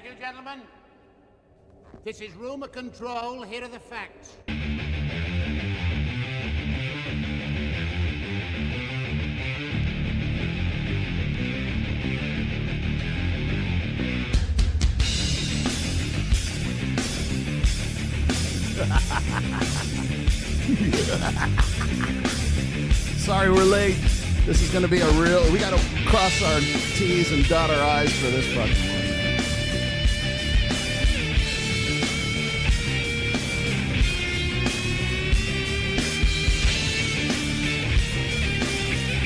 you, gentlemen. This is rumor control. Here are the facts. Sorry we're late. This is going to be a real... We got to cross our T's and dot our I's for this fucking one.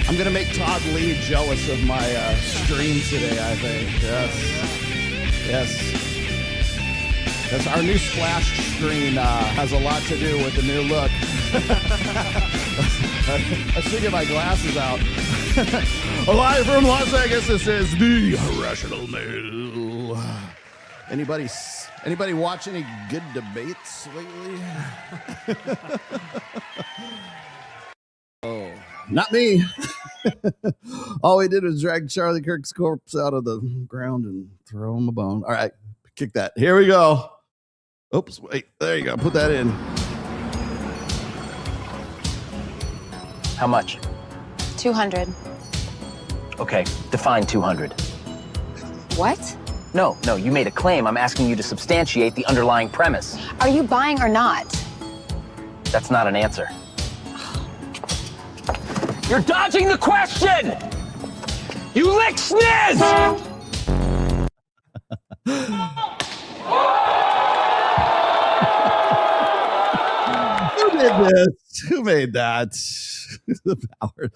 I'm going to make Todd Lee jealous of my stream today, I think. Yes. That's our new splash screen has a lot to do with the new look. I should get my glasses out. Live from Las Vegas, this is the Irrational Male. Anybody watch any good debates lately? Oh, not me. All we did was drag Charlie Kirk's corpse out of the ground and throw him a bone. All right, kick that. Here we go. Oops, wait, there you go. Put that in. How much? 200. Okay, define 200. What? No, you made a claim. I'm asking you to substantiate the underlying premise. Are you buying or not? That's not an answer. You're dodging the question! You lick sniz! Who did this? Who made that? The power.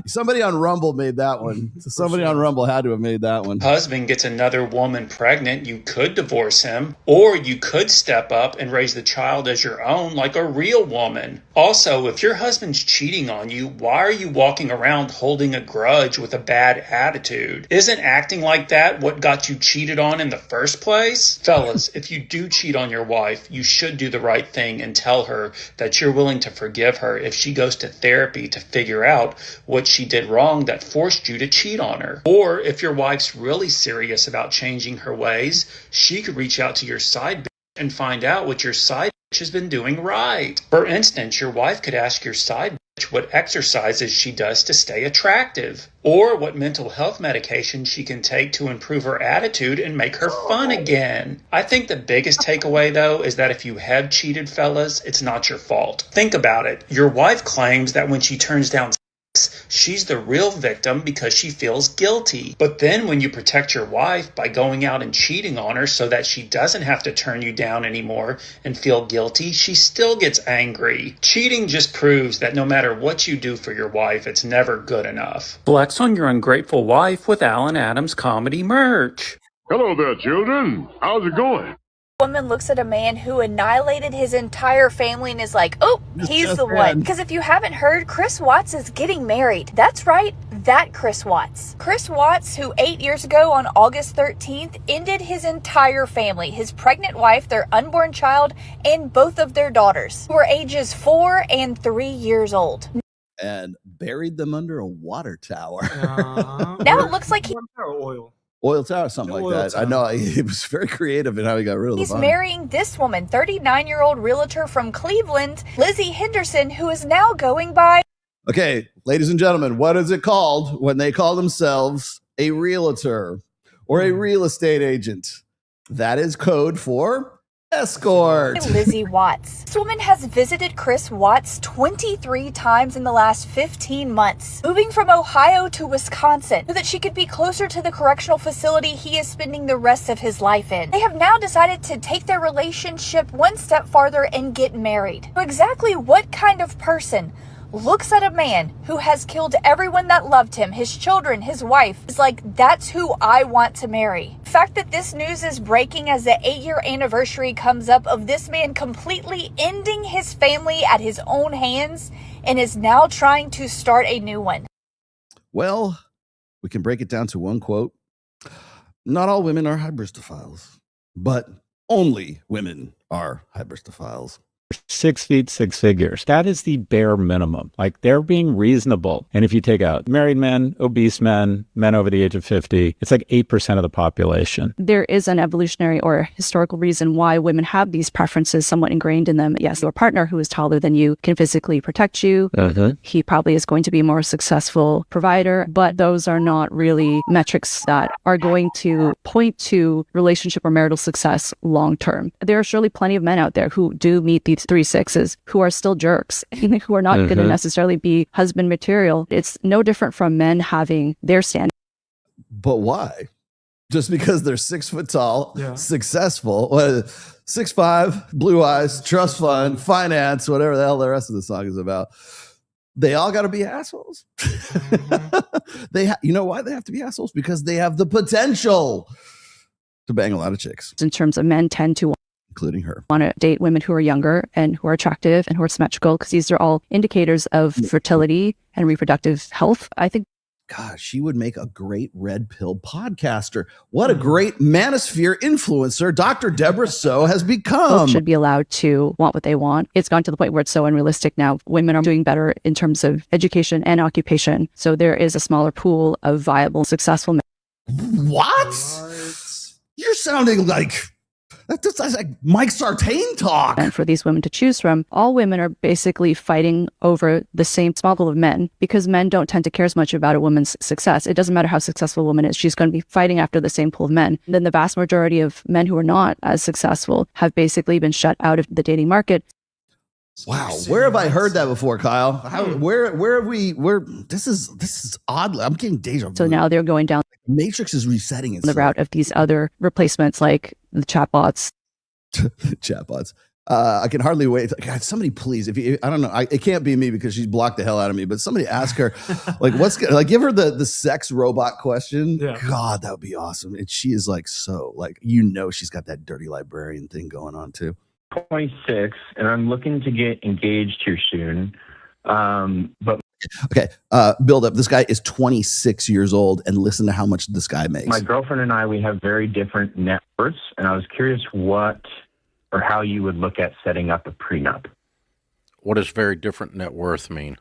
Somebody on Rumble made that one. Somebody on Rumble had to have made that one. Husband gets another woman pregnant, you could divorce him, or you could step up and raise the child as your own like a real woman. Also, if your husband's cheating on you, why are you walking around holding a grudge with a bad attitude? Isn't acting like that what got you cheated on in the first place? Fellas, if you do cheat on your wife, you should do the right thing and tell her that you're willing to forgive her if she goes to therapy to figure out what she did wrong that forced you to cheat on her. Or if your wife's really serious about changing her ways, she could reach out to your side bitch and find out what your side bitch has been doing right. For instance, your wife could ask your side bitch what exercises she does to stay attractive, or what mental health medication she can take to improve her attitude and make her fun again. I think the biggest takeaway, though, is that if you have cheated, fellas, it's not your fault. Think about it. Your wife claims that when she turns down sex, she's the real victim because she feels guilty. But then when you protect your wife by going out and cheating on her so that she doesn't have to turn you down anymore and feel guilty, she still gets angry. Cheating just proves that no matter what you do for your wife, it's never good enough. Flex on your ungrateful wife with Alan Adams comedy merch. Hello there, children. How's it going? Woman looks at a man who annihilated his entire family and is like, oh, he's the one. Because if you haven't heard, Chris Watts is getting married. That's right, that Chris Watts. Chris Watts, who 8 years ago on August 13th ended his entire family, his pregnant wife, their unborn child, and both of their daughters, who were ages 4 and 3 years old. And buried them under a water tower. Now it looks like Oil tower, something like that. Tower. I know he was very creative in how he got rid of the he's body. marrying this woman, 39-year-old realtor from Cleveland, Lizzie Henderson, who is now going by... Okay, ladies and gentlemen, what is it called when they call themselves a realtor or a real estate agent? That is code for escort. Lizzie Watts. This woman has visited Chris Watts 23 times in the last 15 months, moving from Ohio to Wisconsin so that she could be closer to the correctional facility he is spending the rest of his life in. They have now decided to take their relationship one step farther and get married. So exactly what kind of person looks at a man who has killed everyone that loved him, his children, his wife, is like, that's who I want to marry. The fact that this news is breaking as the 8-year anniversary comes up of this man completely ending his family at his own hands and is now trying to start a new one. Well, we can break it down to one quote. Not all women are hybristophiles, but only women are hybristophiles. 6 feet, 6 figures. That is the bare minimum. Like, they're being reasonable. And if you take out married men, obese men, men over the age of 50, it's like 8% of the population. There is an evolutionary or historical reason why women have these preferences somewhat ingrained in them. Yes, your partner who is taller than you can physically protect you. He probably is going to be a more successful provider, but those are not really metrics that are going to point to relationship or marital success long term. There are surely plenty of men out there who do meet these 3 6s who are still jerks and who are not going to necessarily be husband material. It's no different from men having their standards. But why? Just because they're 6 foot tall, successful, 6'5", blue eyes, trust fund, finance, whatever the hell the rest of the song is about. They all got to be assholes. You know why they have to be assholes? Because they have the potential to bang a lot of chicks. In terms of men tend to including her, want to date women who are younger and who are attractive and who are symmetrical, because these are all indicators of fertility and reproductive health. I think, God, she would make a great red pill podcaster. What a great Manosphere influencer Dr. Deborah So has become. Should be allowed to want what they want. It's gone to the point where it's so unrealistic now. Women are doing better in terms of education and occupation. So there is a smaller pool of viable, successful men. What? You're sounding like... That's like Mike Sartain talk. And for these women to choose from, all women are basically fighting over the same small pool of men, because men don't tend to care as much about a woman's success. It doesn't matter how successful a woman is. She's going to be fighting after the same pool of men. Then the vast majority of men who are not as successful have basically been shut out of the dating market. Wow, where have I heard that before, Kyle? Where have we? This is odd. I'm getting deja vu. So now they're going down. Matrix is resetting the route of these other replacements like the chatbots. Chatbots. I can hardly wait. God, somebody please, I don't know. It can't be me because she's blocked the hell out of me. But somebody ask her, give her the sex robot question. Yeah. God, that would be awesome. And she is she's got that dirty librarian thing going on too. 26, and I'm looking to get engaged here soon. But okay, build up. This guy is 26 years old, and listen to how much this guy makes. My girlfriend and I, we have very different net worths, and I was curious what or how you would look at setting up a prenup. What does very different net worth mean?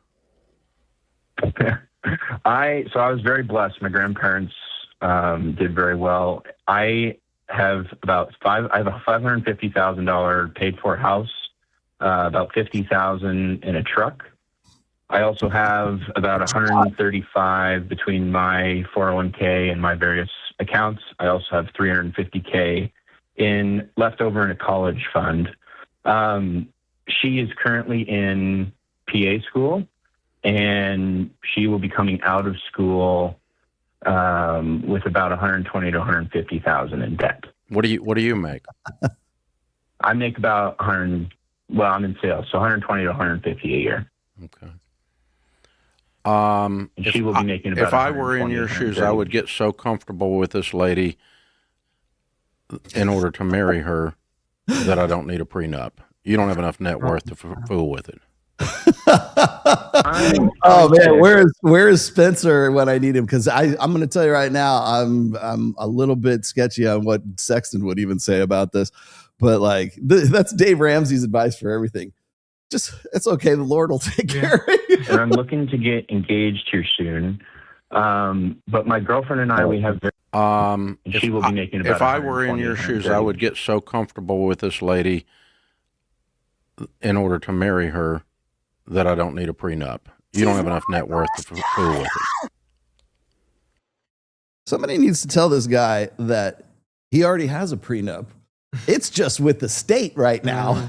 I was very blessed. My grandparents did very well. I have a $550,000 paid for house, about $50,000 in a truck. I also have about $135 between my 401k and my various accounts. I also have $350K left over in a college fund. She is currently in PA school, and she will be coming out of school with about $120,000 to $150,000 in debt. What do you make? I make about $100. Well, I'm in sales, so $120 to $150 a year. Okay. She will be making about. If I were in your shoes, I would get so comfortable with this lady in order to marry her that I don't need a prenup. You don't have enough net worth to fool with it. Oh man, where is Spencer when I need him? Because I'm going to tell you right now, I'm a little bit sketchy on what Sexton would even say about this, but that's Dave Ramsey's advice for everything. Just it's okay, the Lord will take care of you. And I'm looking to get engaged here soon, but my girlfriend and I, we have. She will be making about. If I were in your shoes, I would get so comfortable with this lady in order to marry her that I don't need a prenup. You don't have enough net worth to fool with it. Somebody needs to tell this guy that he already has a prenup. It's just with the state right now.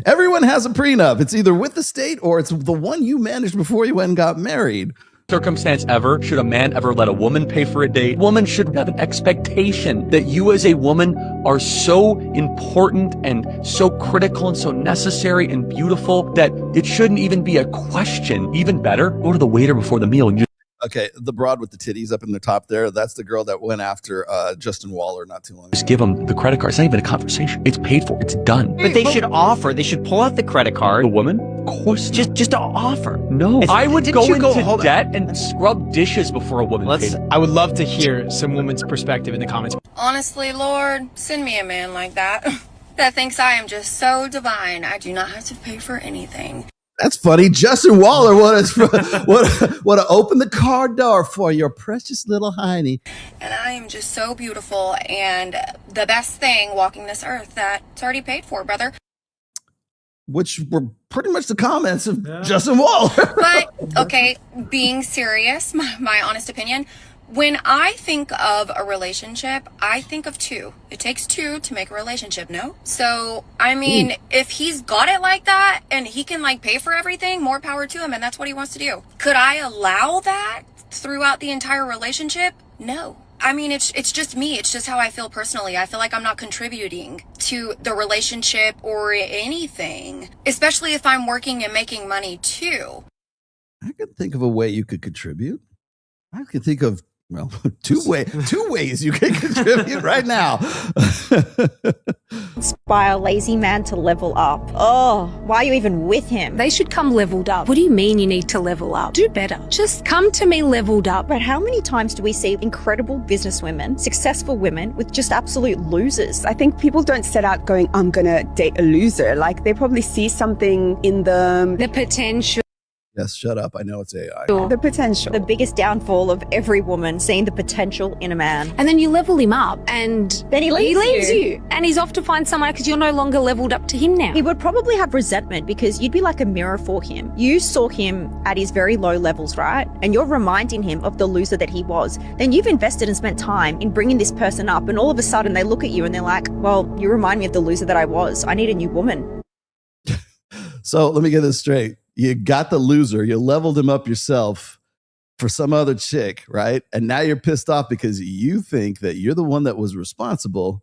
Everyone has a prenup. It's either with the state or it's the one you managed before you went and got married. Circumstance ever, should a man ever let a woman pay for a date, woman should have an expectation that you as a woman are so important and so critical and so necessary and beautiful that it shouldn't even be a question. Even better, go to the waiter before the meal and okay, the broad with the titties up in the top there, that's the girl that went after Justin Waller not too long ago. Just give them the credit card. It's not even a conversation. It's paid for. It's done. But they should offer. They should pull out the credit card. The woman? Of course. Just to offer. No. I would go into debt and scrub dishes before a woman paid. I would love to hear some woman's perspective in the comments. Honestly, Lord, send me a man like that. that thinks I am just so divine. I do not have to pay for anything. That's funny. Justin Waller want to open the car door for your precious little hiney. And I am just so beautiful and the best thing walking this earth that's already paid for, brother. Which were pretty much the comments of Justin Waller. But, okay, being serious, my honest opinion, when I think of a relationship, I think of two. It takes two to make a relationship, no? So, I mean, if he's got it like that and he can like pay for everything, more power to him, and that's what he wants to do. Could I allow that throughout the entire relationship? No. I mean, it's just me. It's just how I feel personally. I feel like I'm not contributing to the relationship or anything, especially if I'm working and making money too. I could think of a way you could contribute. I could think of, well, two ways you can contribute right now. Inspire a lazy man to level up. Oh, why are you even with him? They should come leveled up. What do you mean you need to level up? Do better. Just come to me leveled up. But how many times do we see incredible businesswomen, successful women with just absolute losers? I think people don't set out going, I'm going to date a loser. Like they probably see something in them. The potential. Yes, shut up. I know it's AI. The potential. The biggest downfall of every woman, seeing the potential in a man. And then you level him up and then he leaves you. And he's off to find someone because you're no longer leveled up to him now. He would probably have resentment because you'd be like a mirror for him. You saw him at his very low levels, right? And you're reminding him of the loser that he was. Then you've invested and spent time in bringing this person up. And all of a sudden they look at you and they're like, well, you remind me of the loser that I was. I need a new woman. So let me get this straight. You got the loser, you leveled him up yourself for some other chick, right? And now you're pissed off because you think that you're the one that was responsible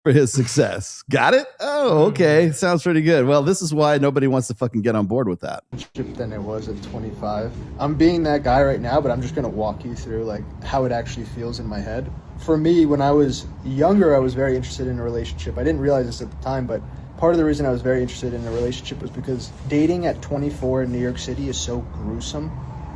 for his success. Got it? Oh, okay. Sounds pretty good. Well, this is why nobody wants to fucking get on board with that. Than it was at 25. I'm being that guy right now, but I'm just going to walk you through like how it actually feels in my head. For me, when I was younger, I was very interested in a relationship. I didn't realize this at the time, but part of the reason I was very interested in a relationship was because dating at 24 in New York City is so gruesome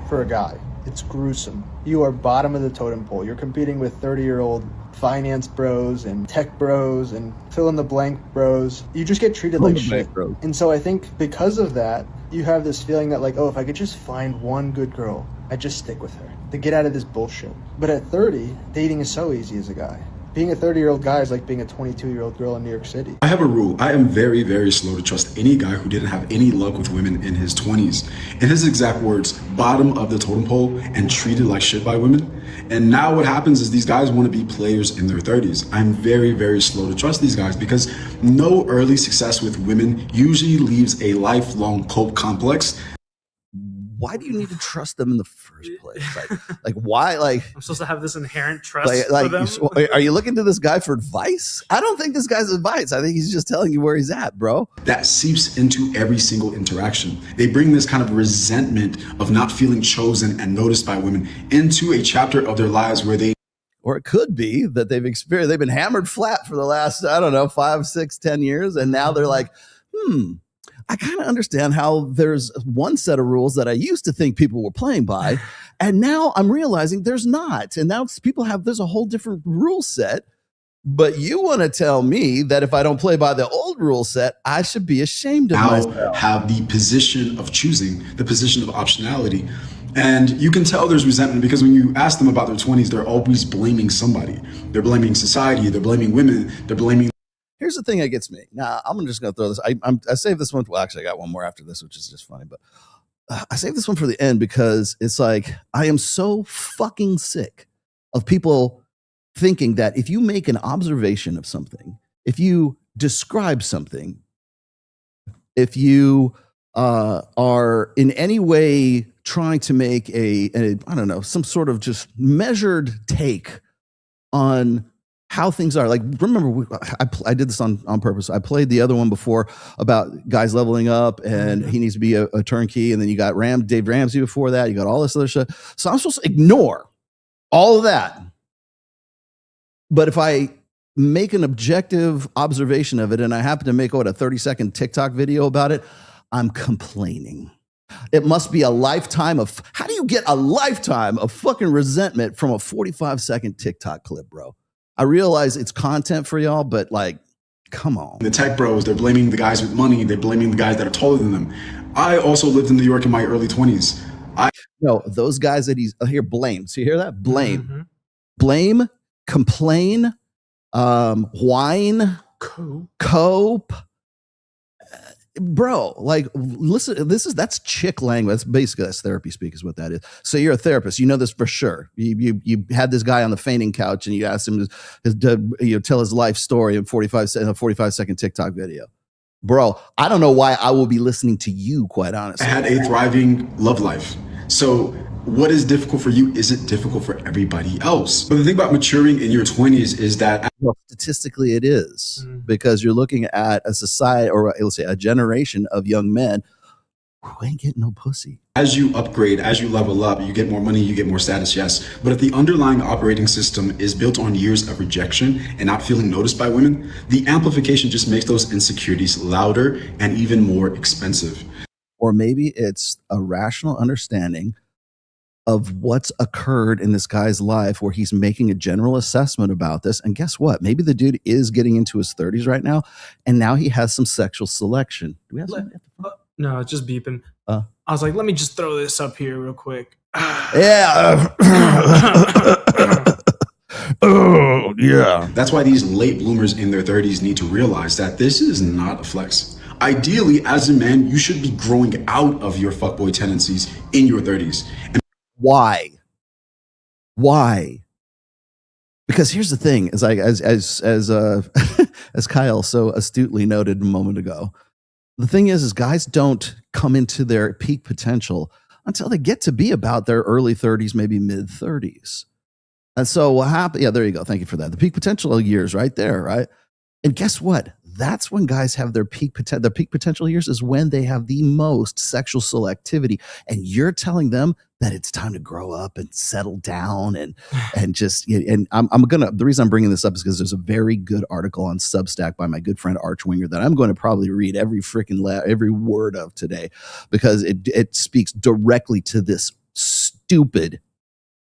for a guy. It's gruesome. You are bottom of the totem pole. You're competing with 30-year-old finance bros and tech bros and fill in the blank bros. You just get treated like shit. And so I think because of that, you have this feeling that like, oh, if I could just find one good girl, I'd just stick with her to get out of this bullshit. But at 30, dating is so easy as a guy. Being a 30-year-old guy is like being a 22-year-old girl in New York City. I have a rule. I am very, very slow to trust any guy who didn't have any luck with women in his 20s. In his exact words, bottom of the totem pole and treated like shit by women. And now what happens is these guys want to be players in their 30s. I'm very, very slow to trust these guys because no early success with women usually leaves a lifelong cult complex. Why do you need to trust them in the first place? Like why? Like I'm supposed to have this inherent trust for them? Are you looking to this guy for advice? I don't think this guy's advice. I think he's just telling you where he's at, bro. That seeps into every single interaction. They bring this kind of resentment of not feeling chosen and noticed by women into a chapter of their lives where they. Or it could be that they've been hammered flat for the last, 5, 6, 10 years. And now they're like, I kind of understand how there's one set of rules that I used to think people were playing by, and now I'm realizing there's not. And now there's a whole different rule set. But you want to tell me that if I don't play by the old rule set, I should be ashamed of myself. Have the position of choosing, the position of optionality. And you can tell there's resentment because when you ask them about their 20s, they're always blaming somebody. They're blaming society. They're blaming women. They're blaming. Here's the thing that gets me. Now, I'm just going to throw this. I saved this one. Well, actually, I got one more after this, which is just funny. But I saved this one for the end because it's like I am so fucking sick of people thinking that if you make an observation of something, if you describe something, if you are in any way trying to make some sort of just measured take on how things are. Like, remember, I did this on purpose. I played the other one before about guys leveling up and he needs to be a turnkey. And then you got Dave Ramsey before that. You got all this other shit. So I'm supposed to ignore all of that. But if I make an objective observation of it and I happen to make a 30-second TikTok video about it, I'm complaining. It must be a lifetime of, how do you get a lifetime of fucking resentment from a 45-second TikTok clip, bro? I realize it's content for y'all, but like, come on. The tech bros, they're blaming the guys with money. They're blaming the guys that are taller than them. I also lived in New York in my early 20s. No, those guys that he's here blame. So you hear that? Blame. Blame, complain, whine, cope. Bro, like, listen, that's chick language. That's therapy speak is what that is. So you're a therapist. You know this for sure. You had this guy on the fainting couch and you asked him to tell his life story in a 45-second TikTok video. Bro, I don't know why I will be listening to you, quite honestly. I had a thriving love life. So what is difficult for you isn't difficult for everybody else. But the thing about maturing in your 20s is that... Well, statistically it is, because you're looking at a society, or let's say a generation of young men who ain't getting no pussy. As you upgrade, as you level up, you get more money, you get more status, yes. But if the underlying operating system is built on years of rejection and not feeling noticed by women, the amplification just makes those insecurities louder and even more expensive. Or maybe it's a rational understanding of what's occurred in this guy's life where he's making a general assessment about this. And guess what? Maybe the dude is getting into his 30s right now, and now he has some sexual selection. Do we have something? No, it's just beeping. I was like, let me just throw this up here real quick. Yeah. Oh, yeah. That's why these late bloomers in their 30s need to realize that this is not a flex. Ideally, as a man, you should be growing out of your fuckboy tendencies in your 30s. Why? Because here's the thing, as Kyle so astutely noted a moment ago, the thing is guys don't come into their peak potential until they get to be about their early 30s, maybe mid 30s. And so what happened? Yeah, there you go. Thank you for that. The peak potential years right there, right? And guess what? That's when guys have their peak potential. Their peak potential years is when they have the most sexual selectivity. And you're telling them that it's time to grow up and settle down and just, and the reason I'm bringing this up is because there's a very good article on Substack by my good friend Archwinger that I'm going to probably read every word of today, because it speaks directly to this stupid,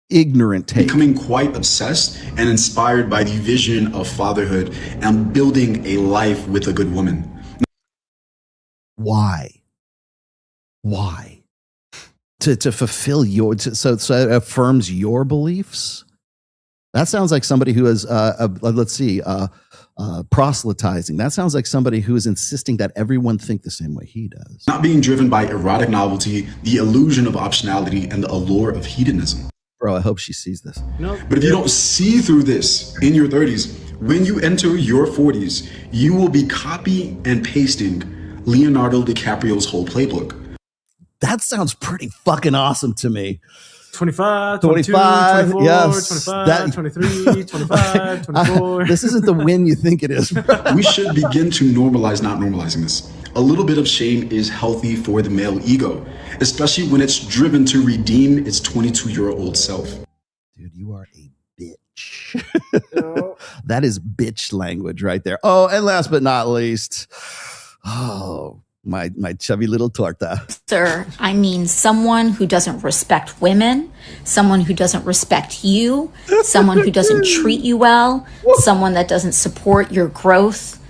ignorant take. Becoming quite obsessed and inspired by the vision of fatherhood and building a life with a good woman. Why? To fulfill so it affirms your beliefs? That sounds like somebody who is, proselytizing. That sounds like somebody who is insisting that everyone think the same way he does. Not being driven by erotic novelty, the illusion of optionality, and the allure of hedonism. Bro, I hope she sees this. No. But if you don't see through this in your 30s, when you enter your 40s, you will be copy and pasting Leonardo DiCaprio's whole playbook. That sounds pretty fucking awesome to me. 25, 22, 24, yes, 25, 23, 25, 24. This isn't the win you think it is. We should begin to normalize not normalizing this. A little bit of shame is healthy for the male ego, especially when it's driven to redeem its 22-year-old self. Dude, you are a bitch. That is bitch language right there. Oh, and last but not least, my chubby little torta. Sir, I mean someone who doesn't respect women, someone who doesn't respect you, someone who doesn't treat you well, someone that doesn't support your growth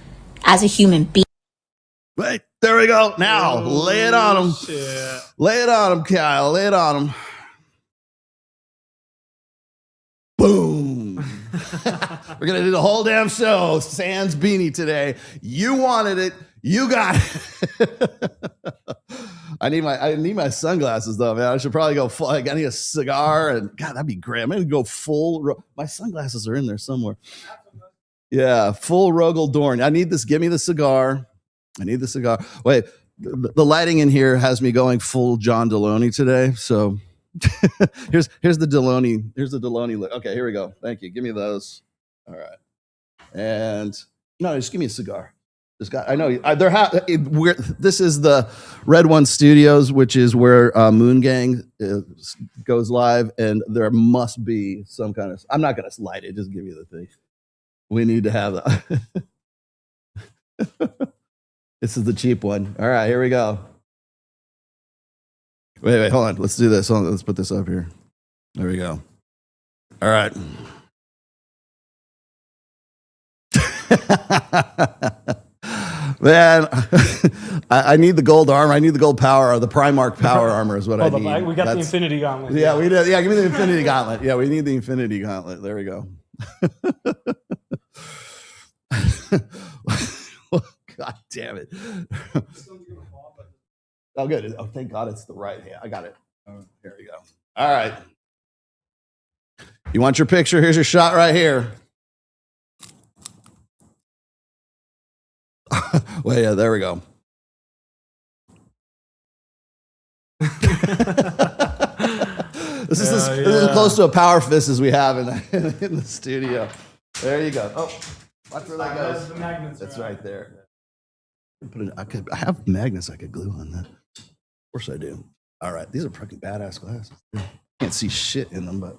as a human being. Right, there we go. Now, lay it on him. Shit. Lay it on him, Kyle. Lay it on him. Boom. We're going to do the whole damn show. Sans Beanie today. You wanted it. You got it. I need my sunglasses though, man. I should probably go full. I need a cigar, and God, that'd be great. I'm gonna go full. My sunglasses are in there somewhere. Yeah, full Rogel Dorn. I need this. Give me the cigar. I need the cigar. Wait, the lighting in here has me going full John Deloney today. So here's the Deloney. Here's the Deloney look. Okay, here we go. Thank you. Give me those. All right. And no, just give me a cigar. This guy, I know this is the Red One Studios, which is where Moon Gang goes live, and there must be some kind of. I'm not going to light it. Just give me the thing. We need to have that. This is the cheap one. All right, here we go. Wait, hold on. Let's do this. Hold on, let's put this up here. There we go. All right. Man, I need the gold armor. I need the gold power, or the Primarch power armor is what I need. We got the Infinity Gauntlet. Yeah, we did. Yeah, give me the Infinity Gauntlet. Yeah, we need the Infinity Gauntlet. There we go. God damn it. Oh, good. Oh, thank God it's the right hand. I got it. Oh, here we go. All right. You want your picture? Here's your shot right here. Well, yeah, there we go. This is as close to a power fist as we have in the studio. There you go. Oh, watch where that goes. That's right there. I have magnets I could glue on that. Of course I do. All right, these are fucking badass glasses. Can't see shit in them, but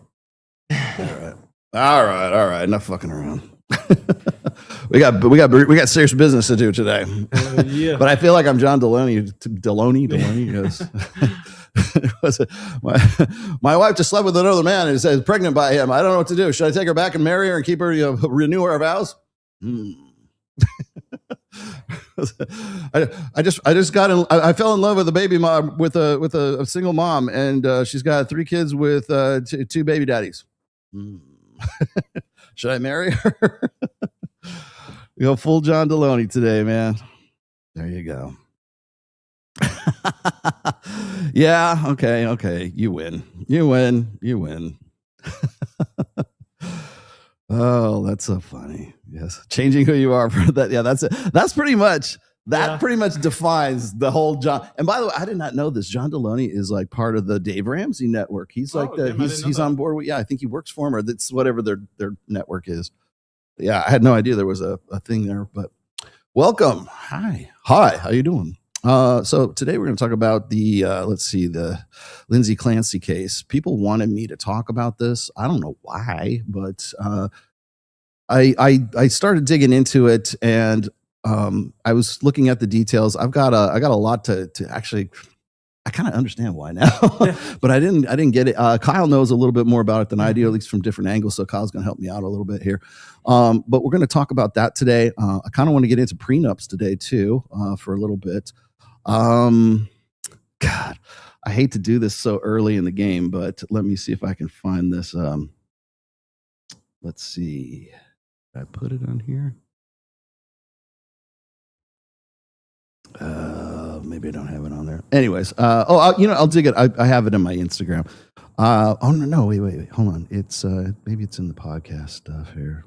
all right. Enough fucking around. we got serious business to do today. But I feel like I'm John Deloney. Goes, my wife just slept with another man and says pregnant by him. I don't know what to do. Should I take her back and marry her and keep her, renew our vows? I fell in love with a baby mom with a single mom, and she's got 3 kids with 2 baby daddies. Should I marry her? You go full John Deloney today, man. There you go. Yeah, okay. You win. Oh, that's so funny. Yes. Changing who you are for that. Yeah, that's it. That's pretty much pretty much defines the whole John. And by the way, I did not know this. John Deloney is like part of the Dave Ramsey network. He's like he's on board with, I think he works for him, or that's whatever their network is. Yeah, I had no idea there was a thing there, but welcome. Hi, how you doing? So today we're going to talk about the Lindsay Clancy case. People wanted me to talk about this. I don't know why, but I started digging into it, and I was looking at the details. I got a lot to actually. I kind of understand why now, but I didn't get it. Kyle knows a little bit more about it than I do, at least from different angles. So Kyle's going to help me out a little bit here. But we're going to talk about that today. I kind of want to get into prenups today too, for a little bit. God, I hate to do this so early in the game, but let me see if I can find this. Let's see. Did I put it on here? Maybe I don't have it on there. Anyways, I'll dig it. I have it in my Instagram. No, wait, hold on. It's maybe it's in the podcast stuff here.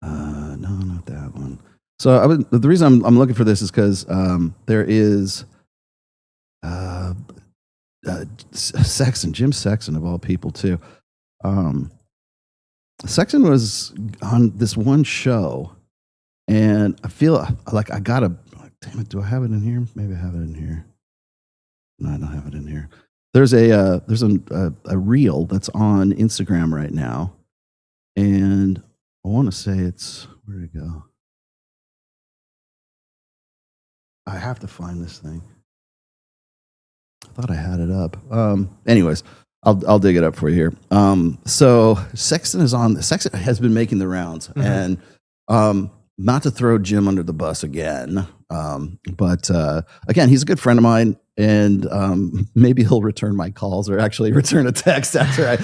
No, not that one. So the reason I'm looking for this is because there is Jim Sexton of all people too. Sexton was on this one show, and I feel like I gotta. Damn it! Do I have it in here? Maybe I have it in here. No, I don't have it in here. There's a reel that's on Instagram right now, and I want to say it's where'd it go? I have to find this thing. I thought I had it up. Anyways, I'll dig it up for you here. So Sexton has been making the rounds, and not to throw Jim under the bus again, but again, he's a good friend of mine, and maybe he'll return my calls or actually return a text after I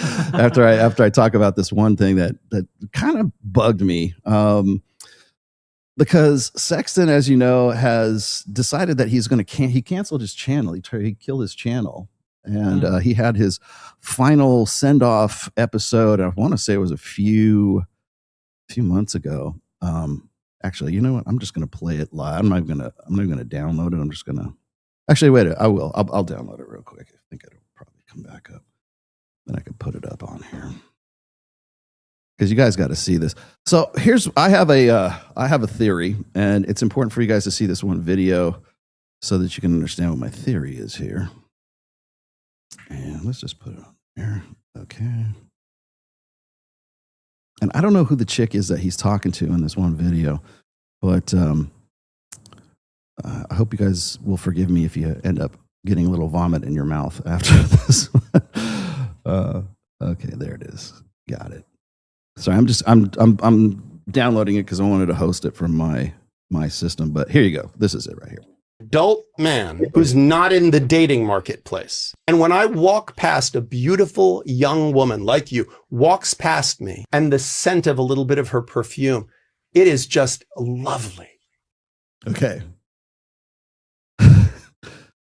talk about this one thing that kind of bugged me. Because Sexton, as you know, has decided that he canceled his channel. He killed his channel, and he had his final send-off episode. I want to say it was a few months ago. Actually, you know what? I'm just going to play it live. I'm not going to download it. I'm just going to. Actually, wait. I will. I'll download it real quick. I think it'll probably come back up. Then I can put it up on here. Because you guys got to see this. So I have a theory, and it's important for you guys to see this one video so that you can understand what my theory is here. And let's just put it on there. Okay. And I don't know who the chick is that he's talking to in this one video, but I hope you guys will forgive me if you end up getting a little vomit in your mouth after this one. Okay, there it is. Got it. Sorry, I'm downloading it because I wanted to host it from my system. But here you go. This is it right here. Adult man who's not in the dating marketplace. And when I walk past a beautiful young woman like you, walks past me, and the scent of a little bit of her perfume, it is just lovely. Okay.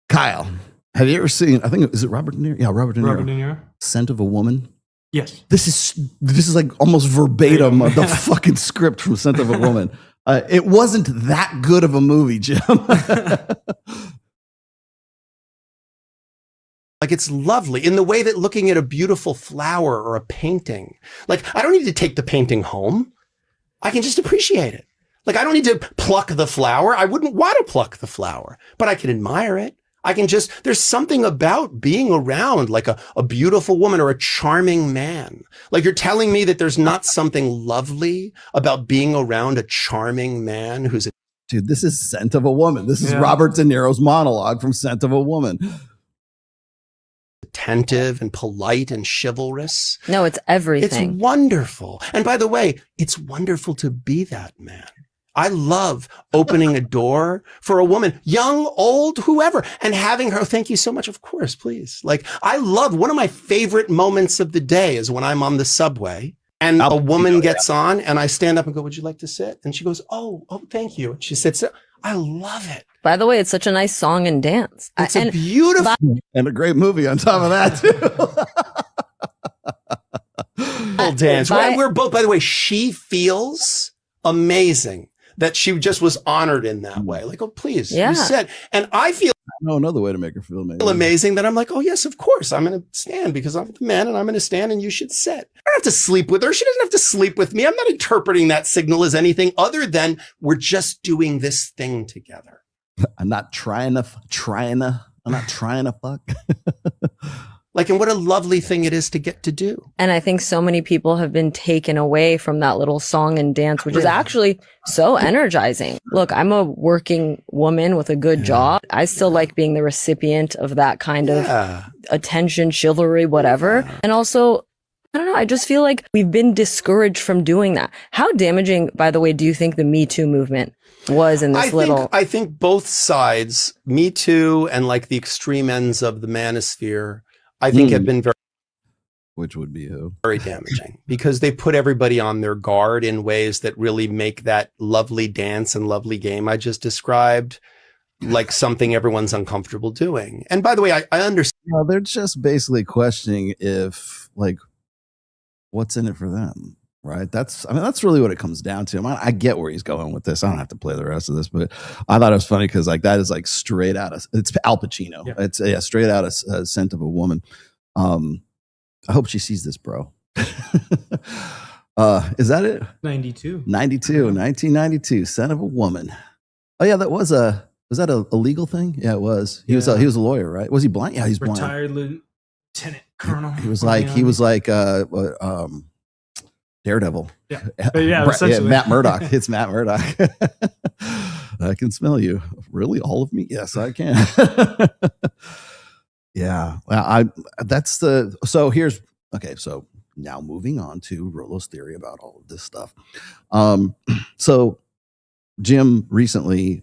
Kyle, have you ever seen, I think, is it Robert De Niro? Yeah, Robert De Niro. Robert De Niro? Scent of a Woman? Yes. This is like almost verbatim of the fucking script from Scent of a Woman. It wasn't that good of a movie, Jim. Like, it's lovely in the way that looking at a beautiful flower or a painting, like, I don't need to take the painting home. I can just appreciate it. Like, I don't need to pluck the flower. I wouldn't want to pluck the flower, but I can admire it. I can just, there's something about being around like a beautiful woman or a charming man. Like, you're telling me that there's not something lovely about being around a charming man who's a... Dude, this is Scent of a Woman. This is Robert De Niro's monologue from Scent of a Woman. Attentive and polite and chivalrous. No, it's everything. It's wonderful. And by the way, it's wonderful to be that man. I love opening a door for a woman, young, old, whoever, and having her, thank you so much. Of course, please. Like, I love, one of my favorite moments of the day is when I'm on the subway and a woman gets on and I stand up and go, would you like to sit? And she goes, oh, thank you. And she sits there. I love it. By the way, it's such a nice song and dance. It's a beautiful and a great movie on top of that too. dance. We're both, by the way, she feels amazing that she just was honored in that way. Like, oh, please, you said. And I feel another way to make her feel amazing that I'm like, oh, yes, of course. I'm going to stand because I'm the man and I'm going to stand and you should sit. I don't have to sleep with her. She doesn't have to sleep with me. I'm not interpreting that signal as anything other than we're just doing this thing together. I'm not trying to fuck. Like, and what a lovely thing it is to get to do. And I think so many people have been taken away from that little song and dance, which is actually so energizing. Look, I'm a working woman with a good job. I still like being the recipient of that kind of attention, chivalry, whatever. And also, I don't know, I just feel like we've been discouraged from doing that. How damaging, by the way, do you think the Me Too movement was in this I think both sides, Me Too and like the extreme ends of the manosphere, I think have been which would be very damaging because they put everybody on their guard in ways that really make that lovely dance and lovely game I just described like something everyone's uncomfortable doing. And by the way, I understand. Well, they're just basically questioning if, like, what's in it for them, right? That's really what it comes down to. I get where he's going with this. I don't have to play the rest of this, but I thought it was funny because like that is like straight out of, it's Al Pacino. Yeah. It's straight out of Scent of a Woman. I hope she sees this, bro. Is that it? 1992, Scent of a Woman. Oh yeah, was that a legal thing? Yeah, it was. He was a lawyer, right? Was he blind? Yeah, he's blind. Retired lieutenant colonel. He was like Daredevil. Yeah. Matt Murdock. It's Matt Murdock. I can smell you. Really? All of me? Yes, I can. Yeah. So now moving on to Rolo's theory about all of this stuff. So Jim recently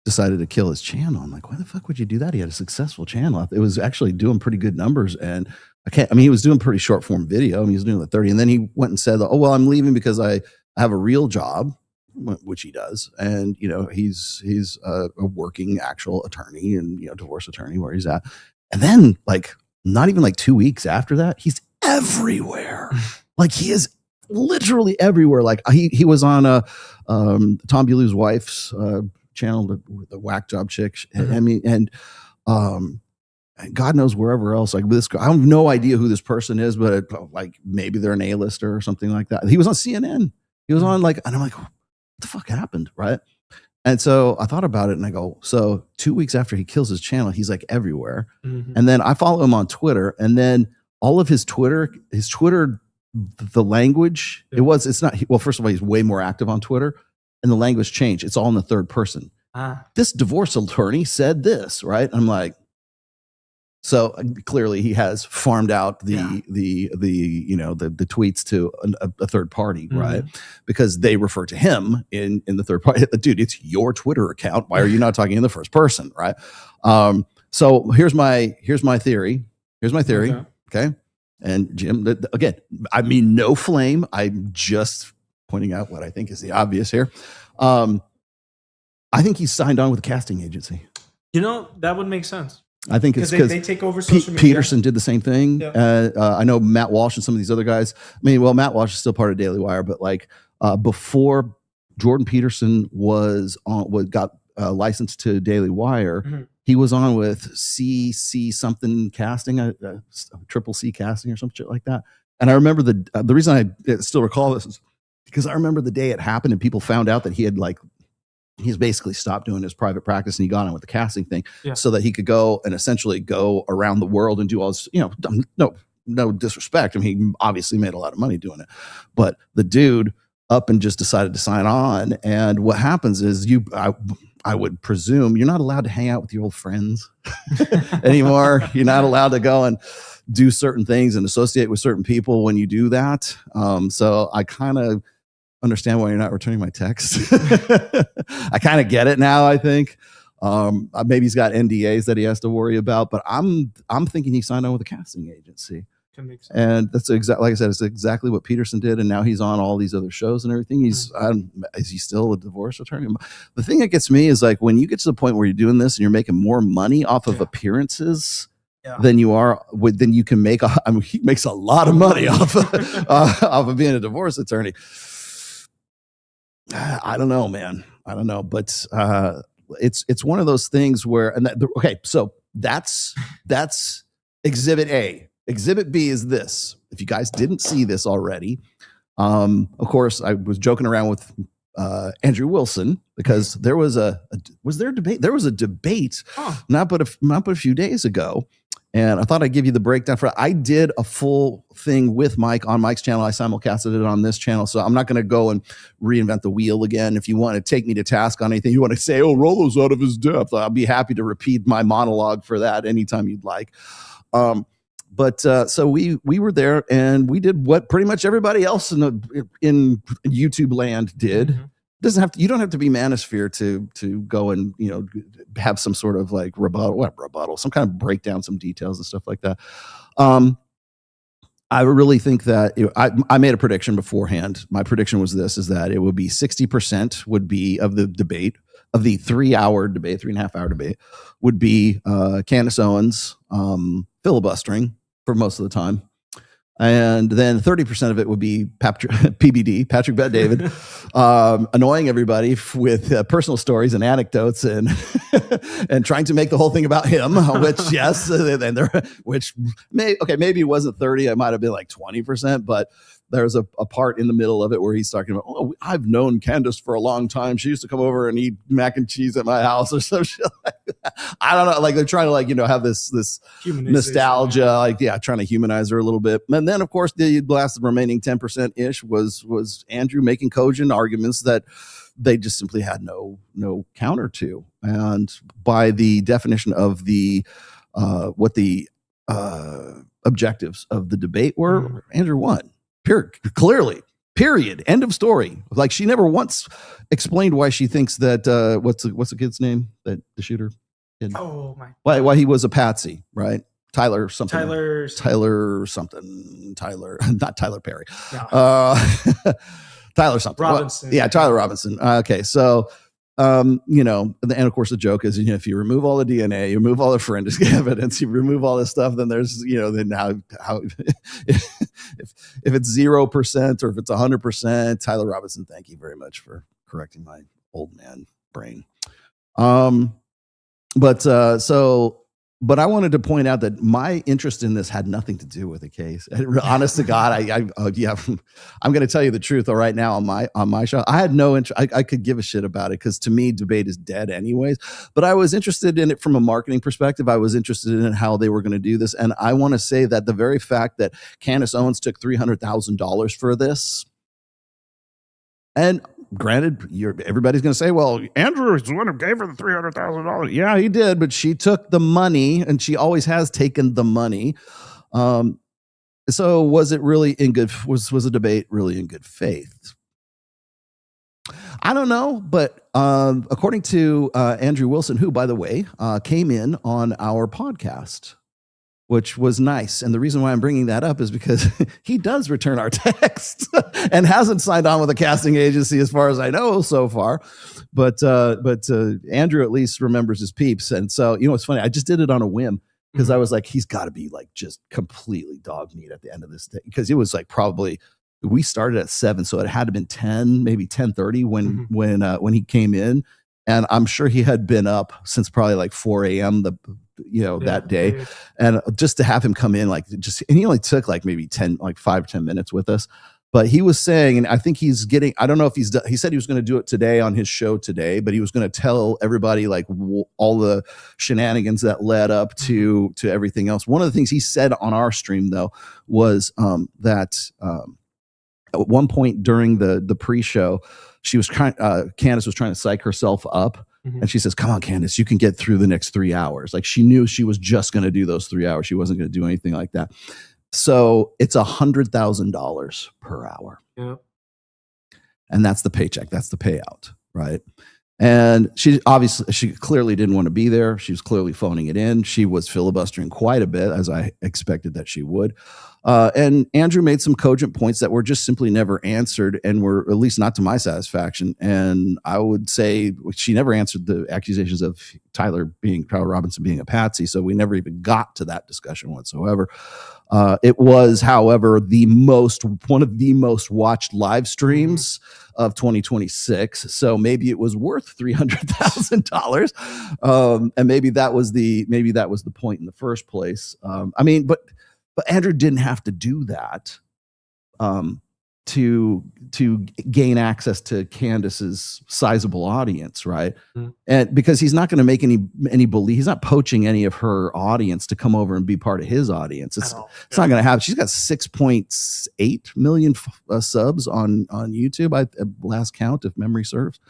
decided to kill his channel. I'm like, why the fuck would you do that? He had a successful channel. It was actually doing pretty good numbers. And he was doing pretty short form video. He was doing the 30. And then he went and said, oh, well, I'm leaving because I have a real job, which he does. And, he's a working actual attorney and, divorce attorney where he's at. And then like, not even like 2 weeks after that, he's everywhere. Like he is literally everywhere. Like he was on Tom Bulu's wife's channel, the whack job chick. And God knows wherever else. Like this, I have no idea who this person is, but like maybe they're an A-lister or something like that. He was on CNN. He was on and I'm like, what the fuck happened, right? And so I thought about it, and I go, so 2 weeks after he kills his channel, he's like everywhere. Mm-hmm. And then I follow him on Twitter, and then all of his Twitter, the language, it's not. Well, first of all, he's way more active on Twitter, and the language changed. It's all in the third person. This divorce attorney said this, right? I'm like, So clearly he has farmed out the tweets to a third party, right? Because they refer to him in the third party. Dude, it's your Twitter account. Why are you not talking in the first person, right? So here's my theory. Okay. And Jim, again, I mean, no flame. I'm just pointing out what I think is the obvious here. I think he's signed on with a casting agency. That would make sense. I think it's because they take over social media. Peterson did the same thing. Yeah. I know Matt Walsh and some of these other guys. I mean, well, Matt Walsh is still part of Daily Wire, but like before Jordan Peterson got licensed to Daily Wire, he was on with CC something casting, triple C casting or some shit like that. And I remember the reason I still recall this is because I remember the day it happened and people found out that he's basically stopped doing his private practice and he got on with the casting thing so that he could go and essentially go around the world and do all this, no disrespect. I mean, he obviously made a lot of money doing it, but the dude up and just decided to sign on. And what happens is I would presume you're not allowed to hang out with your old friends anymore. You're not allowed to go and do certain things and associate with certain people when you do that. So I kind of understand why you're not returning my text. I kind of get it now, I think. Maybe he's got NDAs that he has to worry about, but I'm thinking he signed on with a casting agency. And that's exactly, like I said, it's exactly what Peterson did. And now he's on all these other shows and everything. Is he still a divorce attorney? The thing that gets me is like when you get to the point where you're doing this and you're making more money off of appearances than you are then you can make. He makes a lot of money off of being a divorce attorney. I don't know, man. I don't know, but it's one of those things where so that's Exhibit A. Exhibit B is this. If you guys didn't see this already, of course, I was joking around with Andrew Wilson because there was a debate. There was a debate not but a few days ago, and I thought I'd give you the breakdown for it. I did a full thing with Mike on Mike's channel. I simulcasted it on this channel, so I'm not going to go and reinvent the wheel again. If you want to take me to task on anything, you want to say, "Oh, Rollo's out of his depth," I'll be happy to repeat my monologue for that anytime you'd like. But so we were there and we did what pretty much everybody else in YouTube land did. You don't have to be Manosphere to go and have some sort of like rebuttal, some kind of breakdown, some details and stuff like that. I really think that I made a prediction beforehand. My prediction was is that it would be 60% would be of the debate, of the 3.5 hour debate, would be Candace Owens filibustering for most of the time. And then 30% of it would be PBD, Patrick Bet David, annoying everybody with personal stories and anecdotes and and trying to make the whole thing about him, which yes, maybe it wasn't 30, it might have been like 20%, but there's a part in the middle of it where he's talking about, "Oh, I've known Candace for a long time. She used to come over and eat mac and cheese at my house," or some shit like that. I don't know. Like they're trying to have this nostalgia, trying to humanize her a little bit. And then of course the last remaining 10% ish was Andrew making cogent arguments that they just simply had no counter to. And by the definition of what the objectives of the debate were, Andrew won. Clearly, period. End of story. Like she never once explained why she thinks that what's the kid's name that the shooter did? Oh my! Why he was a patsy, right? Tyler something. Not Tyler Perry. No. Tyler something. Robinson. Tyler Robinson. Okay, so. And of course the joke is, if you remove all the DNA, you remove all the forensic evidence, you remove all this stuff, then there's, then how if it's 0% or if it's 100%, Tyler Robinson, thank you very much for correcting my old man brain. But I wanted to point out that my interest in this had nothing to do with the case. Honest to God, I'm going to tell you the truth right now on my show. I had no interest. I could give a shit about it because to me, debate is dead anyways. But I was interested in it from a marketing perspective. I was interested in how they were going to do this. And I want to say that the very fact that Candace Owens took $300,000 for this, and granted, everybody's going to say, well, Andrew is the one who gave her the $300,000. Yeah, he did, but she took the money, and she always has taken the money. So was it really in good? Was the debate really in good faith? I don't know, but according to Andrew Wilson, who, by the way, came in on our podcast, which was nice. And the reason why I'm bringing that up is because he does return our texts and hasn't signed on with a casting agency as far as I know so far. But Andrew at least remembers his peeps. And so, it's funny. I just did it on a whim because I was like, he's got to be like just completely dog meat at the end of this thing. Because it was like probably, we started at 7, so it had to have been 10, maybe 10:30 when he came in. And I'm sure he had been up since probably like 4 a.m. that day. And just to have him come in, and he only took like maybe 5 or 10 minutes with us. But he was saying, and I think he's getting, I don't know if he said he was going to do it today on his show today, but he was going to tell everybody like all the shenanigans that led up to everything else. One of the things he said on our stream though was that at one point during the pre-show, Candace was trying to psych herself up. And she says, come on, Candace, you can get through the next 3 hours. Like she knew she was just going to do those 3 hours. She wasn't going to do anything like that. So it's $100,000 per hour. Yep. And that's the paycheck. That's the payout. Right. And she clearly didn't want to be there. She was clearly phoning it in. She was filibustering quite a bit, as I expected that she would. And Andrew made some cogent points that were just simply never answered and were at least not to my satisfaction. And I would say she never answered the accusations of Tyler Robinson being a patsy. So we never even got to that discussion whatsoever. It was, however, one of the most watched live streams of 2026. So maybe it was worth $300,000. And maybe that was the point in the first place. But Andrew didn't have to do that to gain access to Candace's sizable audience, right? And because he's not going to make any belief, he's not poaching any of her audience to come over and be part of his audience. It's not going to happen. She's got 6.8 million subs on YouTube, at last count, if memory serves.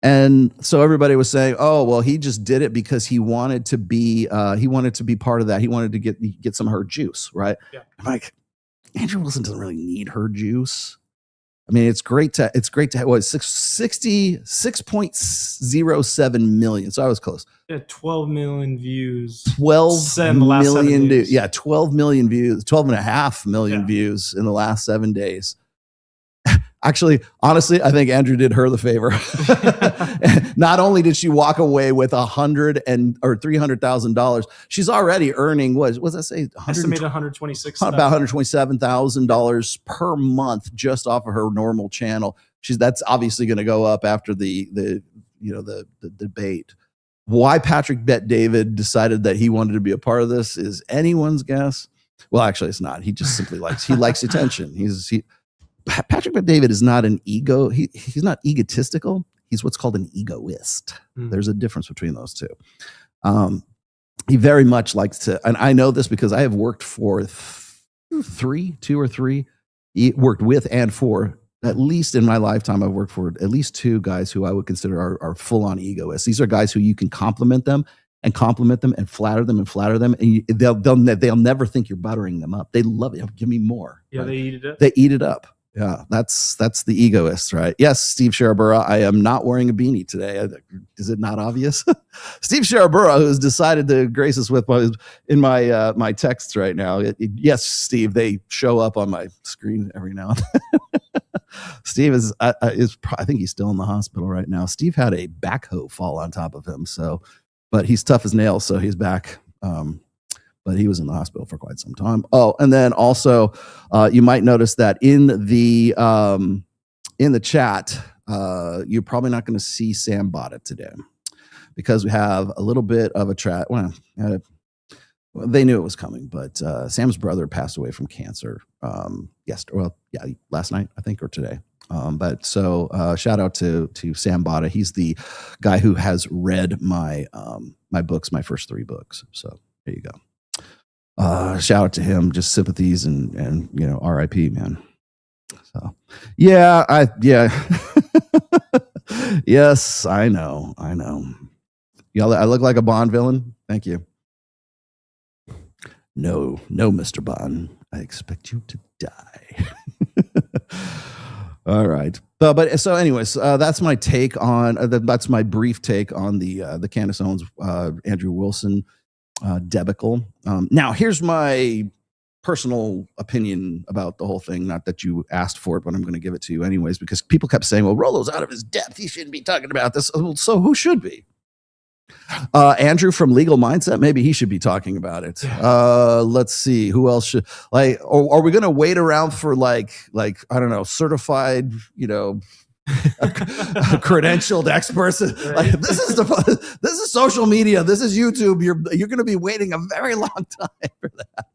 And so everybody was saying, "Oh, well, he just did it because he wanted to be part of that. He wanted to get some of her juice, right?" Yeah. I'm like, Andrew Wilson doesn't really need her juice. I mean, it's great to have 6.07 million. So I was close. Yeah, 12 million views. 12 million. 12 million views. 12.5 million views in the last 7 days. Actually, honestly, I think Andrew did her the favor. Not only did she walk away with $300,000, she's already earning what was I say? Estimated $126,000. About $127,000 per month just off of her normal channel. That's obviously going to go up after the debate. Why Patrick Bet David decided that he wanted to be a part of this is anyone's guess. Well, actually, it's not. He just simply likes attention. Patrick Bet David is not an ego. He's not egotistical. He's what's called an egoist. There's a difference between those two. He very much likes to, and I know this because I have worked for two or three, worked with and for, at least in my lifetime, I've worked for at least 2 guys who I would consider are full-on egoists. These are guys who you can compliment them and flatter them, and they'll never think you're buttering them up. They love it. Give me more. Yeah, right? They eat it up. They eat it up. Yeah, that's the egoist, right? Yes, Steve Sharabura, I am not wearing a beanie today. Is it not obvious? Steve Sharabura, who's decided to grace us with my texts right now. Yes, Steve, they show up on my screen every now and then. Steve is I think he's still in the hospital right now. Steve had a backhoe fall on top of him, but he's tough as nails, so he's back. But he was in the hospital for quite some time. Oh, and then also, you might notice that in the chat, you're probably not going to see Sam Botta today because we have a little bit of a chat. Well, they knew it was coming, but Sam's brother passed away from cancer last night, I think, or today. But shout out to Sam Botta. He's the guy who has read my books, my first 3 books. So there you go. Shout out to him, just sympathies and RIP, man. Yeah. Yes, I know. Yeah, I look like a Bond villain. Thank you. No, Mr. Bond. I expect you to die. All right. But so anyways, that's my take on that's my brief take on the Candace Owens Andrew Wilson debacle. Now here's my personal opinion about the whole thing. Not that you asked for it, but I'm going to give it to you anyways, because people kept saying, well, Rollo's out of his depth. He shouldn't be talking about this. So who should be? Andrew from Legal Mindset, maybe he should be talking about it. Let's see who else should, like, or are we going to wait around for like I don't know, certified, credentialed experts? Like, this is social media. This is YouTube. You're going to be waiting a very long time for that,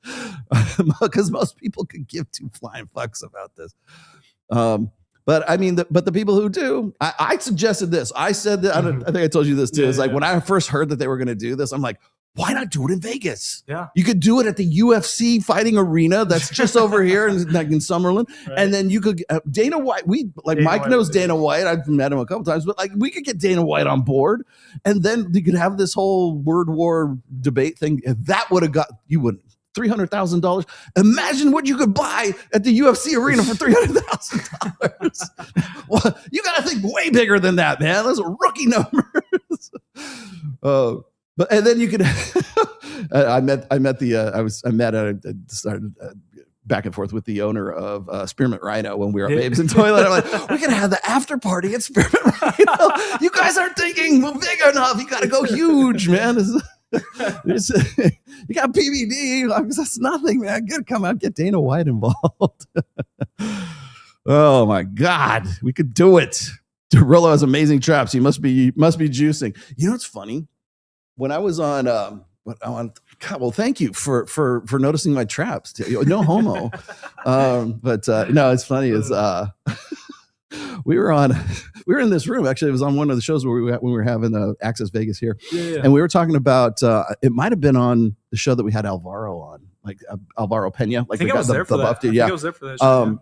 because most people could give two flying fucks about this. But I mean, but the people who do, I suggested this. I said that. I think I told you this too. It's like when I first heard that they were going to do this, I'm like, why not do it in Vegas? Yeah, you could do it at the UFC fighting arena that's just over here in Summerlin, right. And then you could Dana White. Mike knows Dana White. I've met him a couple times, but like we could get Dana White on board, and then you could have this whole word war debate thing. If that would have got you wouldn't. $300,000. Imagine what you could buy at the UFC arena for $300,000. Well, you got to think way bigger than that, man. Those are rookie numbers. But and then you could. I started back and forth with the owner of Spearmint Rhino when we were at Babes in Toilet. I'm like, we're gonna have the after party at Spearmint Rhino. You guys aren't thinking big enough. You got to go huge, man. You got PVD. That's nothing, man. Gotta come out, get Dana White involved. Oh my God, we could do it. Rollo has amazing traps. He must be juicing. You know what's funny? When I was on, God, well, thank you for noticing my traps. No homo. No, it's funny. We were in this room. Actually, it was on one of the shows where we were having Access Vegas here. Yeah. And we were talking about, it might've been on the show that we had Alvaro on, like Alvaro Pena. Like I think I was there for that. I think I was there for that show.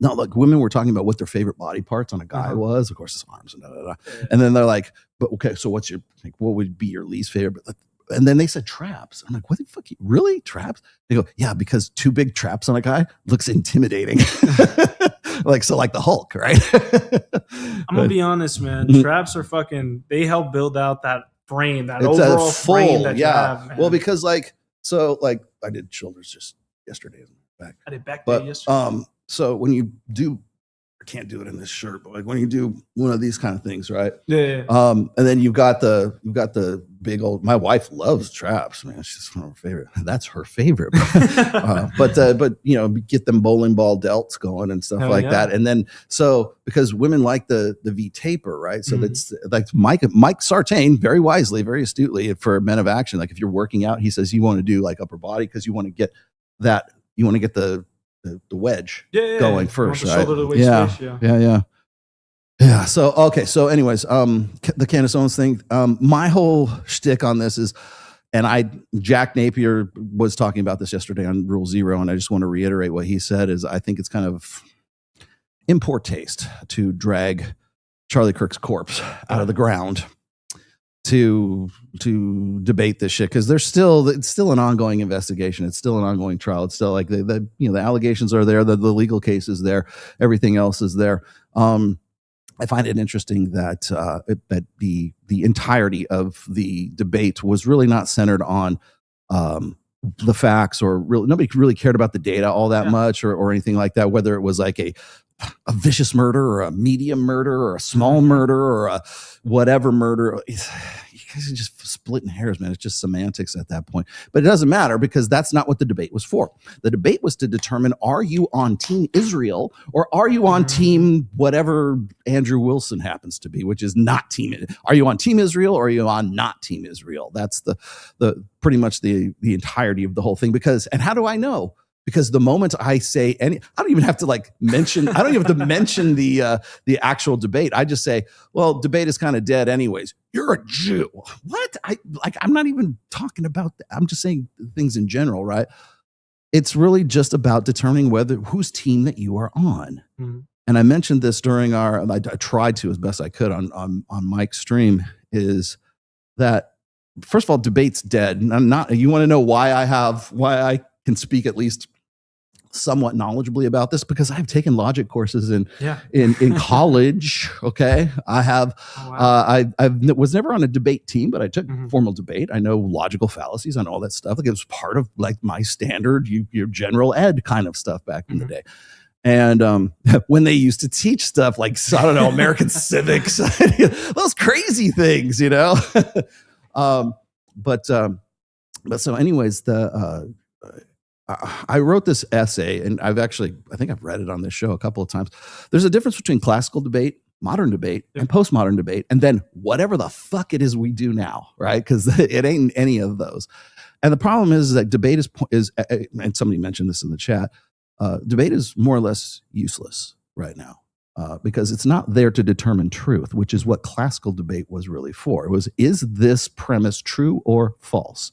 No, like women were talking about what their favorite body parts on a guy was. Of course, his arms and Yeah. And then they're like, but okay, so what would be your least favorite? And then they said traps. I'm like, what the fuck? Really? Traps? They go, yeah, because two big traps on a guy looks intimidating. like the Hulk, right? I'm gonna be honest, man. Traps are they help build out that frame, that overall frame that you have, man. Well, because I did shoulders just yesterday. Back. I did back day yesterday. So when you do, I can't do it in this shirt, but like when you do one of these kind of things, right? Yeah. And then you've got the big old. My wife loves traps, man. She's one of her favorite. That's her favorite. But get them bowling ball delts going and stuff that. And then because women like the V taper, right? So that's like Mike Sartain very wisely, very astutely for Men of Action. Like if you're working out, he says you want to do like upper body because you want to get that. You want to get the wedge going first, right? Shoulder to waist space, yeah. So okay. So anyways, the Candace Owens thing. My whole shtick on this is, and Jack Napier was talking about this yesterday on Rule Zero, and I just want to reiterate what he said is I think it's kind of in poor taste to drag Charlie Kirk's corpse out of the ground to debate this shit, because it's still an ongoing investigation. It's still an ongoing trial. It's still like the allegations are there, the legal case is there, everything else is there. I find it interesting that that the entirety of the debate was really not centered on the facts, or really nobody really cared about the data all that much, or anything like that. Whether it was like a vicious murder or a medium murder or a small murder or a whatever murder. You guys are just splitting hairs, man. It's just semantics at that point. But it doesn't matter, because that's not what the debate was for. The debate was to determine, are you on Team Israel or are you on Team whatever Andrew Wilson happens to be, which is not Team. Are you on Team Israel or are you on not Team Israel? That's the pretty much the entirety of the whole thing. And how do I know? Because the moment I say I don't even have to mention the actual debate. I just say, well, debate is kind of dead anyways. You're a Jew. What? I'm not even talking about that. I'm just saying things in general, right? it's really just about determining whose team that you are on. Mm-hmm. And I mentioned this during I tried to as best I could on Mike's stream, is that first of all, debate's dead. And I'm not. You want to know why I can speak at least somewhat knowledgeably about this? Because I've taken logic courses in college. Okay, I have. I was never on a debate team, but I took formal debate. I know logical fallacies and all that stuff. Like it was part of like my standard, your general ed kind of stuff back in the day. And when they used to teach stuff like, I don't know, American civics, those crazy things, you know. But so anyways, I wrote this essay, and I think I've read it on this show a couple of times. There's a difference between classical debate, modern debate, and postmodern debate, and then whatever the fuck it is we do now, right? Because it ain't any of those. And the problem is that debate is, and somebody mentioned this in the chat, debate is more or less useless right now. Because it's not there to determine truth, which is what classical debate was really for. It was, is this premise true or false?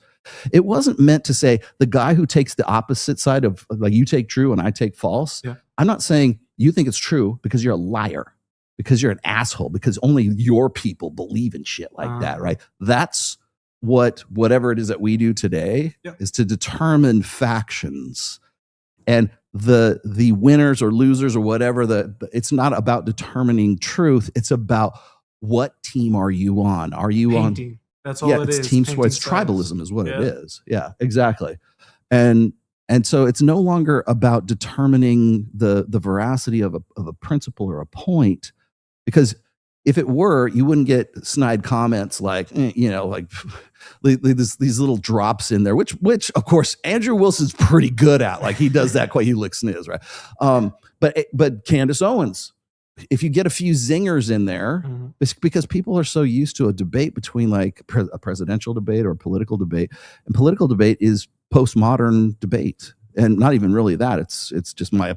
It wasn't meant to say the guy who takes the opposite side of, like, you take true and I take false. Yeah. I'm not saying you think it's true because you're a liar, because you're an asshole, because only your people believe in shit like that, right? That's whatever it is that we do today is to determine factions. And the winners or losers or whatever, it's not about determining truth. It's about what team are you on? Are you Painting. on? That's all it is. Team sports. Tribalism is what it is. Yeah, exactly. And so it's no longer about determining the veracity of a principle or a point, because if it were, you wouldn't get snide comments like, like these little drops in there, which of course Andrew Wilson's pretty good at. Like he does that quite. He licks sniz, right? But Candace Owens, if you get a few zingers in there, it's because people are so used to a debate between like a presidential debate or a political debate, and political debate is postmodern debate, and not even really that. It's just my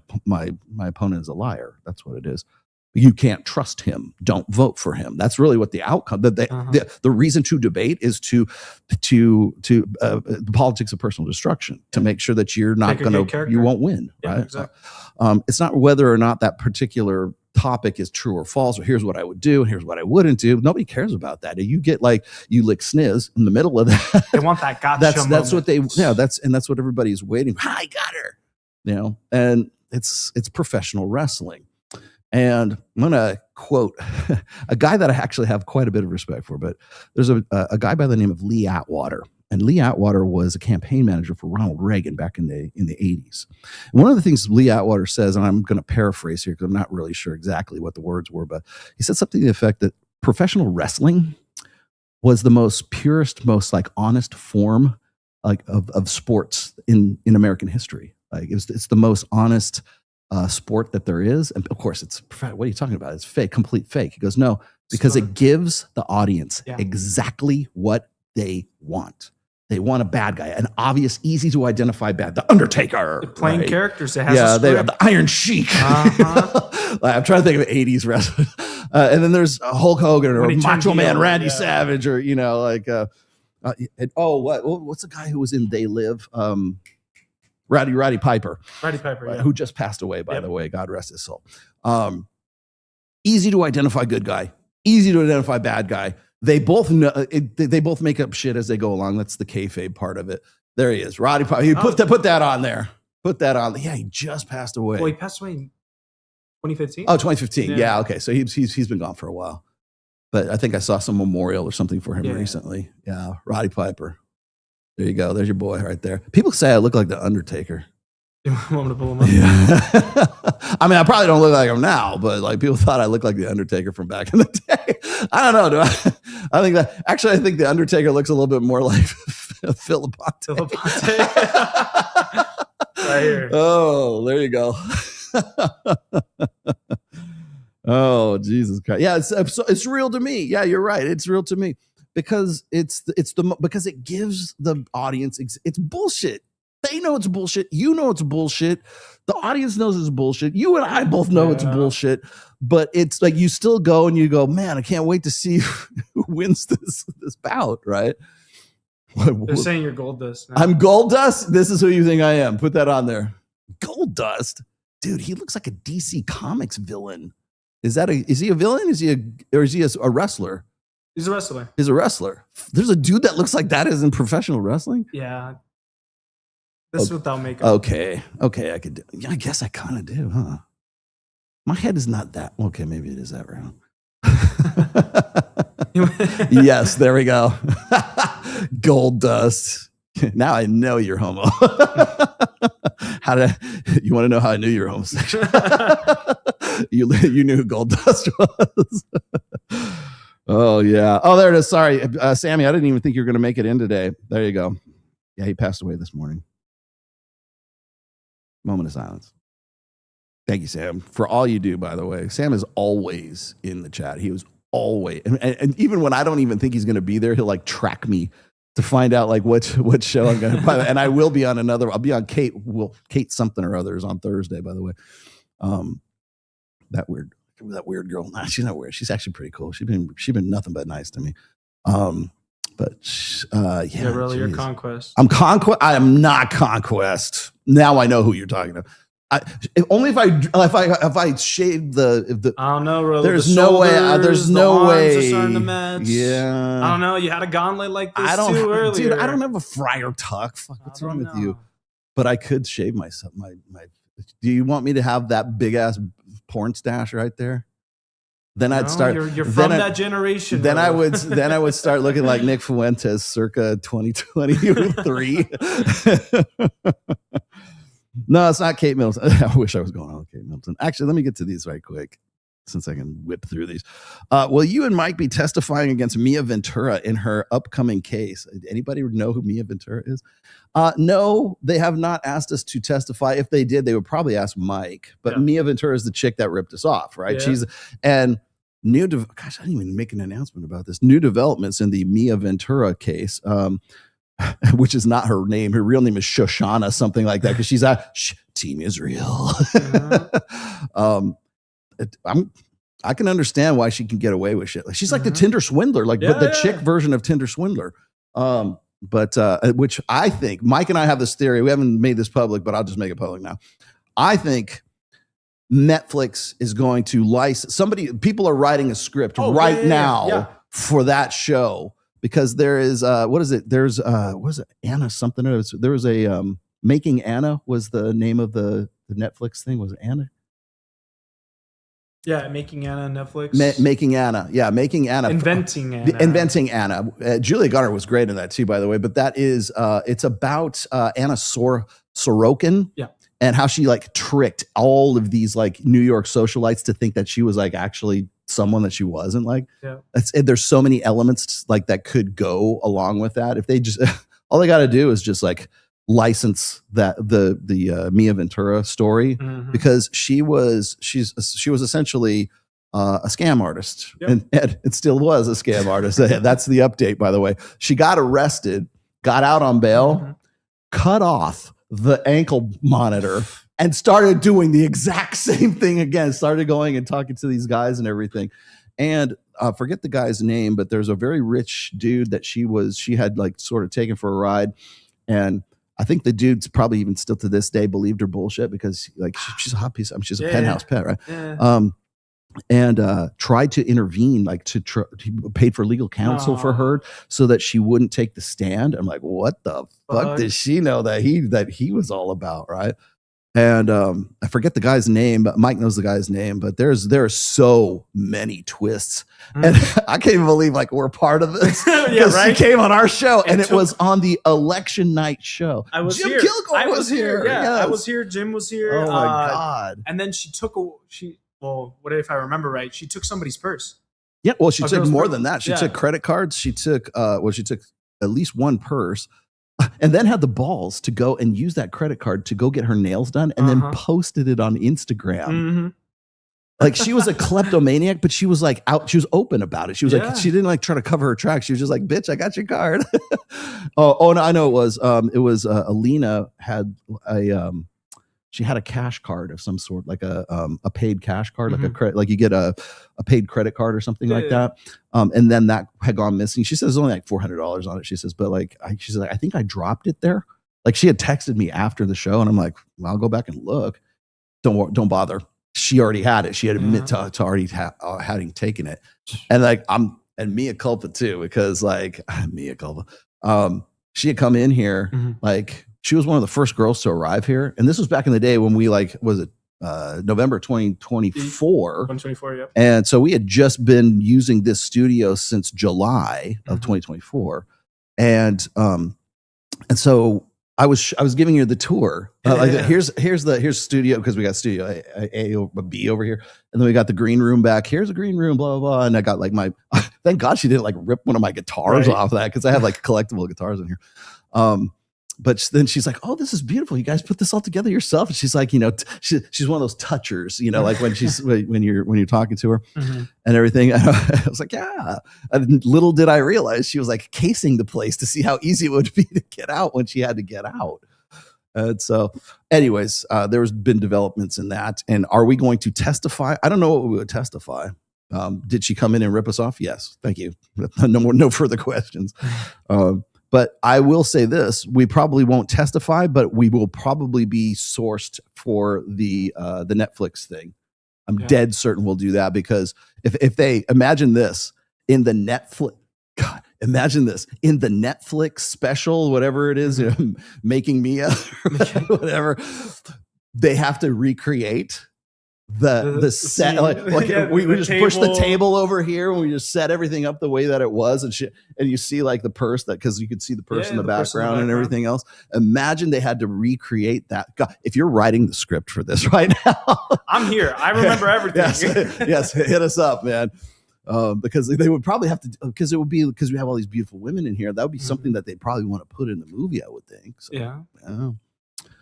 opponent is a liar. That's what it is. You can't trust him. Don't vote for him. That's really what the outcome. The reason to debate is to the politics of personal destruction, to make sure that you're not you won't win, right? Exactly. It's not whether or not that particular topic is true or false, or here's what I would do and here's what I wouldn't do. Nobody cares about that. You get like you lick sniz in the middle of that. They want that gotcha. That's what they that's what everybody's waiting. I got her, and it's professional wrestling. And I'm going to quote a guy that I actually have quite a bit of respect for, but there's a guy by the name of Lee Atwater. And Lee Atwater was a campaign manager for Ronald Reagan back in the 80s. And one of the things Lee Atwater says, and I'm going to paraphrase here because I'm not really sure exactly what the words were, but he said something to the effect that professional wrestling was the most purest, most like honest form like of sports in American history. Like it's the most honest sport that there is. And of course it's, what are you talking about? It's fake, complete fake. He goes, no, because it gives the audience exactly what they want. They want a bad guy, an obvious, easy to identify bad, the Undertaker. They're playing characters. It has they have the Iron Sheik. I'm trying to think of 80s wrestling. And then there's Hulk Hogan or Macho Man Randy Savage, or what's the guy who was in They Live? Roddy Piper. Roddy Piper, who just passed away, by the way. God rest his soul. Easy to identify good guy, easy to identify bad guy. They both know. They both make up shit as they go along. That's the kayfabe part of it. There he is, Roddy Piper. You put that on there. Put that on. Yeah, he just passed away. Well, he passed away in 2015. Oh, 2015. Yeah. Okay. So he's been gone for a while, but I think I saw some memorial or something for him recently. Yeah, Roddy Piper. There you go. There's your boy right there. People say I look like the Undertaker. You want me to pull him up? Yeah. I mean, I probably don't look like him now, but like people thought I looked like the Undertaker from back in the day. I don't know. I think the Undertaker looks a little bit more like Phil Labonte. Right here. Oh, there you go. Oh, Jesus Christ. Yeah, it's real to me. Yeah, you're right. It's real to me because because it gives the audience, it's bullshit. They know it's bullshit. You know it's bullshit. The audience knows it's bullshit. You and I both know it's bullshit. But it's like you still go and you go, man, I can't wait to see who wins this bout, right? They're saying you're gold dust. Now. I'm gold dust. This is who you think I am. Put that on there. Gold dust, dude. He looks like a DC Comics villain. Is he a villain? Is he a wrestler? He's a wrestler. He's a wrestler. There's a dude that looks like that is in professional wrestling. Yeah. This is without makeup. Okay. I could do. Yeah, I guess I kind of do, huh? My head is not that. Okay, maybe it is that round. Yes, there we go. Gold dust. Now I know you're homo. You want to know how I knew you were homosexual? You knew who Gold Dust was. Oh yeah. Oh, there it is. Sorry, Sammy. I didn't even think you were going to make it in today. There you go. Yeah, he passed away this morning. Moment of silence. Thank you, Sam, for all you do. By the way, Sam is always in the chat. He was always, and even when I don't even think he's going to be there, he'll like track me to find out like what show I'm going to. And I will be on another. I'll be on Kate something or others on Thursday. By the way, that weird girl. Nah, she's not weird. She's actually pretty cool. She's been nothing but nice to me. But yeah, really, you're Conquest. I'm Conquest. I am not Conquest. Now I know who you're talking about. Only if I shave the. I don't know. Really. There's no way. There's no way. Are starting to match. Yeah. I don't know. You had a gauntlet like this too earlier. Dude, I don't have a friar tuck. Fuck, what's wrong with you? But I could shave myself. My. Do you want me to have that big ass porn stash right there? Then I'd start. You're from that generation. Then I would start looking like Nick Fuentes, circa 2023. No, it's not Kate Middleton. I wish I was going on with Kate Middleton. Actually, let me get to these right quick, since I can whip through these. Will you and Mike be testifying against Mia Ventura in her upcoming case? Anybody know who Mia Ventura is? No, they have not asked us to testify. If they did, they would probably ask Mike. But Mia Ventura is the chick that ripped us off, right? Yeah. Gosh, I didn't even make an announcement about this. New developments in the Mia Ventura case. Which is not her name. Her real name is Shoshana, something like that, because she's Team Israel. I can understand why she can get away with shit. Like she's like the Tinder swindler, but the chick version of Tinder swindler. Which I think Mike and I have this theory. We haven't made this public, but I'll just make it public now. I think Netflix is going to license people are writing a script now for that show. Because there is what is it? There's what is it? Anna something. There was a Making Anna was the name of the Netflix thing. Was it Anna? Yeah, Making Anna Netflix. Making Anna. Yeah, Making Anna. Inventing Anna. Inventing Anna. Julia Garner was great in that too, by the way. But that is it's about Anna Sorokin. Yeah. And how she like tricked all of these like New York socialites to think that she was like actually someone that she wasn't. Like, there's so many elements like that could go along with that. If they just all they got to do is just like license that the Mia Ventura story, because she was essentially a scam artist, and it still was a scam artist. That's the update, by the way. She got arrested, got out on bail, cut off the ankle monitor, and started doing the exact same thing again. Started going and talking to these guys and everything. And forget the guy's name, but there's a very rich dude that she had like sort of taken for a ride. And I think the dude's probably even still to this day believed her bullshit, because like she's a hot piece. I mean, she's a penthouse pet, right? Yeah. And tried to intervene, like he paid for legal counsel for her so that she wouldn't take the stand. I'm like, what the fuck did she know that he was all about, right? And I forget the guy's name, but Mike knows the guy's name. But there are so many twists, and I can't even believe like we're part of this. She came on our show, and it was on the election night show. I was Jim here. Kilgore I was here. Yeah, yes. I was here. Jim was here. Oh my god! And then well, what if I remember right? She took somebody's purse. Yeah, well, she took more than that. She took credit cards. She took she took at least one purse, and then had the balls to go and use that credit card to go get her nails done, and then posted it on Instagram. Like she was a kleptomaniac, but she was like out. She was open about it. She was like, she didn't like try to cover her tracks. She was just like, "Bitch, I got your card." No, I know it was. Alina had she had a cash card of some sort, like a paid cash card, like a credit, like you get a paid credit card or something like that. And then that had gone missing. She says there's only like $400 on it. She says, but like, she's like, I think I dropped it there. Like she had texted me after the show, and I'm like, well, I'll go back and look. Don't bother. She already had it. She had admitted to already having taken it. And like, and mea culpa too, because like mea culpa. She had come in here, like she was one of the first girls to arrive here. And this was back in the day when we like, was it November 2024? 2024, yep. And so we had just been using this studio since July of 2024. And so I was giving you the tour. Here's studio, because we got studio A over B over here, and then we got the green room back. Here's a green room, blah blah blah. And I got like my thank God she didn't like rip one of my guitars off that, because I have like collectible guitars in here. But then she's like, "Oh, this is beautiful. You guys put this all together yourself." And she's like, you know, she's one of those touchers, you know, like when you're talking to her and everything. And I was like, "Yeah." And little did I realize she was like casing the place to see how easy it would be to get out when she had to get out. And so, anyways, there's been developments in that. And are we going to testify? I don't know what we would testify. Did she come in and rip us off? Yes. Thank you. No further questions. But I will say this: we probably won't testify, but we will probably be sourced for the Netflix thing. I'm dead certain we'll do that, because if they imagine this in the Netflix, God, imagine this in the Netflix special, whatever it is, you know, Making Mia, whatever, they have to recreate the set. We just push the table over here, and we just set everything up the way that it was, and shit. And you see like the purse, that because you could see the purse in the background and everything else. Imagine they had to recreate that. God, if you're writing the script for this right now, I'm here. I remember everything. yes, hit us up, man. Because they would probably have to, because we have all these beautiful women in here. That would be something that they'd probably want to put in the movie, I would think. So, yeah.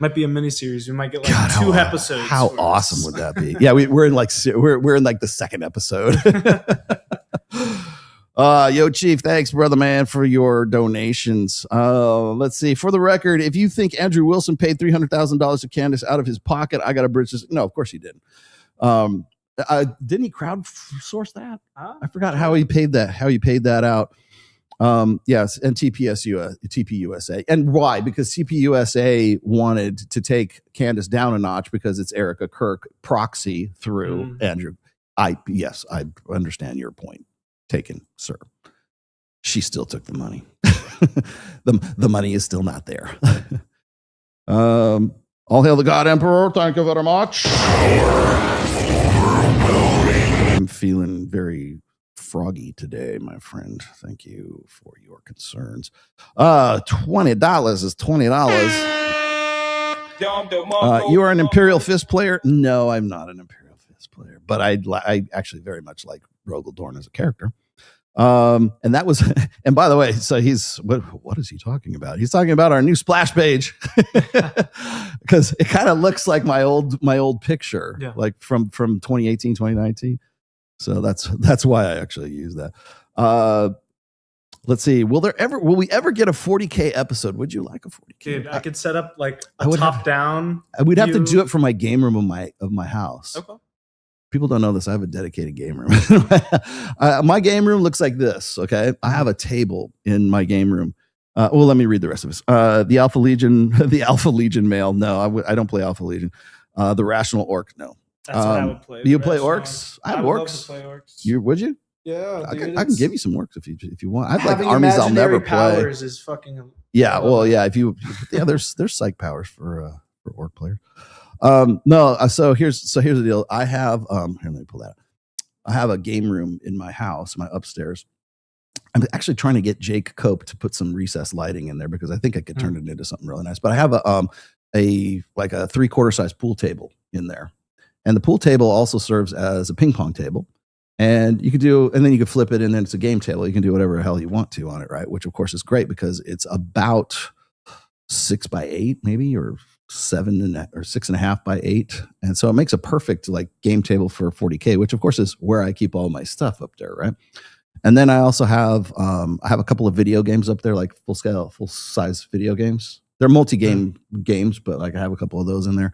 Might be a miniseries. We might get like 2 episodes. How awesome would that be? Yeah, we're in like the second episode. Yo, Chief, thanks, brother man, for your donations. Let's see. For the record, if you think Andrew Wilson paid $300,000 to Candace out of his pocket, I got to bridge this. No, of course he didn't. Didn't he crowdsource that? I forgot how he paid that out. Yes, and TPUSA. And why? Because TPUSA wanted to take Candace down a notch because it's Erica Kirk proxy through Andrew. I understand your point taken, sir. She still took the money. The money is still not there. All hail the God Emperor. Thank you very much. I'm feeling very froggy today, my friend. Thank you for your concerns. $20 is $20. You are an Imperial Fist player? No, I'm not an Imperial Fist player, but I actually very much like Rogel Dorn as a character. And that was, and by the way, so what is he talking about? He's talking about our new splash page, because it kind of looks like my old picture, like from 2018, 2019. So that's why I actually use that. Let's see. Will we ever get a 40K episode? Would you like a 40K? Dude, I could set up like a top down. We'd have to do it for my game room of my house. Okay. People don't know this. I have a dedicated game room. My game room looks like this. Okay. I have a table in my game room. Well, let me read the rest of this. The Alpha Legion male. No, I don't play Alpha Legion. The Rational Orc. No. That's what I would play. Do you play orcs? I have orcs. Love to play orcs. Would you? Yeah, I can give you some orcs if you want. I've like armies I'll never play. Powers is fucking. Yeah, well, yeah. There's psych powers for orc players. No. So here's the deal. I have here. Let me pull that up. I have a game room in my house, my upstairs. I'm actually trying to get Jake Cope to put some recessed lighting in there, because I think I could turn it into something really nice. But I have a 3/4 size pool table in there. And the pool table also serves as a ping pong table. And then you could flip it, and then it's a game table. You can do whatever the hell you want to on it, right? Which of course is great, because it's about 6 by 8, maybe, or 6.5 by 8. And so it makes a perfect like game table for 40K, which of course is where I keep all my stuff up there, right? And then I also have a couple of video games up there, like full size video games. They're multi-game games, but like I have a couple of those in there.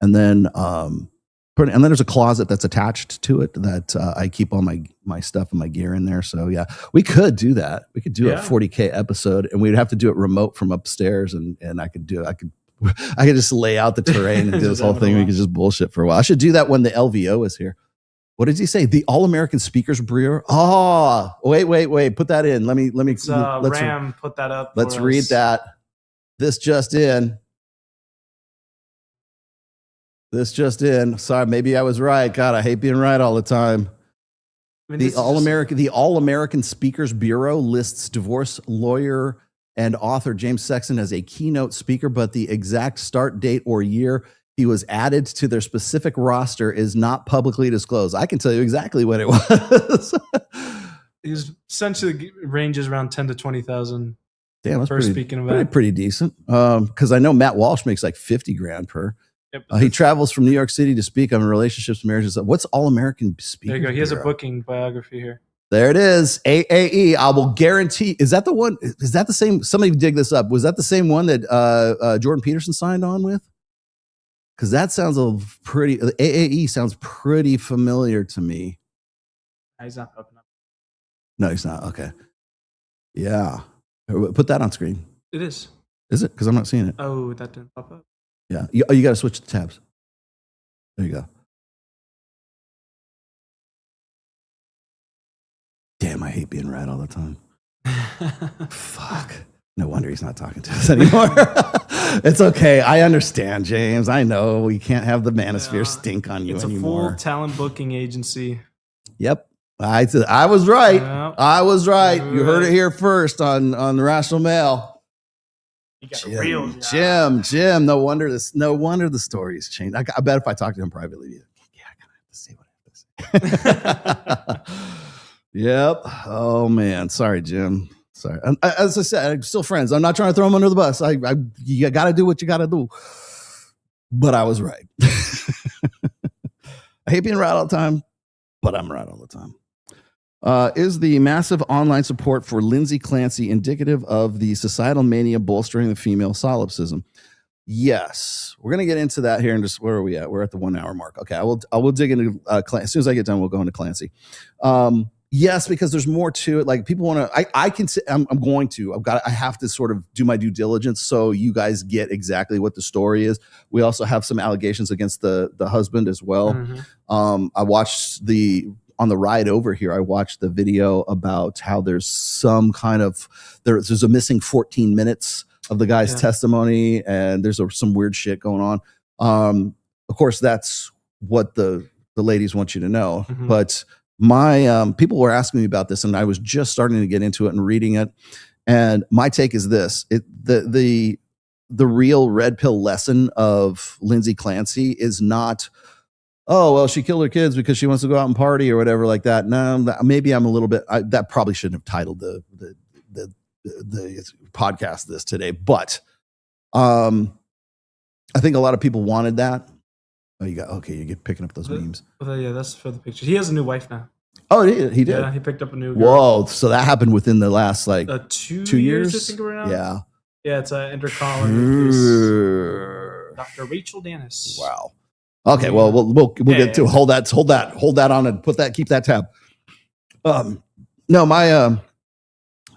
And then there's a closet that's attached to it that I keep all my stuff and my gear in there. So yeah, we could do that. We could do a 40K episode, and we'd have to do it remote from upstairs. And I could just lay out the terrain and do this whole thing. We could just bullshit for a while. I should do that when the LVO is here. What did he say? The All-American Speakers Bureau. Oh, wait. Put that in. Let's Ram put that up. Let's read that. This just in. Sorry, maybe I was right. God, I hate being right all the time. The All-American Speakers Bureau lists divorce lawyer and author James Sexton as a keynote speaker, but the exact start date or year he was added to their specific roster is not publicly disclosed. I can tell you exactly what it was. He's essentially ranges around 10 to 20,000. Damn, that's pretty pretty decent. Because I know Matt Walsh makes like $50,000 per. Yep. He travels from New York City to speak on relationships, marriages. What's All-American Speaker? There you go. He has a booking biography here. There it is. AAE. I will guarantee. Is that the one? Is that the same? Somebody dig this up. Was that the same one that Jordan Peterson signed on with? Because that sounds AAE sounds pretty familiar to me. He's not open up. No, he's not. Okay. Yeah. Put that on screen. It is. Is it? Because I'm not seeing it. Oh, that didn't pop up. Yeah. You got to switch the tabs. There you go. Damn, I hate being right all the time. Fuck. No wonder he's not talking to us anymore. It's okay. I understand, James. I know we can't have the Manosphere stink on you anymore. It's a full talent booking agency. Yep. I was right. Yep. I was right. You heard it here first on the Rational Mail. You got a real job. Jim. No wonder the story's changed. I bet if I talk to him privately, I kind of have to see what I have to say. Yep. Oh man. Sorry, Jim. Sorry. As I said, I'm still friends. I'm not trying to throw him under the bus. You got to do what you got to do. But I was right. I hate being right all the time, but I'm right all the time. Is the massive online support for Lindsay Clancy indicative of the societal mania bolstering the female solipsism? Yes. We're going to get into that here in just, where are we at? We're at the 1 hour mark. Okay. I will dig into Clancy. As soon as I get done, we'll go into Clancy. Yes, because there's more to it. Like people want to, I have to sort of do my due diligence so you guys get exactly what the story is. We also have some allegations against the husband as well. Mm-hmm. I watched on the ride over here, I watched the video about how there's some kind of, there's a missing 14 minutes of the guy's testimony, and there's some weird shit going on. Of course, that's what the ladies want you to know. Mm-hmm. But my people were asking me about this, and I was just starting to get into it and reading it. And my take is this: the real red pill lesson of Lindsay Clancy is not, oh, well, she killed her kids because she wants to go out and party or whatever like that. No, maybe I'm a little bit, that probably shouldn't have titled the podcast this today. But I think a lot of people wanted that. Oh, you get picking up those memes. Yeah, that's for the picture. He has a new wife now. Oh, he did. Yeah, he picked up a new girl. Whoa, so that happened within the last 2 years, I think, around. Yeah. Yeah, it's Intercollar. Dr. Rachel Dennis. Wow. Okay, well, we'll get to hold that on and keep that tab. No,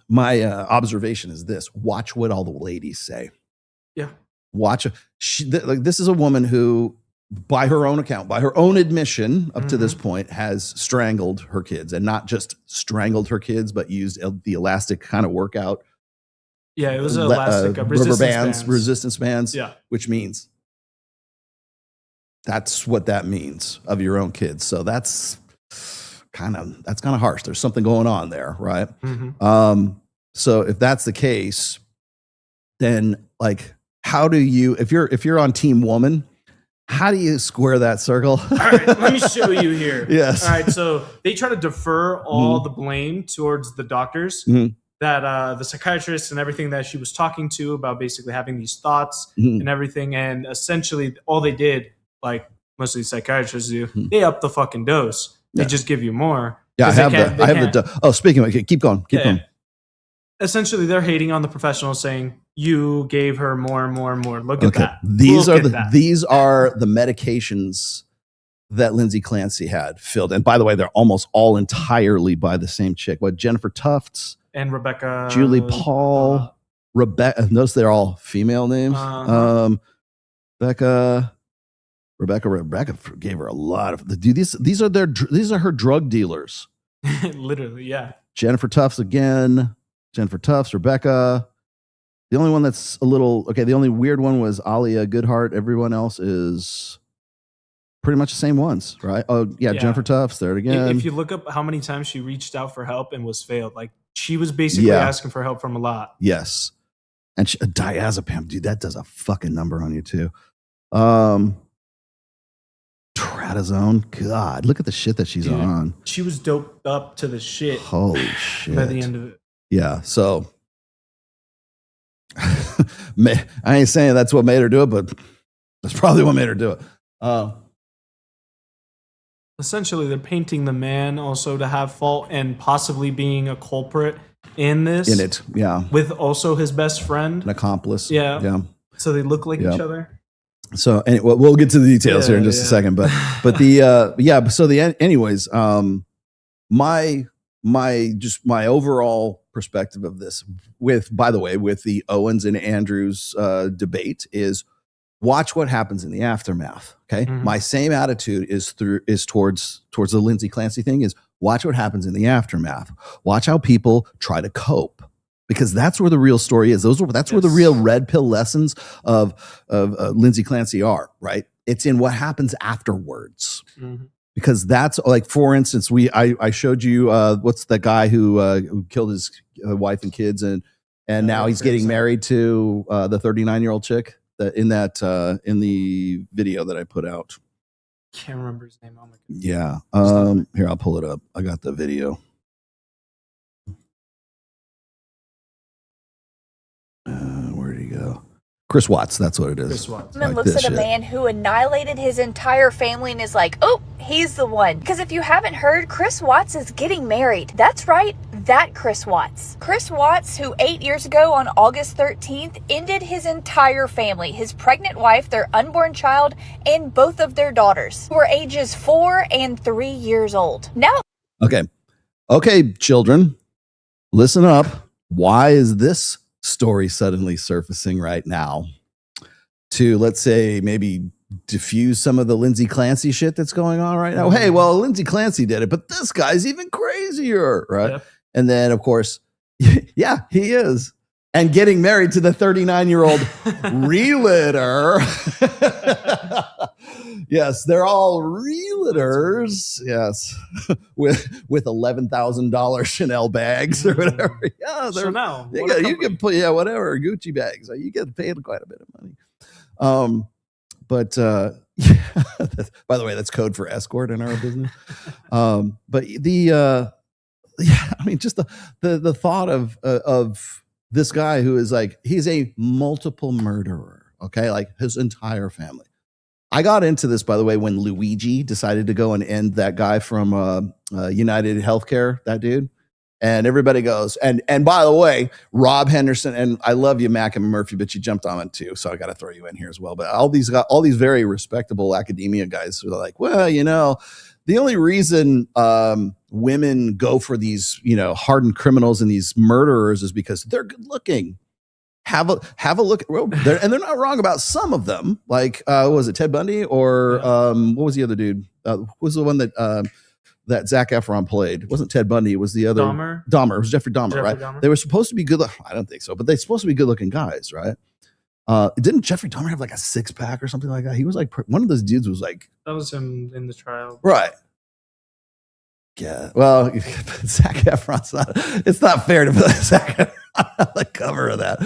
my observation is this: watch what all the ladies say. Yeah. Watch. This is a woman who, by her own account, by her own admission, up to this point, has strangled her kids, and not just strangled her kids, but used the elastic kind of workout. Yeah, it was elastic resistance bands. Yeah, which means that's what that means of your own kids. So that's kind of harsh. There's something going on there, right? Mm-hmm. So if that's the case, then how do you, if you're on team woman, how do you square that circle? All right, let me show you here. Yes. All right, so they try to defer all the blame towards the doctors, that the psychiatrists and everything that she was talking to about basically having these thoughts and everything. And essentially all they did, like most of these psychiatrists do, they up the fucking dose. They just give you more. Yeah, I have the dose. Oh, speaking of it, keep going. essentially they're hating on the professionals, saying you gave her more and more and more. Look at that. These Look are at the that. these are the medications that Lindsay Clancy had filled. And by the way, they're almost all entirely by the same chick. What, Jennifer Tufts, And Rebecca, Julie Paul, Rebecca. Notice they're all female names. Rebecca gave her a lot of. Dude, these are her drug dealers. literally, yeah. Jennifer Tufts again. Jennifer Tufts, Rebecca. The only one that's a little okay. The only weird one was Alia Goodhart. Everyone else is pretty much the same ones, right? Oh yeah, Jennifer Tufts. There it again. If you look up how many times she reached out for help and was failed, like she was basically asking for help from a lot. Yes, and diazepam, dude, that does a fucking number on you too. Trazodone, God, look at the shit that she's on. She was doped up to the shit. Holy shit! By the end of it, yeah. So I ain't saying that's what made her do it, but that's probably what made her do it. Essentially, they're painting the man also to have fault and possibly being a culprit in this. In it, yeah. With also his best friend. An accomplice. Yeah. Yeah. So they look like each other. So anyway, we'll get to the details here in just a second, but anyways, my overall perspective of this with the Owens and Andrews debate is watch what happens in the aftermath. Okay. Mm-hmm. My same attitude is towards the Lindsay Clancy thing is watch what happens in the aftermath. Watch how people try to cope, because that's where the real story is. That's where the real red pill lessons of Lindsay Clancy are, right? It's in what happens afterwards. Mm-hmm. Because that's like, for instance, I showed you what's the guy who killed his wife and kids, and now he's getting married to the 39-year-old chick in the video that I put out. Can't remember his name. Oh my goodness. Yeah. Here, I'll pull it up. I got the video. Where did he go? Chris Watts, that's what it is. Chris Watts. Woman looks at a man who annihilated his entire family and is like, oh, he's the one. Because if you haven't heard, Chris Watts is getting married. That's right, that Chris Watts. Chris Watts, who 8 years ago on August 13th ended his entire family, his pregnant wife, their unborn child, and both of their daughters, who were ages 4 and 3 years old. Now. Okay, children, listen up. Why is this story suddenly surfacing right now to, let's say, maybe diffuse some of the Lindsay Clancy shit that's going on right now? Hey, well, Lindsay Clancy did it, but this guy's even crazier, right? Yep. And then, of course, yeah, he is. And getting married to the 39-year-old realtor. Yes, they're all realtors. Yes, with $11,000 Chanel bags or whatever. Yeah, they're Chanel. You can put whatever Gucci bags. You get paid quite a bit of money. But by the way, that's code for escort in our business. But I mean, just the thought of this guy who is like, he's a multiple murderer. Okay, like his entire family. I got into this, by the way, when Luigi decided to go and end that guy from United Healthcare, that dude. And everybody goes, and by the way, Rob Henderson, and I love you, Mac and Murphy, but you jumped on it too, so I got to throw you in here as well. But all these very respectable academia guys are like, well, the only reason women go for these, hardened criminals and these murderers is because they're good looking. Have a look. And they're not wrong about some of them. Like, what was it, Ted Bundy, or what was the other dude? Who was the one that Zac Efron played? It wasn't Ted Bundy. It was the other Dahmer. It was Jeffrey Dahmer, right? Dahmer. They were supposed to be good. I don't think so, but they're supposed to be good looking guys, right? Didn't Jeffrey Dahmer have like a 6-pack or something like that? He was like one of those dudes was like, that was him in the trial, right? Yeah. Well, Zac Efron's it's not fair to put Zac Efron on the cover of that.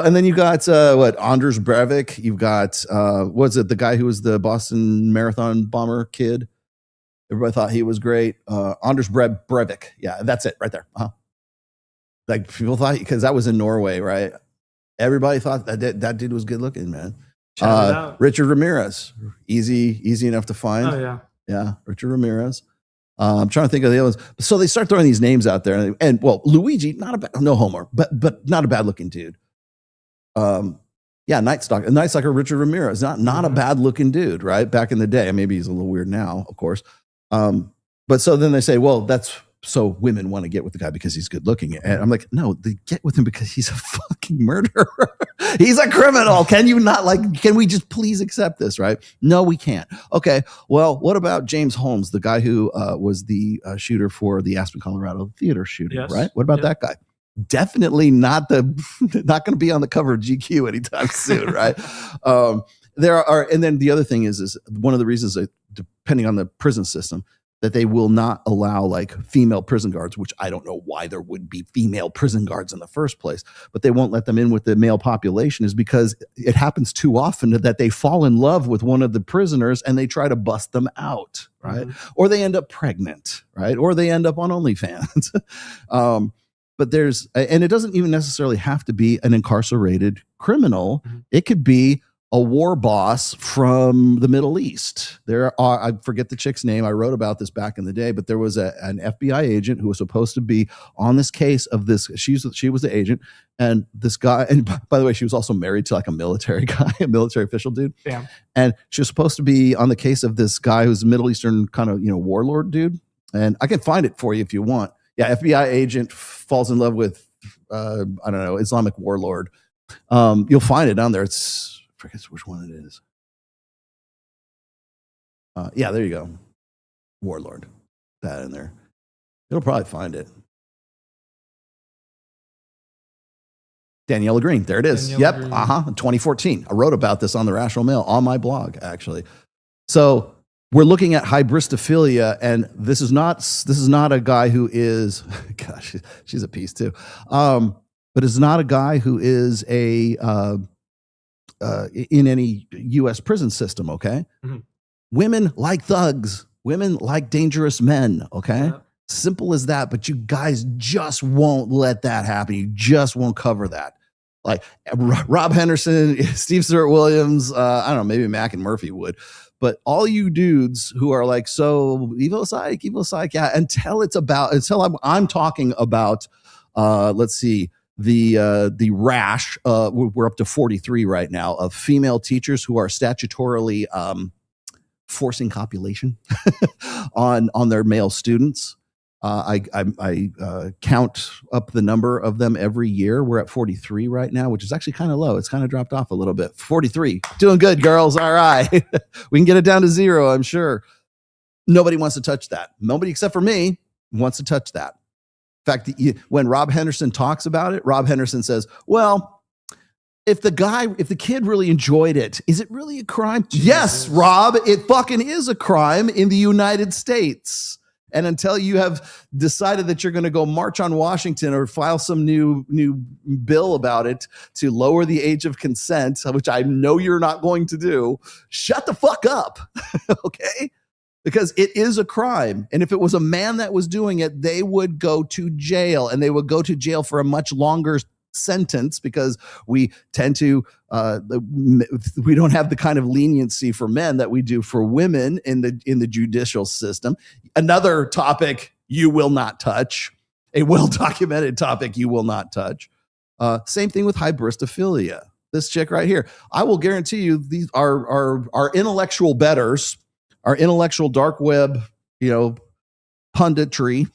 And then you got Anders Breivik. You've got was it the guy who was the Boston Marathon bomber kid? Everybody thought he was great. Anders Breivik. Yeah, that's it right there. Like people thought, because that was in Norway, right? Everybody thought that dude was good looking, man. Richard Ramirez, easy enough to find. Oh yeah. Yeah, Richard Ramirez. I'm trying to think of the others. So they start throwing these names out there, and well, Luigi, no homo, but not a bad looking dude. Yeah, Night Stalker Richard Ramirez, not a bad looking dude, right? Back in the day, maybe he's a little weird now, of course. But so then they say, well, that's so women want to get with the guy because he's good looking. And I'm like, no, they get with him because he's a fucking murderer. He's a criminal. Can we just please accept this, right? No, we can't. Okay, well, what about James Holmes, the guy who was the shooter for the Aspen, Colorado theater shooting, right? What about that guy? Definitely not going to be on the cover of GQ anytime soon, right? And then the other thing is one of the reasons that, depending on the prison system, that they will not allow like female prison guards, which I don't know why there would be female prison guards in the first place, but they won't let them in with the male population is because it happens too often that they fall in love with one of the prisoners and they try to bust them out, right? Or they end up pregnant, right? Or they end up on OnlyFans. But and it doesn't even necessarily have to be an incarcerated criminal. It could be a war boss from the Middle East. I forget the chick's name. I wrote about this back in the day, but there was an FBI agent who was supposed to be on this case of this. She was the agent, and this guy, and by the way, she was also married to like a military guy, a military official dude. Damn. And she was supposed to be on the case of this guy who's a Middle Eastern kind of, warlord dude. And I can find it for you if you want. Yeah, FBI agent falls in love with, I don't know, Islamic warlord. You'll find it down there. I forget which one it is. Yeah, there you go. Warlord. That in there. You'll probably find it. Daniela Green. There it is. Daniela Green. 2014. I wrote about this on the Rational Mail on my blog, actually. So we're looking at hybristophilia, and this is not a guy who is, gosh, she's a piece too. But it's not a guy who is in any U.S. prison system. Okay, women like thugs, women like dangerous men. Okay, simple as that. But you guys just won't let that happen. You just won't cover that. Like Rob Henderson, Steve Stewart Williams. I don't know, maybe Mac and Murphy would. But all you dudes who are like, so Evo Psych, yeah, until I'm talking about, let's see, the rash, we're up to 43 right now, of female teachers who are statutorily forcing copulation on their male students. I count up the number of them every year. We're at 43 right now, which is actually kind of low. It's kind of dropped off a little bit. 43. Doing good, girls. All right. We can get it down to 0, I'm sure. Nobody wants to touch that. Nobody except for me wants to touch that. In fact, when Rob Henderson talks about it, Rob Henderson says, well, if the kid really enjoyed it, is it really a crime? Jesus. Yes, Rob, it fucking is a crime in the United States. And until you have decided that you're going to go march on Washington or file some new bill about it to lower the age of consent, which I know you're not going to do, shut the fuck up, okay? Because it is a crime. And if it was a man that was doing it, they would go to jail, and they would go to jail for a much longer sentence, because we tend to we don't have the kind of leniency for men that we do for women in the judicial system. Another topic you will not touch, a well-documented topic you will not touch. Same thing with hybristophilia. This chick right here, I will guarantee you, these are intellectual betters, our intellectual dark web, punditry,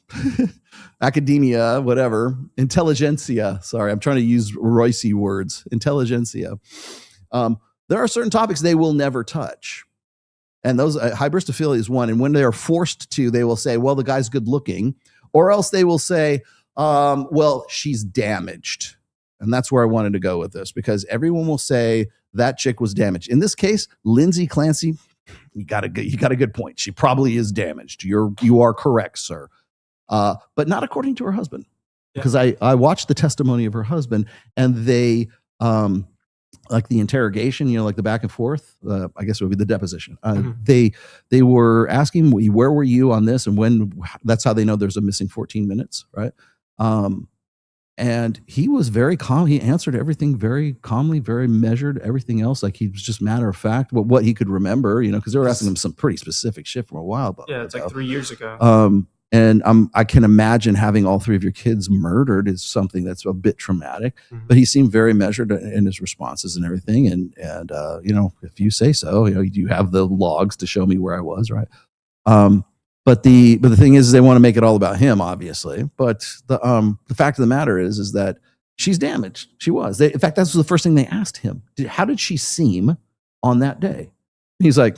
academia, whatever, intelligentsia. Sorry, I'm trying to use Royce words. Intelligentsia. There are certain topics they will never touch. And those hybristophilia is one. And when they are forced to, they will say, well, the guy's good looking, or else they will say, well, she's damaged. And that's where I wanted to go with this, because everyone will say that chick was damaged. In this case, Lindsay Clancy, you got a good point. She probably is damaged. You are correct, sir. But not according to her husband, because I watched the testimony of her husband, and they, like the interrogation, like the back and forth, I guess it would be the deposition. They were asking, where were you on this? And when, that's how they know there's a missing 14 minutes, right? And he was very calm. He answered everything very calmly, very measured, everything else. Like he was just matter of fact, what he could remember, because they were asking him some pretty specific shit from a while ago. Yeah, it's like 3 years ago. And I can imagine having all 3 of your kids murdered is something that's a bit traumatic, but he seemed very measured in his responses and everything. And if you say so, you have the logs to show me where I was, right? But the thing is they want to make it all about him, obviously. But the fact of the matter is that she's damaged. She was. In fact, that was the first thing they asked him. How did she seem on that day? He's like,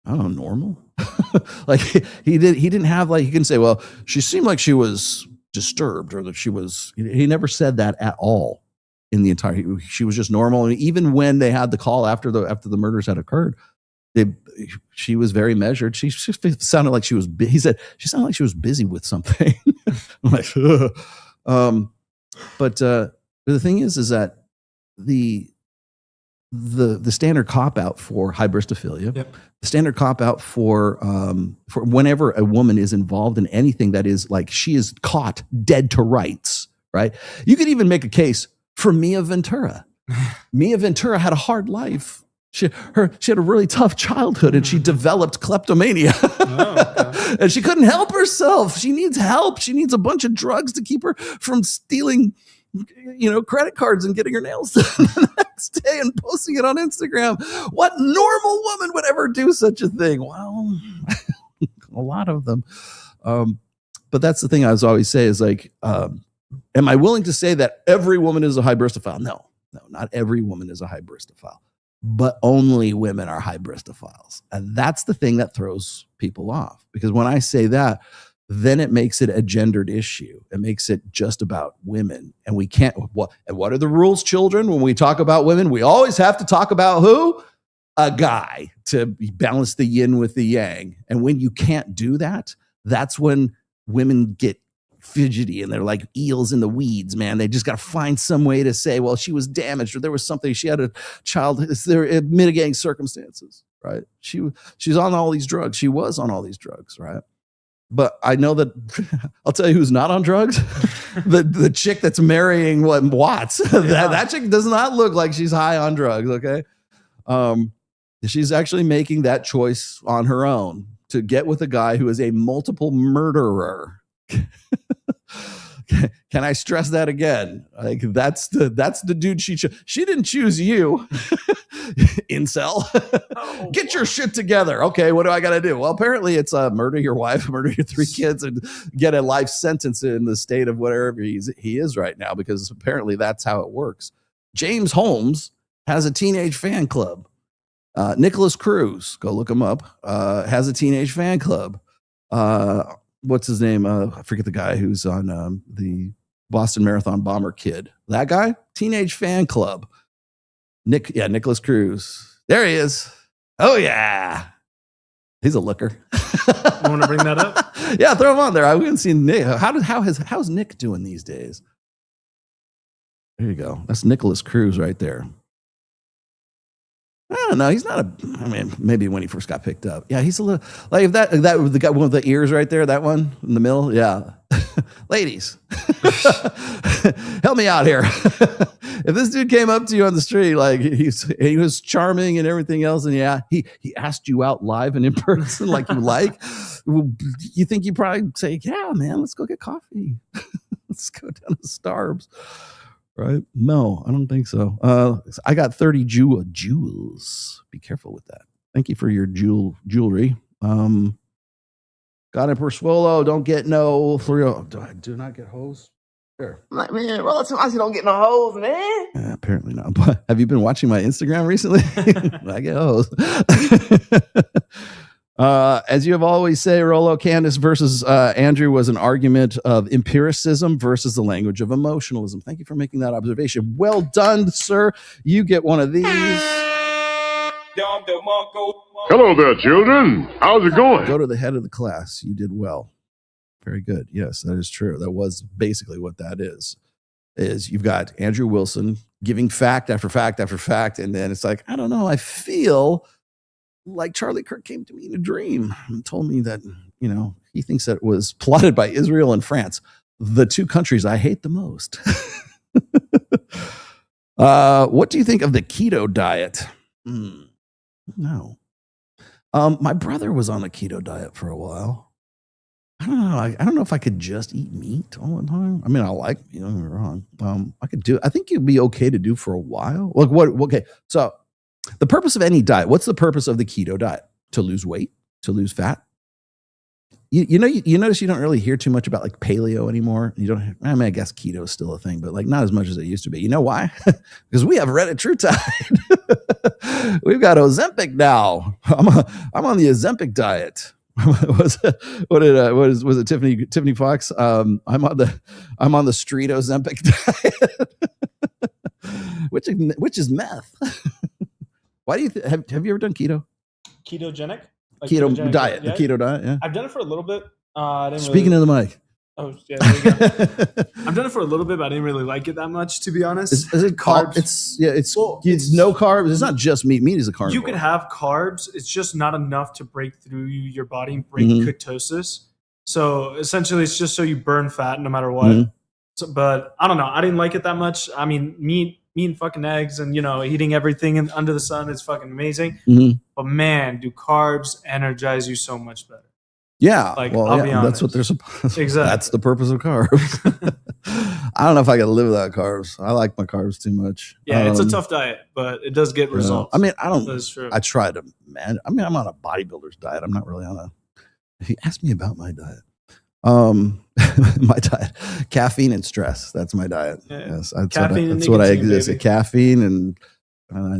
I don't know, normal. Like he didn't have like, you can say, well, she seemed like she was disturbed or that she was. He never said that at all in the entire. She was just normal. And even when they had the call after the murders had occurred, she was very measured. She sounded like she was. He said she sounded like she was busy with something. I'm like, but the thing is that the standard cop out for hybristophilia, the standard cop out for whenever a woman is involved in anything that is like she is caught dead to rights, right? You could even make a case for Mia Ventura. Mia Ventura had a hard life. She had a really tough childhood and she developed kleptomania. And she couldn't help herself. She needs help. She needs a bunch of drugs to keep her from stealing, credit cards and getting her nails done the next day and posting it on Instagram. What normal woman would ever do such a thing? Well, a lot of them. But that's the thing I always say is like, am I willing to say that every woman is a hybristophile? No, not every woman is a hybristophile. But only women are hybristophiles. And that's the thing that throws people off. Because when I say that, then it makes it a gendered issue. It makes it just about women. And we can't, what are the rules, children? When we talk about women, we always have to talk about who? A guy, to balance the yin with the yang. And when you can't do that, that's when women get fidgety and they're like eels in the weeds, man. They just got to find some way to say, well, she was damaged or there was something, she had a child, there are mitigating circumstances, right? She's on all these drugs. She was on all these drugs, right? But I know that I'll tell you who's not on drugs. the chick that's marrying Watts. That chick does not look like she's high on drugs, okay? She's actually making that choice on her own to get with a guy who is a multiple murderer. Can I stress that again? Like that's the dude she didn't choose you, incel. Get your shit together. Okay, what do I got to do? Well, apparently it's murder your wife, murder your 3 kids, and get a life sentence in the state of whatever he is right now, because apparently that's how it works. James Holmes has a teenage fan club. Nicholas Cruz, go look him up, has a teenage fan club. What's his name? I forget the guy who's on the Boston Marathon bomber kid. That guy? Teenage fan club. Nicholas Cruz. There he is. Oh, yeah. He's a looker. You want to bring that up? Yeah, throw him on there. I haven't seen Nick. How's Nick doing these days? There you go. That's Nicholas Cruz right there. I don't know. He's not maybe when he first got picked up. Yeah, he's a little like if that the guy with the ears right there, that one in the middle. Yeah. Ladies, help me out here. If this dude came up to you on the street, like he was charming and everything else, and yeah, he asked you out live and in person like you think you'd probably say, yeah, man, let's go get coffee. Let's go down to Starbucks. Right? No, I don't think so. I got 30 jewels. Be careful with that. Thank you for your jewelry. Got Emperor Swallow. Don't get no. Do not get hose. Sure. I'm like, man, I don't get no hoes, man. Apparently not. But have you been watching my Instagram recently? I get hoes. As you have always say, Rollo, Candace versus Andrew was an argument of empiricism versus the language of emotionalism. Thank you for making that observation. Well done, sir. You get one of these. Hello there, children. How's it going? Go to the head of the class. You did well. Very good. Yes, that is true. That was basically what that is you've got Andrew Wilson giving fact after fact after fact, and then it's like, I don't know, I feel like Charlie Kirk came to me in a dream and told me that, he thinks that it was plotted by Israel and France. the two countries I hate the most. What do you think of the keto diet? No. My brother was on a keto diet for a while. I don't know. I don't know if I could just eat meat all the time. I mean, I like, don't get me wrong. I could do, I think it'd be okay to do for a while. Like okay. So the purpose of any diet, what's the purpose of the keto diet? To lose weight, to lose fat. You notice you don't really hear too much about like paleo anymore. I guess keto is still a thing, but like not as much as it used to be. You know why? Because we have Reddit True Tide. We've got Ozempic now. I'm on the Ozempic diet. Was it Tiffany Fox? I'm on the street Ozempic diet, which is meth. Why do you have you ever done keto? Ketogenic? Like keto diet, the keto diet. Yeah, I've done it for a little bit. Speaking of the mic. Oh yeah, there you go. I've done it for a little bit, but I didn't really like it that much, to be honest. Is it carbs? It's no carbs. It's not just meat. Meat is a carnivore. You can have carbs. It's just not enough to break through your body and break ketosis. So essentially, it's just so you burn fat no matter what. So, but I don't know. I didn't like it that much. I mean, meat and fucking eggs and eating everything under the sun is fucking amazing. But man, do carbs energize you so much better? Yeah, like I'll be honest. That's what they're supposed. Exactly. That's the purpose of carbs. I don't know if I can live without carbs. I like my carbs too much. Yeah, it's a tough diet, but it does get results. I mean, I don't. That's true. I try to, man. I mean, I'm on a bodybuilder's diet. I'm not really on a. If you ask me about my diet, my diet, caffeine and stress. That's my diet. Yeah. Yes, that's what I exist. Baby. Caffeine and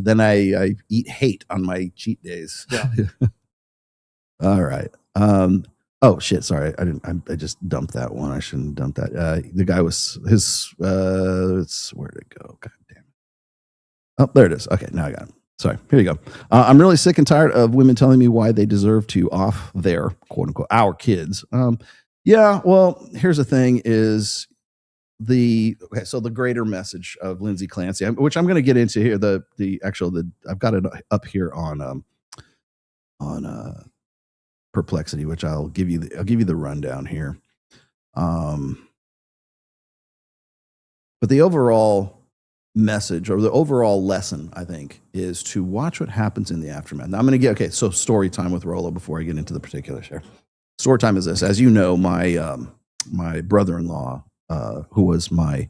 then I eat hate on my cheat days. Yeah. All right. Oh shit. Sorry. I just dumped that one. I shouldn't dump that. The guy was where'd it go? God damn it. Oh, there it is. Okay. Now I got it. Sorry. Here you go. I'm really sick and tired of women telling me why they deserve to off their quote unquote, our kids. Yeah. Well, here's the thing is so the greater message of Lindsay Clancy, which I'm going to get into here. I've got it up here on Perplexity, which I'll give you the rundown here. But the overall message or the overall lesson, I think, is to watch what happens in the aftermath. Now I'm going to so story time with Rolo before I get into the particulars here. Story time is this. As you know, my brother-in-law, who was my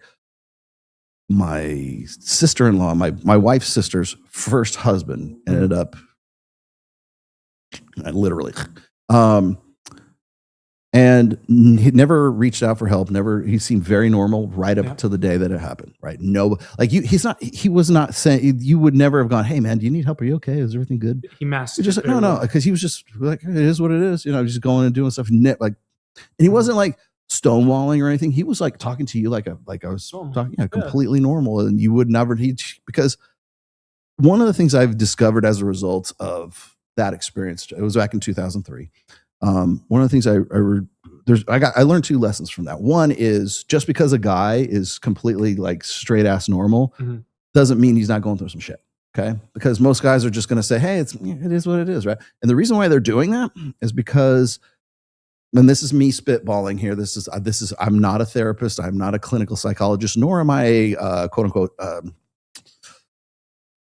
sister-in-law, my wife's sister's first husband, ended up literally. And he never reached out for help. He seemed very normal right up to the day that it happened. Right. No, like he was not saying, you would never have gone, hey man, do you need help? Are you okay? Is everything good? He masked. Just like, no. Cause he was just like, it is what it is. Just going and doing stuff. And he wasn't like stonewalling or anything. He was like talking to you like I was talking, completely normal. And you would never because one of the things I've discovered as a result of that experience, it was back in 2003. One of the things I learned two lessons from that. One is just because a guy is completely like straight ass normal doesn't mean he's not going through some shit. Okay. Because most guys are just going to say, hey, it is what it is. Right. And the reason why they're doing that is because, and this is me spitballing here. This is, I'm not a therapist. I'm not a clinical psychologist, nor am I a quote unquote,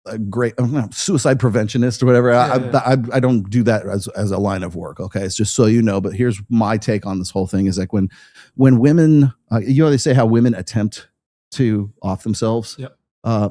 a great suicide preventionist or whatever. I don't do that as a line of work. Okay. It's just so you know, but here's my take on this whole thing is like when women, they say how women attempt to off themselves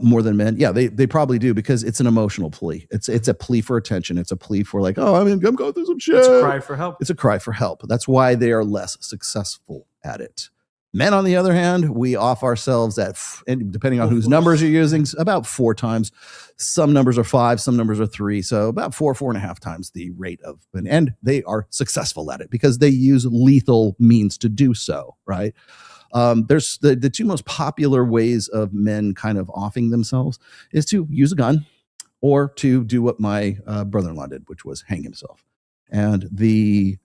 more than men. Yeah, they probably do because it's an emotional plea. It's a plea for attention. It's a plea for like, oh, I'm going through some shit. It's a cry for help. It's a cry for help. That's why they are less successful at it. Men, on the other hand, we off ourselves and depending on whose numbers you're using, about 4 times. Some numbers are 5, some numbers are 3. So about 4.5 times the rate of, and they are successful at it because they use lethal means to do so, right? There's the two most popular ways of men kind of offing themselves is to use a gun or to do what my brother-in-law did, which was hang himself. And the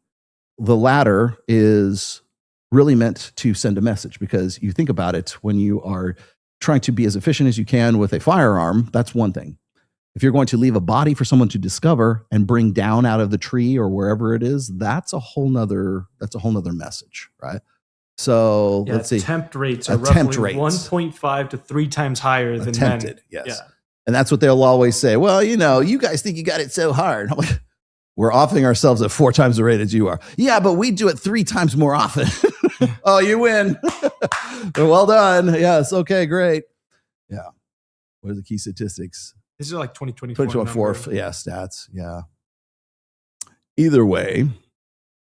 latter is really meant to send a message because you think about it when you are trying to be as efficient as you can with a firearm, that's one thing. If you're going to leave a body for someone to discover and bring down out of the tree or wherever it is, that's a whole nother message, right? So Yeah, let's see. attempt rates are Attempt roughly rates. 1.5 to 3 times higher than Attempted, men. yes. Yeah. And that's what they'll always say. Well, you guys think you got it so hard. I'm like, we're offering ourselves at 4 times the rate as you are. Yeah, but we do it 3 times more often. Oh, you win. Well done. Yes. Okay, great. Yeah. What are the key statistics? These are like 2024. 2024. Yeah, stats. Yeah. Either way,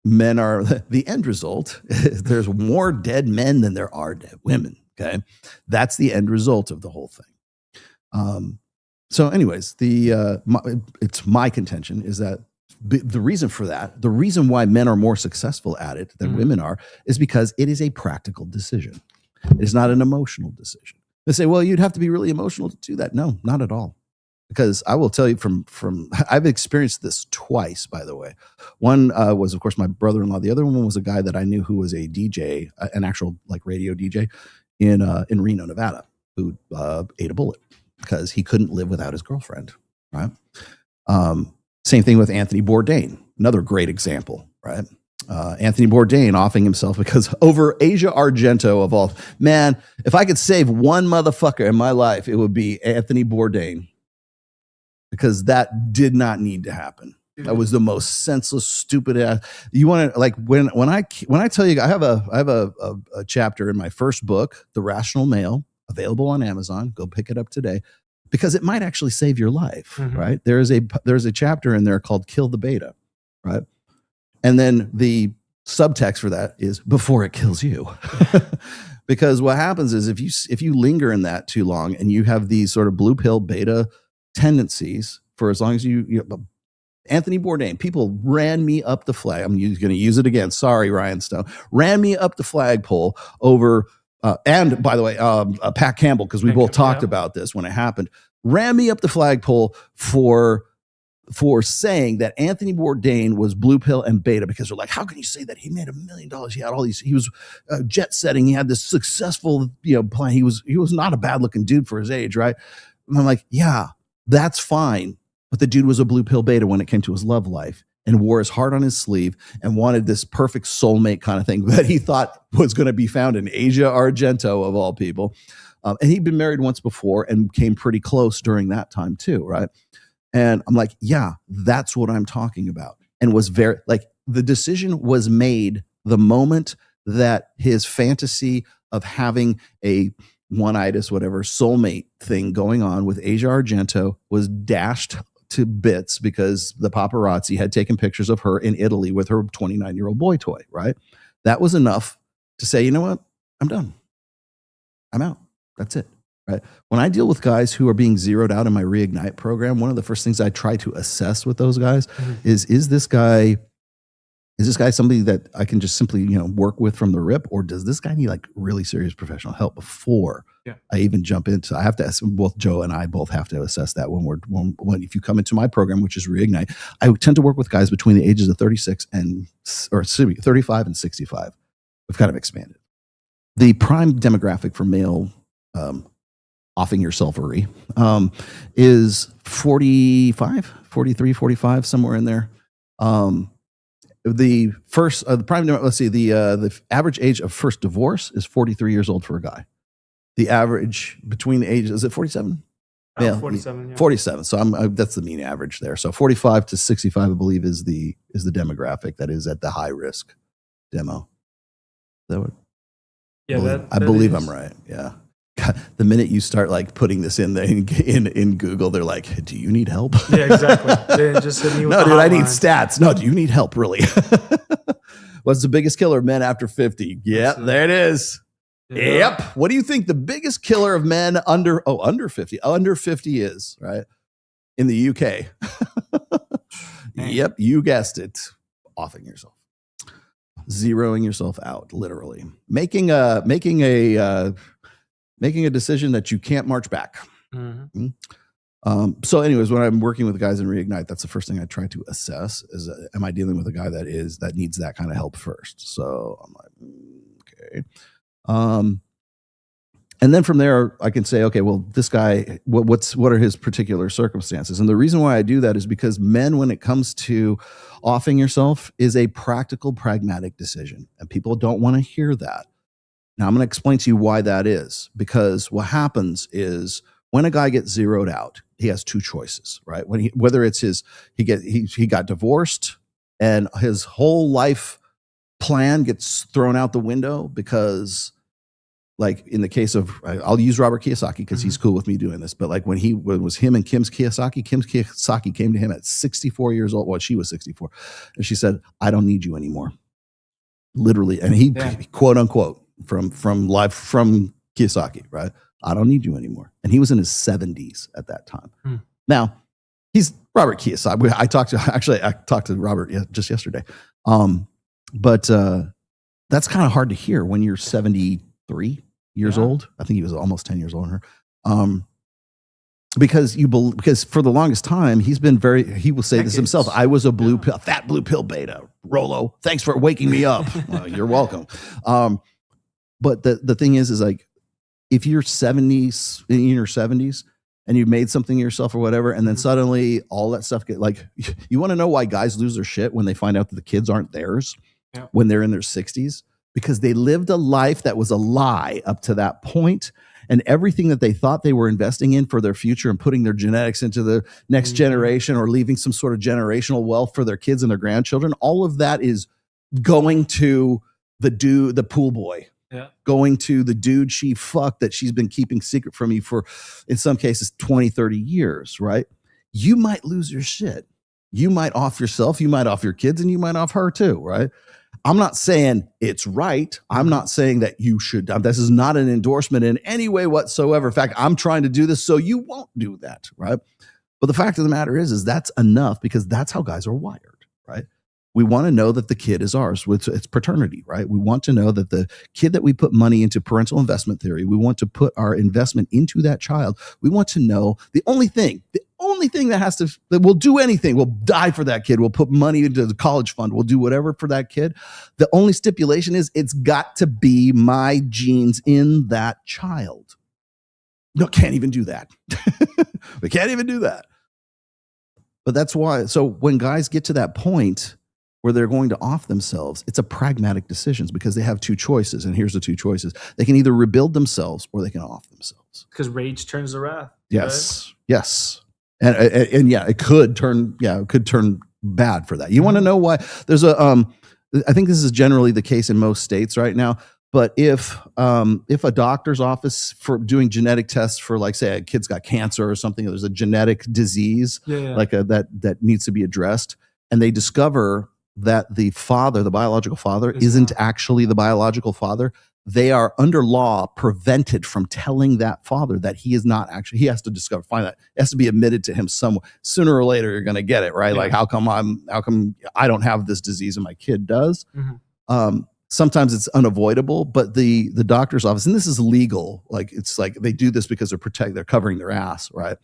men are the end result. There's more dead men than there are dead women. Okay. That's the end result of the whole thing. So anyways, it's my contention is that the reason for that, the reason why men are more successful at it than women are, is because it is a practical decision. It is not an emotional decision. They say, well, you'd have to be really emotional to do that. No, not at all. Because I will tell you from I've experienced this twice, by the way. One was, of course, my brother-in-law. The other one was a guy that I knew who was a DJ, an actual like radio DJ in Reno, Nevada, who ate a bullet because he couldn't live without his girlfriend, right? Same thing with Anthony Bourdain, another great example, right? Anthony Bourdain offing himself because over Asia Argento of all, man, if I could save one motherfucker in my life, it would be Anthony Bourdain, because that did not need to happen. That was the most senseless, stupid ass. You want to like when I tell you, I have a chapter in my first book, The Rational Male, available on Amazon. Go pick it up today, because it might actually save your life. Right? There's a chapter in there called "Kill the Beta," right? And then the subtext for that is before it kills you. Because what happens is if you linger in that too long and you have these sort of blue pill beta tendencies for as long as you Anthony Bourdain, people ran me up the flag. I'm going to use it again. Sorry, Ryan Stone. Ran me up the flagpole over, and by the way, Pat Campbell, because we both talked about this when it happened, ran me up the flagpole for saying that Anthony Bourdain was blue pill and beta, because they're like, how can you say that? He made $1 million. He had all these, he was jet setting. He had this successful, plan. He was not a bad looking dude for his age. Right. And I'm like, yeah, that's fine. But the dude was a blue pill beta when it came to his love life, and wore his heart on his sleeve and wanted this perfect soulmate kind of thing that he thought was going to be found in Asia Argento of all people. And he'd been married once before and came pretty close during that time too. Right. And I'm like, yeah, that's what I'm talking about. And was very like, the decision was made the moment that his fantasy of having a one-itis, whatever, soulmate thing going on with Asia Argento was dashed to bits because the paparazzi had taken pictures of her in Italy with her 29-year-old boy toy, right? That was enough to say, you know what? I'm done. I'm out. That's it. Right. When I deal with guys who are being zeroed out in my Reignite program, one of the first things I try to assess with those guys is this guy somebody that I can just simply, work with from the rip, or does this guy need like really serious professional help before I even jump into? I have to ask, both Joe and I both have to assess that when if you come into my program, which is Reignite, I tend to work with guys between the ages of 35 and 65. We've kind of expanded. The prime demographic for male offing yourselfery is 45, 43, 45, somewhere in there. The average age of first divorce is 43 years old for a guy. The average between the ages, is it 47? Yeah, 47. Yeah. 47. So that's the mean average there. So 45 to 65, I believe, is the demographic that is at the high risk demo. I believe I'm right. Yeah. God, the minute you start like putting this in there in Google, they're like, "Do you need help?" Yeah, exactly. They just hit me with no, dude, hotline. I need stats. No, do you need help? Really? What's the biggest killer of men after 50? Yep, there it is. Yeah. Yep. What do you think the biggest killer of men under 50? Under 50 is, right? In the UK. Yep, you guessed it. Offing yourself. Zeroing yourself out, literally. Making a decision that you can't march back. So anyways, when I'm working with guys in Reignite, that's the first thing I try to assess is, am I dealing with a guy that needs that kind of help first? So I'm like, okay. And then from there, I can say, okay, well, this guy, what are his particular circumstances? And the reason why I do that is because men, when it comes to offing yourself, is a practical, pragmatic decision. And people don't want to hear that. Now I'm going to explain to you why that is, because what happens is when a guy gets zeroed out, he has two choices, right? Whether it's he got divorced and his whole life plan gets thrown out the window because, like in the case of, I'll use Robert Kiyosaki because he's cool with me doing this, but like when it was him and Kim Kiyosaki came to him at 64 years old. Well, she was 64. And she said, I don't need you anymore. Literally. And he quote unquote from Kiyosaki, right? I don't need you anymore. And he was in his 70s at that time. Now, he's Robert Kiyosaki. I talked to Robert just yesterday. But that's kind of hard to hear when you're 73 years old. I think he was almost 10 years older than her. Because for the longest time, he will say this himself. I was a fat blue pill beta. Rolo, thanks for waking me up. You're welcome. But the thing is like, if you're in your 70s and you've made something of yourself or whatever, and then suddenly all that stuff you want to know why guys lose their shit when they find out that the kids aren't theirs when they're in their 60s? Because they lived a life that was a lie up to that point, and everything that they thought they were investing in for their future and putting their genetics into the next generation or leaving some sort of generational wealth for their kids and their grandchildren, all of that is going to the pool boy. Going to the dude she fucked that she's been keeping secret from you for, in some cases, 20, 30 years, right? You might lose your shit. You might off yourself, you might off your kids, and you might off her too, right? I'm not saying it's right. I'm not saying that you should. This is not an endorsement in any way whatsoever. In fact, I'm trying to do this so you won't do that, right? But the fact of the matter is that's enough, because that's how guys are wired, right? We want to know that the kid is ours. It's paternity, right? We want to know that the kid that we put money into, parental investment theory, we want to put our investment into that child. We want to know the only thing that will do anything, we'll die for that kid. We'll put money into the college fund. We'll do whatever for that kid. The only stipulation is it's got to be my genes in that child. No, can't even do that. We can't even do that. But that's why. So when guys get to that point where they're going to off themselves, it's a pragmatic decision because they have two choices. And here's the two choices. They can either rebuild themselves or they can off themselves. Because rage turns to wrath. Yes. Right? Yes. And yeah, it could turn bad for that. You want to know why? There's I think this is generally the case in most states right now. But if a doctor's office for doing genetic tests for, like, say a kid's got cancer or something, there's a genetic disease that needs to be addressed, and they discover that the biological father isn't actually the biological father, they are under law prevented from telling that father that he is not actually, he has to find that, it has to be admitted to him somewhere. Sooner or later, you're going to get it, right? Yeah. Like, how come I don't have this disease and my kid does? Mm-hmm. Sometimes it's unavoidable, but the doctor's office, and this is legal, like it's like they do this because they're covering their ass, right?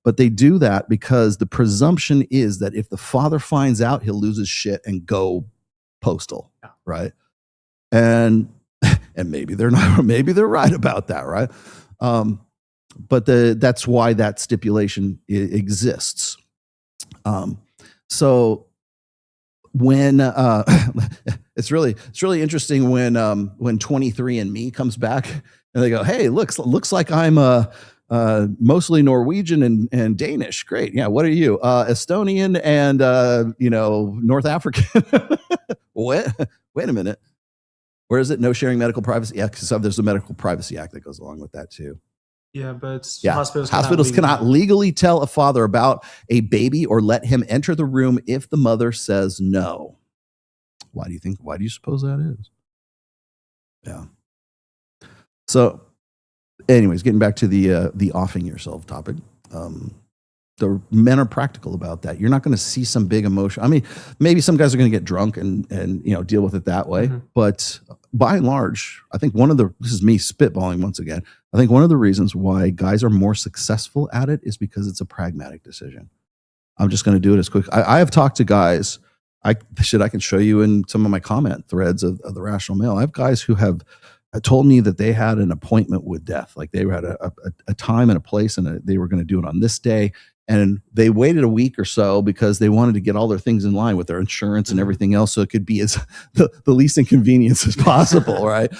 But they do that because the presumption is that if the father finds out, he'll lose his shit and go postal, right? And maybe they're not, maybe they're right about that, right? But that's why that stipulation exists. So when it's really interesting when 23andMe comes back and they go, hey, looks like I'm mostly Norwegian and Danish. Great. Yeah. What are you? Estonian and North African. Wait a minute. Where is it? No sharing medical privacy. Yeah, because there's a Medical Privacy Act that goes along with that too. Yeah, but hospitals cannot legally tell a father about a baby or let him enter the room if the mother says no. Why do you suppose that is? Yeah. So anyways, getting back to the offing yourself topic. The men are practical about that. You're not going to see some big emotion. I mean, maybe some guys are going to get drunk and deal with it that way. Mm-hmm. But by and large, I think this is me spitballing once again. I think one of the reasons why guys are more successful at it is because it's a pragmatic decision. I'm just going to do it as quick. I have talked to guys. I can show you in some of my comment threads of the Rational Male. I have guys who have told me that they had an appointment with death. Like they had a time and a place, and they were going to do it on this day. And they waited a week or so because they wanted to get all their things in line with their insurance and everything else, so it could be as the least inconvenience as possible, right?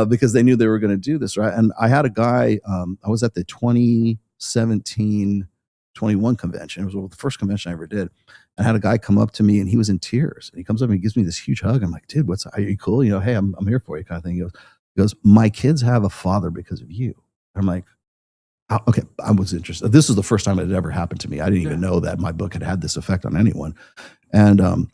Because they knew they were going to do this, right? And I had a guy, I was at the 2017 21 convention. It was the first convention I ever did. I had a guy come up to me and he was in tears. And he comes up and he gives me this huge hug. I'm like, dude, are you cool? Hey, I'm here for you, kind of thing. He goes, my kids have a father because of you. I'm like, oh, okay, I was interested. This is the first time it had ever happened to me. I didn't even know that my book had this effect on anyone. And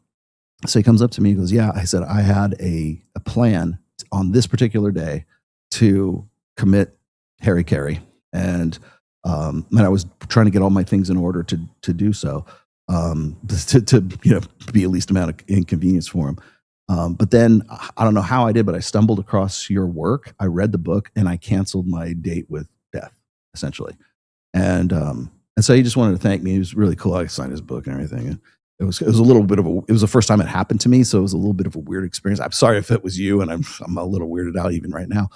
so he comes up to me and goes, yeah, I said, I had a plan on this particular day to commit Harry Carey. And I was trying to get all my things in order to do so, to be at least amount of inconvenience for him. But then I don't know how I did, but I stumbled across your work. I read the book and I canceled my date with death, essentially. And so he just wanted to thank me. He was really cool. I signed his book and everything. And it was a little bit it was the first time it happened to me. So it was a little bit of a weird experience. I'm sorry if it was you, and I'm a little weirded out even right now.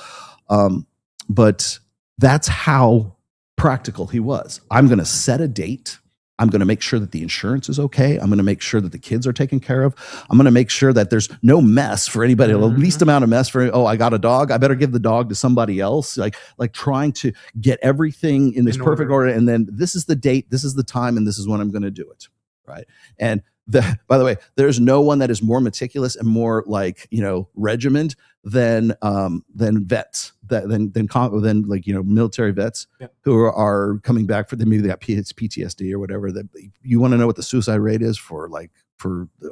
But that's how practical he was. I'm going to set a date. I'm going to make sure that the insurance is okay. I'm going to make sure that the kids are taken care of. I'm going to make sure that there's no mess for anybody, the least amount of mess for, I got a dog, I better give the dog to somebody else. Like trying to get everything in this perfect order. And then this is the date, this is the time, and this is when I'm going to do it. Right. And by the way, there's no one that is more meticulous and more regimented than vets, than military vets who are coming back for maybe they got PTSD or whatever. That you want to know what the suicide rate is for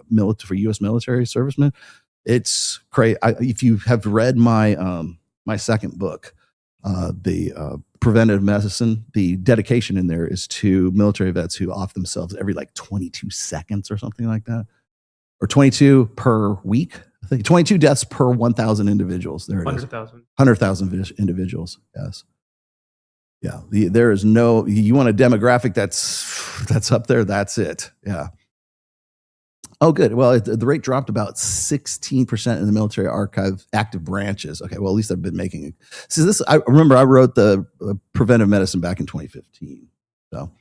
U.S. military servicemen. It's crazy. If you have read my my second book, the Preventive Medicine, the dedication in there is to military vets who off themselves every 22 seconds or something like that, or 22 per week. I think 22 deaths per 1,000 individuals. There it is. 100,000 individuals. Yes. Yeah. There is no, you want a demographic that's up there. That's it. Yeah. Oh, good. Well, the rate dropped about 16% in the military archive active branches. Okay. Well, at least I've been making it. See, I remember I wrote the preventive medicine back in 2015. So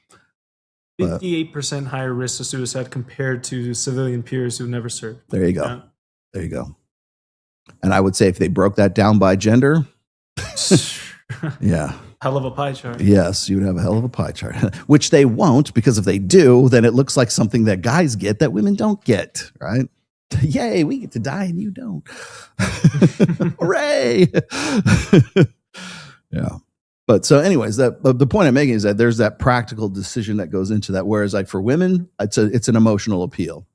58% higher risk of suicide compared to civilian peers who never served. There you go. Yeah. There you go. And I would say if they broke that down by gender, yeah. Hell of a pie chart. Yes, you would have a hell of a pie chart, which they won't, because if they do, then it looks like something that guys get that women don't get, right? Yay, we get to die and you don't. Hooray. Yeah. But so anyways, the point I'm making is that there's that practical decision that goes into that. Whereas for women, it's an emotional appeal.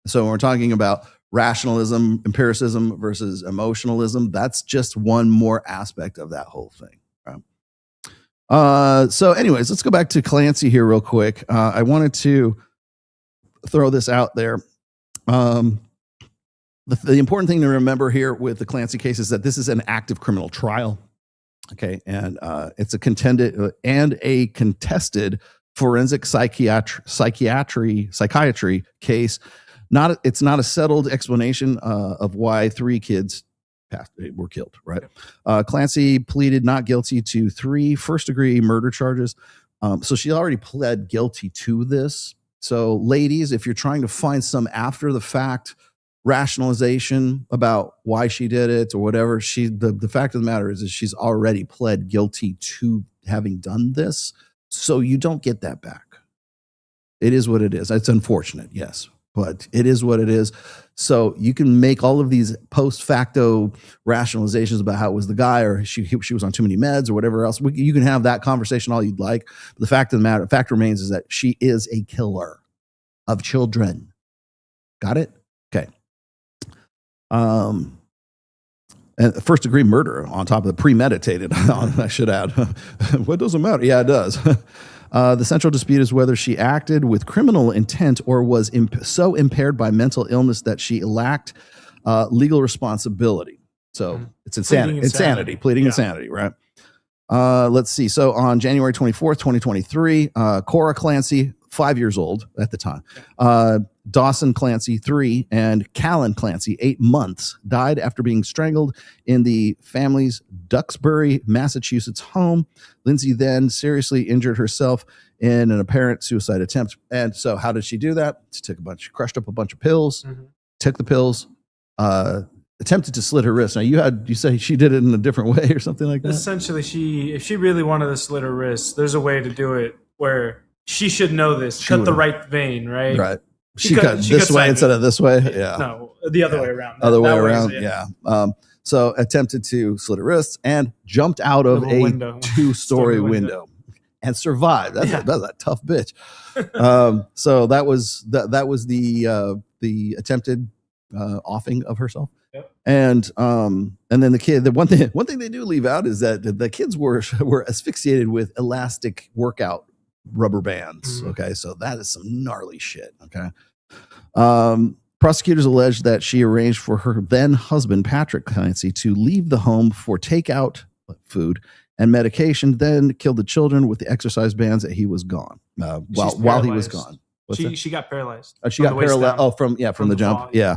So when we're talking about rationalism, empiricism versus emotionalism, that's just one more aspect of that whole thing. So anyways, let's go back to Clancy here real quick. I wanted to throw this out there. The important thing to remember here with the Clancy case is that this is an active criminal trial. Okay. And it's a contested forensic psychiatry case. It's not a settled explanation of why 3 kids were killed, right? Clancy pleaded not guilty to 3 first-degree murder charges. So she already pled guilty to this. So ladies, if you're trying to find some after-the-fact rationalization about why she did it or whatever, the fact of the matter is she's already pled guilty to having done this. So you don't get that back. It is what it is. It's unfortunate, yes, but it is what it is. So you can make all of these post facto rationalizations about how it was the guy or she was on too many meds or whatever else. You can have that conversation all you'd like. But the fact remains is that she is a killer of children. Got it? Okay. And first degree murder on top of the premeditated, I should add. What doesn't matter? Yeah, it does. The central dispute is whether she acted with criminal intent or was so impaired by mental illness that she lacked legal responsibility. So it's insanity. Pleading insanity, right? Let's see. So on January 24th, 2023, Cora Clancy, 5 years old at the time, Dawson Clancy, 3, and Callan Clancy, 8 months, died after being strangled in the family's Duxbury, Massachusetts home. Lindsay then seriously injured herself in an apparent suicide attempt. And so how did she do that? She crushed up a bunch of pills, took the pills, attempted to slit her wrist. Now you say she did it in a different way or something like that? Essentially, if she really wanted to slit her wrist, there's a way to do it where she should know this. Cut the right vein, right? Right. She cut this way instead of this way. Yeah. No, the other way around. Other way around. Yeah. So attempted to slit her wrists and jumped out of a window. 2-story window and survived. That's a tough bitch. So that was the attempted offing of herself. Yep. And then the one thing they do leave out is that the kids were asphyxiated with elastic workout rubber bands. Okay, so that is some gnarly shit. Okay. Prosecutors alleged that she arranged for her then husband Patrick Clancy to leave the home for takeout food and medication, then killed the children with the exercise bands that he was gone while he was gone. She got paralyzed. She got paralyzed. Oh, from the jump. fall. Yeah.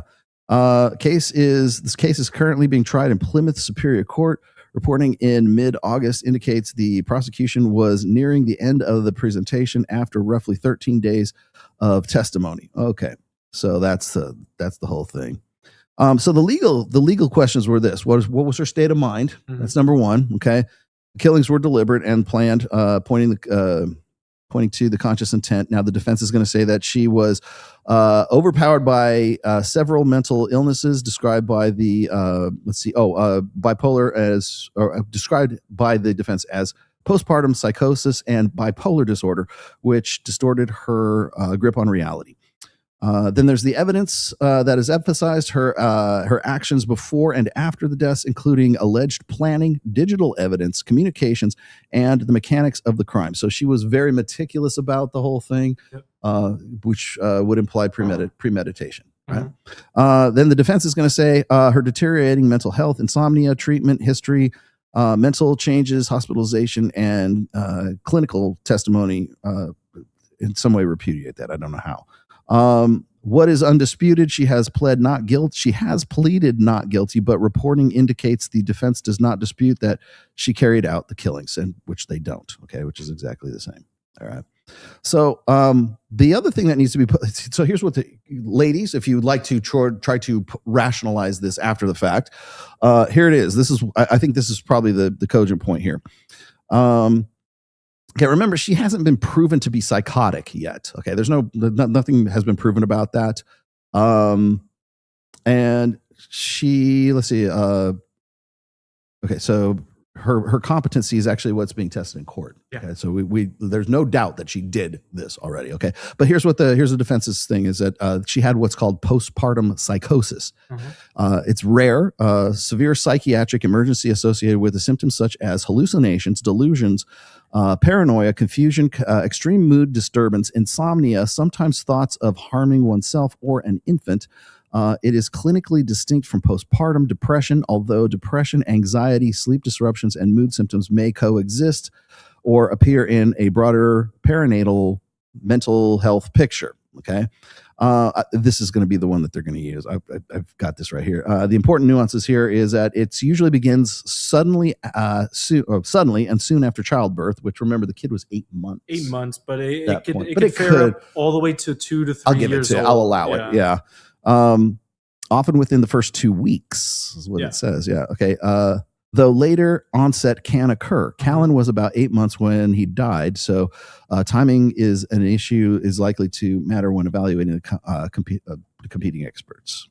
This case is currently being tried in Plymouth Superior Court. Reporting in mid-August indicates the prosecution was nearing the end of the presentation after roughly 13 days of testimony. Okay, so that's the whole thing. So the legal questions were this: what was her state of mind? That's number one. Okay, the killings were deliberate and planned, pointing to the conscious intent. Now the defense is going to say that she was overpowered by several mental illnesses described by the bipolar described by the defense as postpartum psychosis and bipolar disorder, which distorted her grip on reality. Then there's the evidence that has emphasized her actions before and after the deaths, including alleged planning, digital evidence, communications, and the mechanics of the crime. So she was very meticulous about the whole thing, which would imply premeditation. Right? Then the defense is going to say her deteriorating mental health, insomnia, treatment history, mental changes, hospitalization, and clinical testimony in some way repudiate that. I don't know how. What is undisputed? She has pleaded not guilty, but reporting indicates the defense does not dispute that she carried out the killings, and which they don't. Okay, which is exactly the same. All right. So the other thing that needs to be put. So here's what the ladies, if you would like to try to rationalize this after the fact, here it is. I think this is probably the cogent point here. Okay, remember, she hasn't been proven to be psychotic yet. Okay, there's nothing has been proven about that. And she, let's see. Okay, so her competency is actually what's being tested in court. Yeah. Okay, so we there's no doubt that she did this already. Okay, but here's the defense's thing is that she had what's called postpartum psychosis. It's rare, severe psychiatric emergency associated with the symptoms such as hallucinations, delusions, paranoia, confusion, extreme mood disturbance, insomnia, sometimes thoughts of harming oneself or an infant. It is clinically distinct from postpartum depression, although depression, anxiety, sleep disruptions, and mood symptoms may coexist or appear in a broader perinatal mental health picture. Okay. This is going to be the one that they're going to use. I've got this right here. The important nuances here is that it usually begins suddenly and soon after childbirth, which remember the kid was 8 months. 8 months, but it could fare up all the way to 2 to 3 I'll give years it to you. old. I'll allow it. Yeah. Often within the first 2 weeks is what it says. Yeah. Okay. Though later onset can occur. Callan was about 8 months when he died, so timing is an issue, is likely to matter when evaluating the competing experts.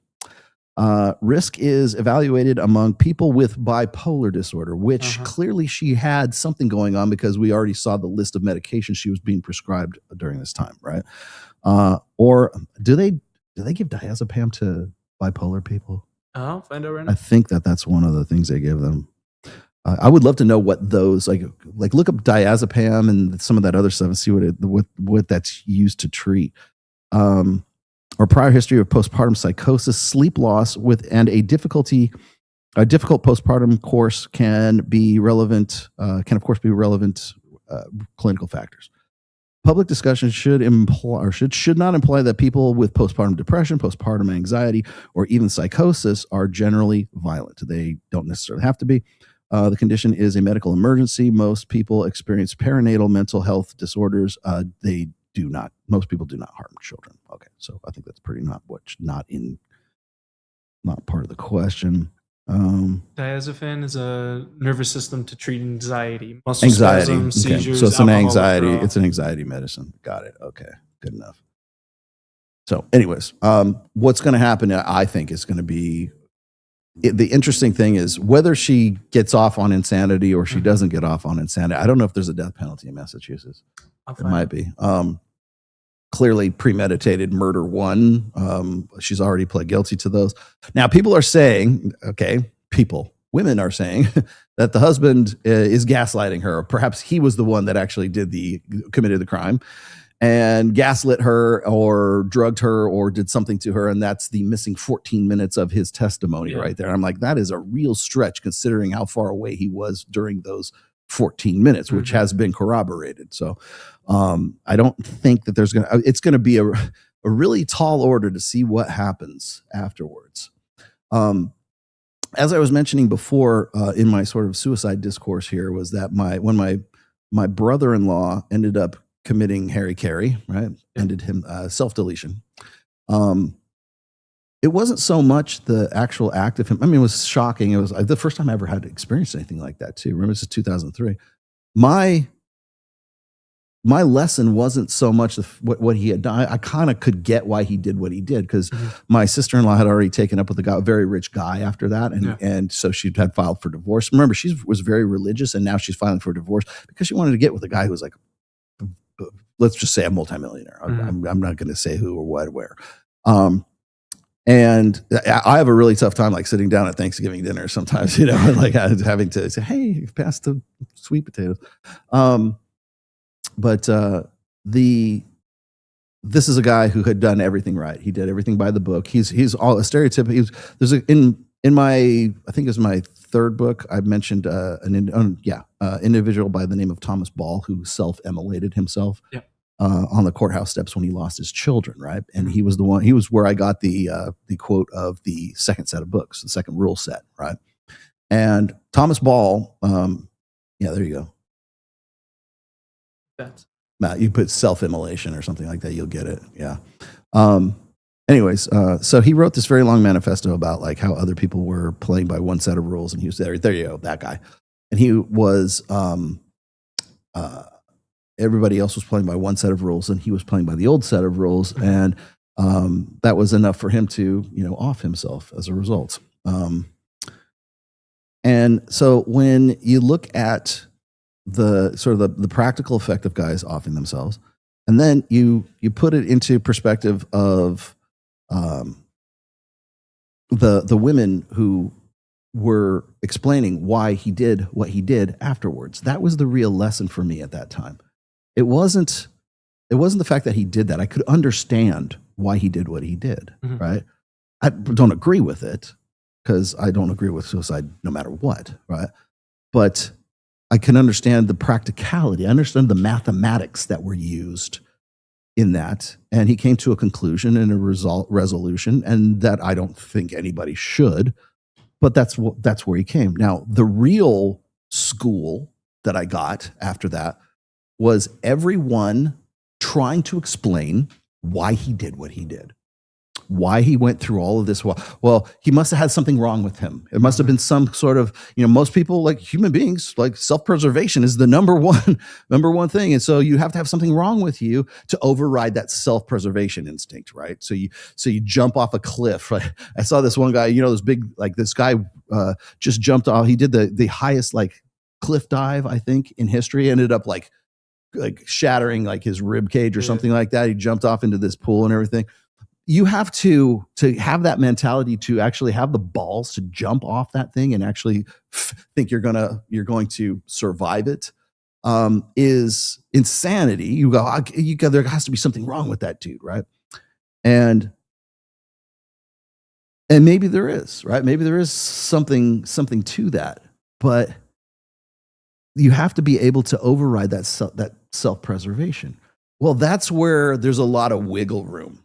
Risk is evaluated among people with bipolar disorder, which clearly she had something going on because we already saw the list of medications she was being prescribed during this time, right? Or do they give diazepam to bipolar people? Oh, find out right now. I think that's one of the things they give them. I would love to know what those like look up diazepam and some of that other stuff and see what that's used to treat. Or prior history of postpartum psychosis, sleep loss and a difficult postpartum course can be relevant. Can of course be relevant clinical factors. Public discussion should imply or should not imply that people with postpartum depression, postpartum anxiety, or even psychosis are generally violent. They don't necessarily have to be. The condition is a medical emergency. Most people experience perinatal mental health disorders. They do not. Most people do not harm children. Okay, so I think that's pretty not part of the question. Diazepam is a nervous system to treat anxiety, muscle Anxiety. spasm, Okay. seizures. So it's an alcohol anxiety. withdrawal. It's an anxiety medicine. Got it. Okay. Good enough. So, anyways, what's going to happen? I think is going to be the interesting thing is whether she gets off on insanity or she doesn't get off on insanity. I don't know if there's a death penalty in Massachusetts. There might be. Clearly premeditated murder one. She's already pled guilty to those. Now, people are saying, women are saying that the husband is gaslighting her. Perhaps he was the one that actually committed the crime and gaslit her or drugged her or did something to her. And that's the missing 14 minutes of his testimony right there. I'm like, that is a real stretch considering how far away he was during those 14 minutes, which has been corroborated. So I don't think that it's going to be a really tall order to see what happens afterwards. As I was mentioning before in my sort of suicide discourse here was that when my brother-in-law ended up committing Harry Carey, right? Ended him self-deletion. It wasn't so much the actual act of him. I mean, it was shocking. It was the first time I ever had to experience anything like that too. Remember, this is 2003. My lesson wasn't so much what he had done. I kind of could get why he did what he did because my sister-in-law had already taken up with a very rich guy after that. And so she had filed for divorce. Remember, she was very religious and now she's filing for divorce because she wanted to get with a guy who was like, let's just say a multimillionaire. I'm not going to say who or what or where. And I have a really tough time like sitting down at Thanksgiving dinner sometimes, like having to say, hey, pass the sweet potatoes. But this is a guy who had done everything right. He did everything by the book. He's all a stereotype. In my, I think it was my third book, I mentioned an individual by the name of Thomas Ball who self-immolated himself on the courthouse steps when he lost his children, right? And he was where I got the quote of the second set of books, the second rule set, right? And Thomas Ball, there you go. Matt, you put self-immolation or something like that, you'll get it. Yeah. Anyways, so he wrote this very long manifesto about like how other people were playing by one set of rules, and he was there you go, that guy. And he was everybody else was playing by one set of rules, and he was playing by the old set of rules, and that was enough for him to, off himself as a result. And so when you look at the sort of the practical effect of guys offing themselves, and then you put it into perspective of the women who were explaining why he did what he did afterwards. That was the real lesson for me at that time. It wasn't the fact that he did that. I could understand why he did what he did, right? I don't agree with it because I don't agree with suicide no matter what, right? But I can understand the practicality. I understand the mathematics that were used in that. And he came to a conclusion and a resolution, and that I don't think anybody should, but that's where he came. Now, the real school that I got after that was everyone trying to explain why he did what he did, why he went through all of this. Well, he must have had something wrong with him. It must have been some sort of, most people, like human beings, like self-preservation is the number one thing. And so you have to have something wrong with you to override that self-preservation instinct, right? So you jump off a cliff. Right? I saw this one guy, this guy just jumped off. He did the highest like cliff dive, I think, in history, ended up like shattering like his rib cage or something like that. He jumped off into this pool and everything. You have to have that mentality to actually have the balls to jump off that thing and actually think you're going to survive it. Is insanity. You go, there has to be something wrong with that dude, right? And maybe there is, right? Maybe there is something to that, but you have to be able to override that self-preservation. Well, that's where there's a lot of wiggle room,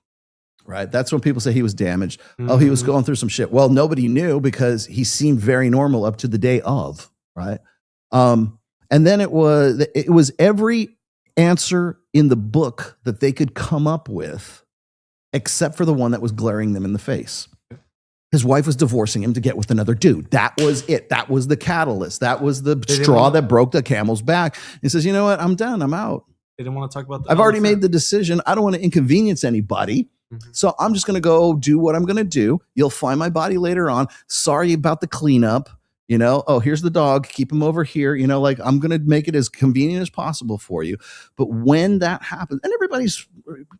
right? That's when people say he was damaged. Oh, he was going through some shit. Well, nobody knew because he seemed very normal up to the day of, right? And then it was every answer in the book that they could come up with, except for the one that was glaring them in the face. His wife was divorcing him to get with another dude. That was it. That was the catalyst. That was the straw that broke the camel's back. He says, you know what? I'm done. I'm out. They didn't want to talk about that. I've already made the decision. I don't want to inconvenience anybody. So I'm just going to go do what I'm going to do. You'll find my body later on. Sorry about the cleanup. You know, oh, here's the dog. Keep him over here. You know, like I'm going to make it as convenient as possible for you. But when that happens, and everybody's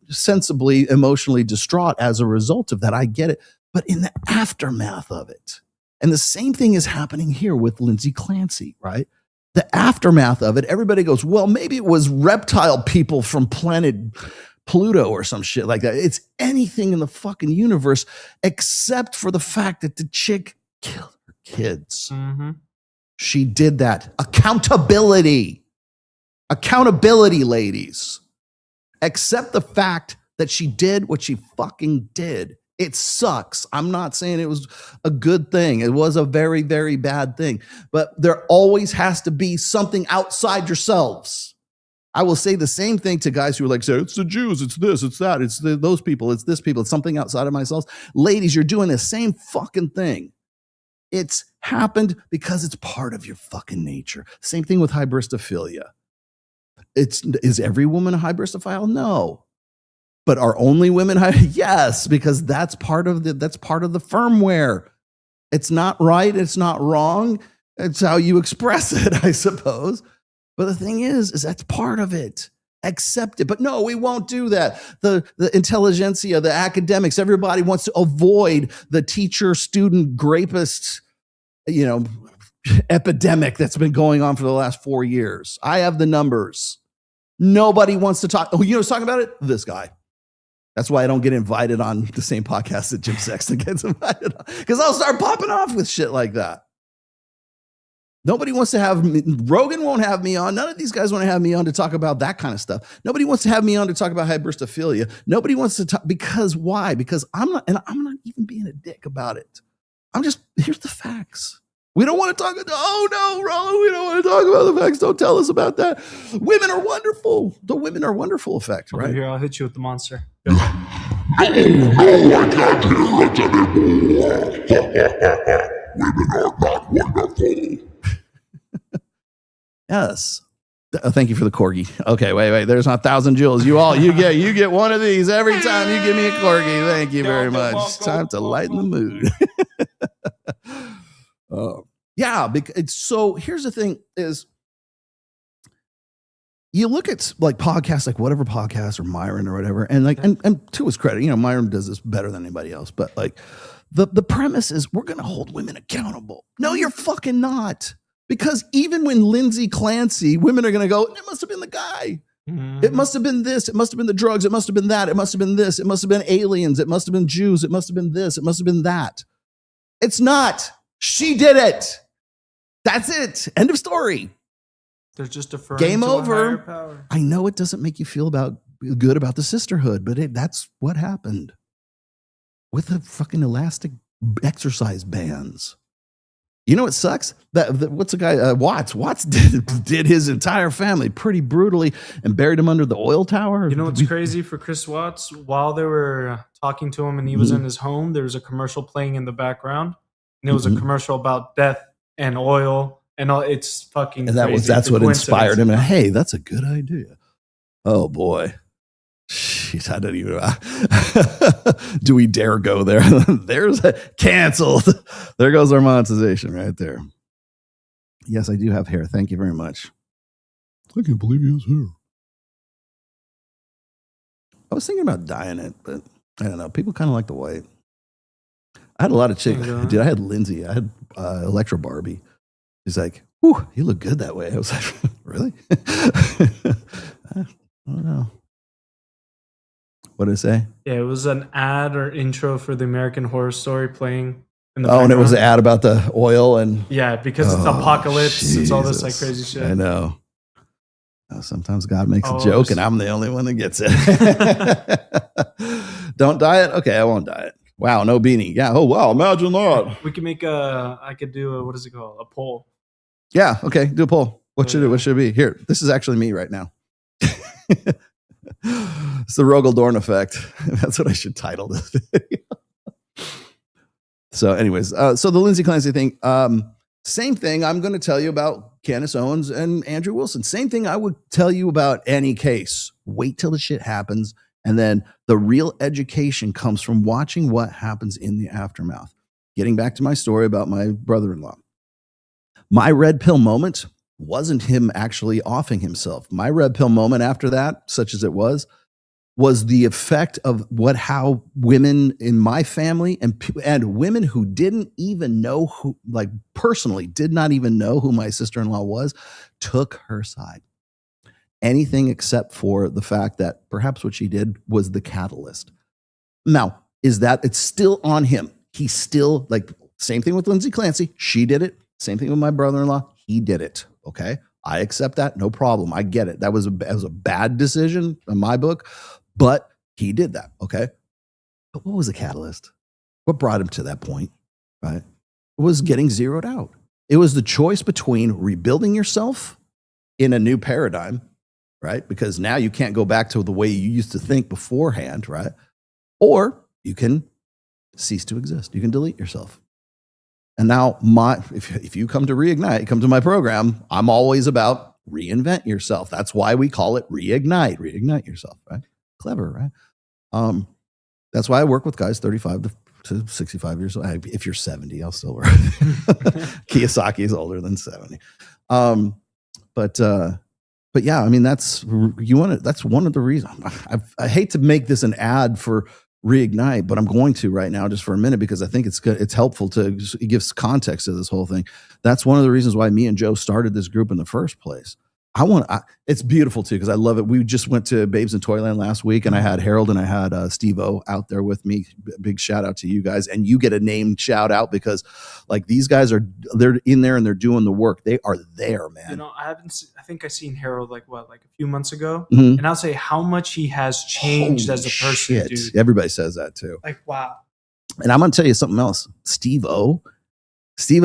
sensibly, emotionally distraught as a result of that, I get it. But in the aftermath of it, and the same thing is happening here with Lindsay Clancy, right? The aftermath of it, everybody goes, well, maybe it was reptile people from planet Pluto or some shit like that. It's anything in the fucking universe except for the fact that the chick killed her kids. She did that. Accountability, ladies. Accept the fact that she did what she fucking did. It sucks. I'm not saying it was a good thing. It was a very, very bad thing. But there always has to be something outside yourselves. I will say the same thing to guys who are like, say, it's the Jews, it's this, it's that, it's those people, it's this people, it's something outside of myself. Ladies, you're doing the same fucking thing. It's happened because it's part of your fucking nature. Same thing with hybristophilia. Is every woman a hybristophile? No. But are only women yes, because that's part of the firmware. It's not right, it's not wrong. It's how you express it, I suppose. But the thing is that's part of it. Accept it. But no, we won't do that. The intelligentsia, the academics, everybody wants to avoid the teacher, student, rapist, epidemic that's been going on for the last 4 years. I have the numbers. Nobody wants to talk. Oh, you know who's talking about it? This guy. That's why I don't get invited on the same podcast that Jim Sexton gets invited on, because I'll start popping off with shit like that. Nobody wants to have me. Rogan won't have me on. None of these guys want to have me on to talk about that kind of stuff. Nobody wants to have me on to talk about hybristophilia. Nobody wants to talk, because why? Because I'm not even being a dick about it. Here's the facts. We don't want to talk. Oh no, Rollo, we don't want to talk about the facts. Don't tell us about that. Women are wonderful. The women are wonderful effect, right? Here, I'll hit you with the monster. Yes. Thank you for the corgi. Okay, wait. There's not 1,000 jewels. You get one of these every time you give me a corgi. Thank you very much. It's time to lighten the mood. So here's the thing is, you look at like podcasts, like whatever podcast or Myron or whatever, and like, and to his credit, Myron does this better than anybody else, but like the premise is we're going to hold women accountable. No, you're fucking not. Because even when Lindsay Clancy, women are going to go, it must have been the guy. It must have been this. It must have been the drugs. It must have been that. It must have been this. It must have been aliens. It must have been Jews. It must have been this. It must have been that. It's not. She did it. That's it. End of story. They're just deferring Game to over. a higher power. I know it doesn't make you feel good about the sisterhood, but that's what happened with the fucking elastic exercise bands. You know what sucks? What's the guy? Watts. Watts did his entire family pretty brutally and buried him under the oil tower. You know what's crazy for Chris Watts? While they were talking to him and he was in his home, there was a commercial playing in the background, and it was a commercial about death and oil and all. It's fucking. And crazy. that's what inspired him. And hey, that's a good idea. Oh boy. Jeez, I don't even. Do we dare go there? There's canceled. There goes our monetization right there. Yes, I do have hair. Thank you very much. I can't believe he has hair. I was thinking about dyeing it, but I don't know. People kind of like the white. I had a lot of chicks. Dude, I had Lindsay. I had Electra Barbie. She's like, "Whew, you look good that way." I was like, "Really?" I don't know. What did it say? Yeah, it was an ad or intro for the American Horror Story playing in the and it was an ad about the oil and because it's apocalypse. Jesus. It's all this like crazy shit. I know. Sometimes God makes a joke and I'm the only one that gets it. Don't diet? Okay, I won't diet. Wow, no beanie. Yeah. Oh, wow. Imagine that. We can make I could do what is it called? A poll. Yeah. Okay. Do a poll. What should it be? Here, this is actually me right now. It's the Rogel Dorn effect. That's what I should title this video. So anyways, so the Lindsay Clancy thing, same thing I'm going to tell you about Candace Owens and Andrew Wilson. Same thing I would tell you about any case. Wait till the shit happens. And then the real education comes from watching what happens in the aftermath. Getting back to my story about my brother-in-law. My red pill moment wasn't him actually offing himself. My red pill moment after that, such as it was the effect of how women in my family and women who didn't even know who, like personally did not even know who my sister-in-law was, took her side. Anything except for the fact that perhaps what she did was the catalyst. Now, it's still on him. He's still like, same thing with Lindsay Clancy. She did it. Same thing with my brother-in-law. He did it. Okay. I accept that. No problem. I get it. That was a bad decision in my book, but he did that. Okay. But what was the catalyst? What brought him to that point? Right. It was getting zeroed out. It was the choice between rebuilding yourself in a new paradigm, right? Because now you can't go back to the way you used to think beforehand, right? Or you can cease to exist. You can delete yourself. And now if you come to Reignite, come to my program, I'm always about reinvent yourself. That's why we call it Reignite yourself, right? Clever, right? That's why I work with guys 35 to 65 years old. If you're 70, I'll still work. Kiyosaki is older than 70. But yeah, I mean, that's one of the reasons. I hate to make this an ad for Reignite, but I'm going to right now just for a minute because I think it's good. It's helpful it gives context to this whole thing. That's one of the reasons why me and Joe started this group in the first place. It's beautiful too because I love it. We just went to Babes in Toyland last week, and I had Harold and I had Steve-O out there with me. Big shout out to you guys, and you get a name shout out because like these guys they're in there and they're doing the work. They are there, man. You know, I think I seen Harold like a few months ago, and I'll say how much he has changed as a person. Dude. Everybody says that too. Like wow. And I'm gonna tell you something else. Steve-O,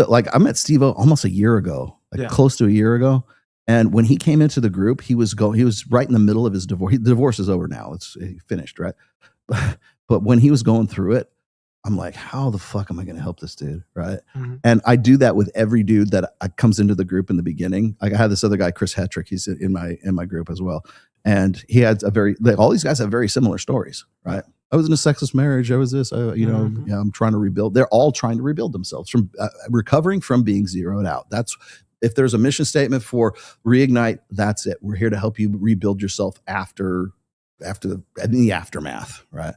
like I met Steve-O almost a year ago, close to a year ago. And when he came into the group, he was right in the middle of his divorce. The divorce is over now. It's finished, right? But when he was going through it, I'm like, how the fuck am I going to help this dude, right? Mm-hmm. And I do that with every dude that comes into the group in the beginning. Like I had this other guy, Chris Hetrick. He's in my group as well, and he had all these guys have very similar stories, right? I was in a sexless marriage. I was this, I'm trying to rebuild. They're all trying to rebuild themselves from recovering from being zeroed out. If there's a mission statement for Reignite, that's it. We're here to help you rebuild yourself in the aftermath, right?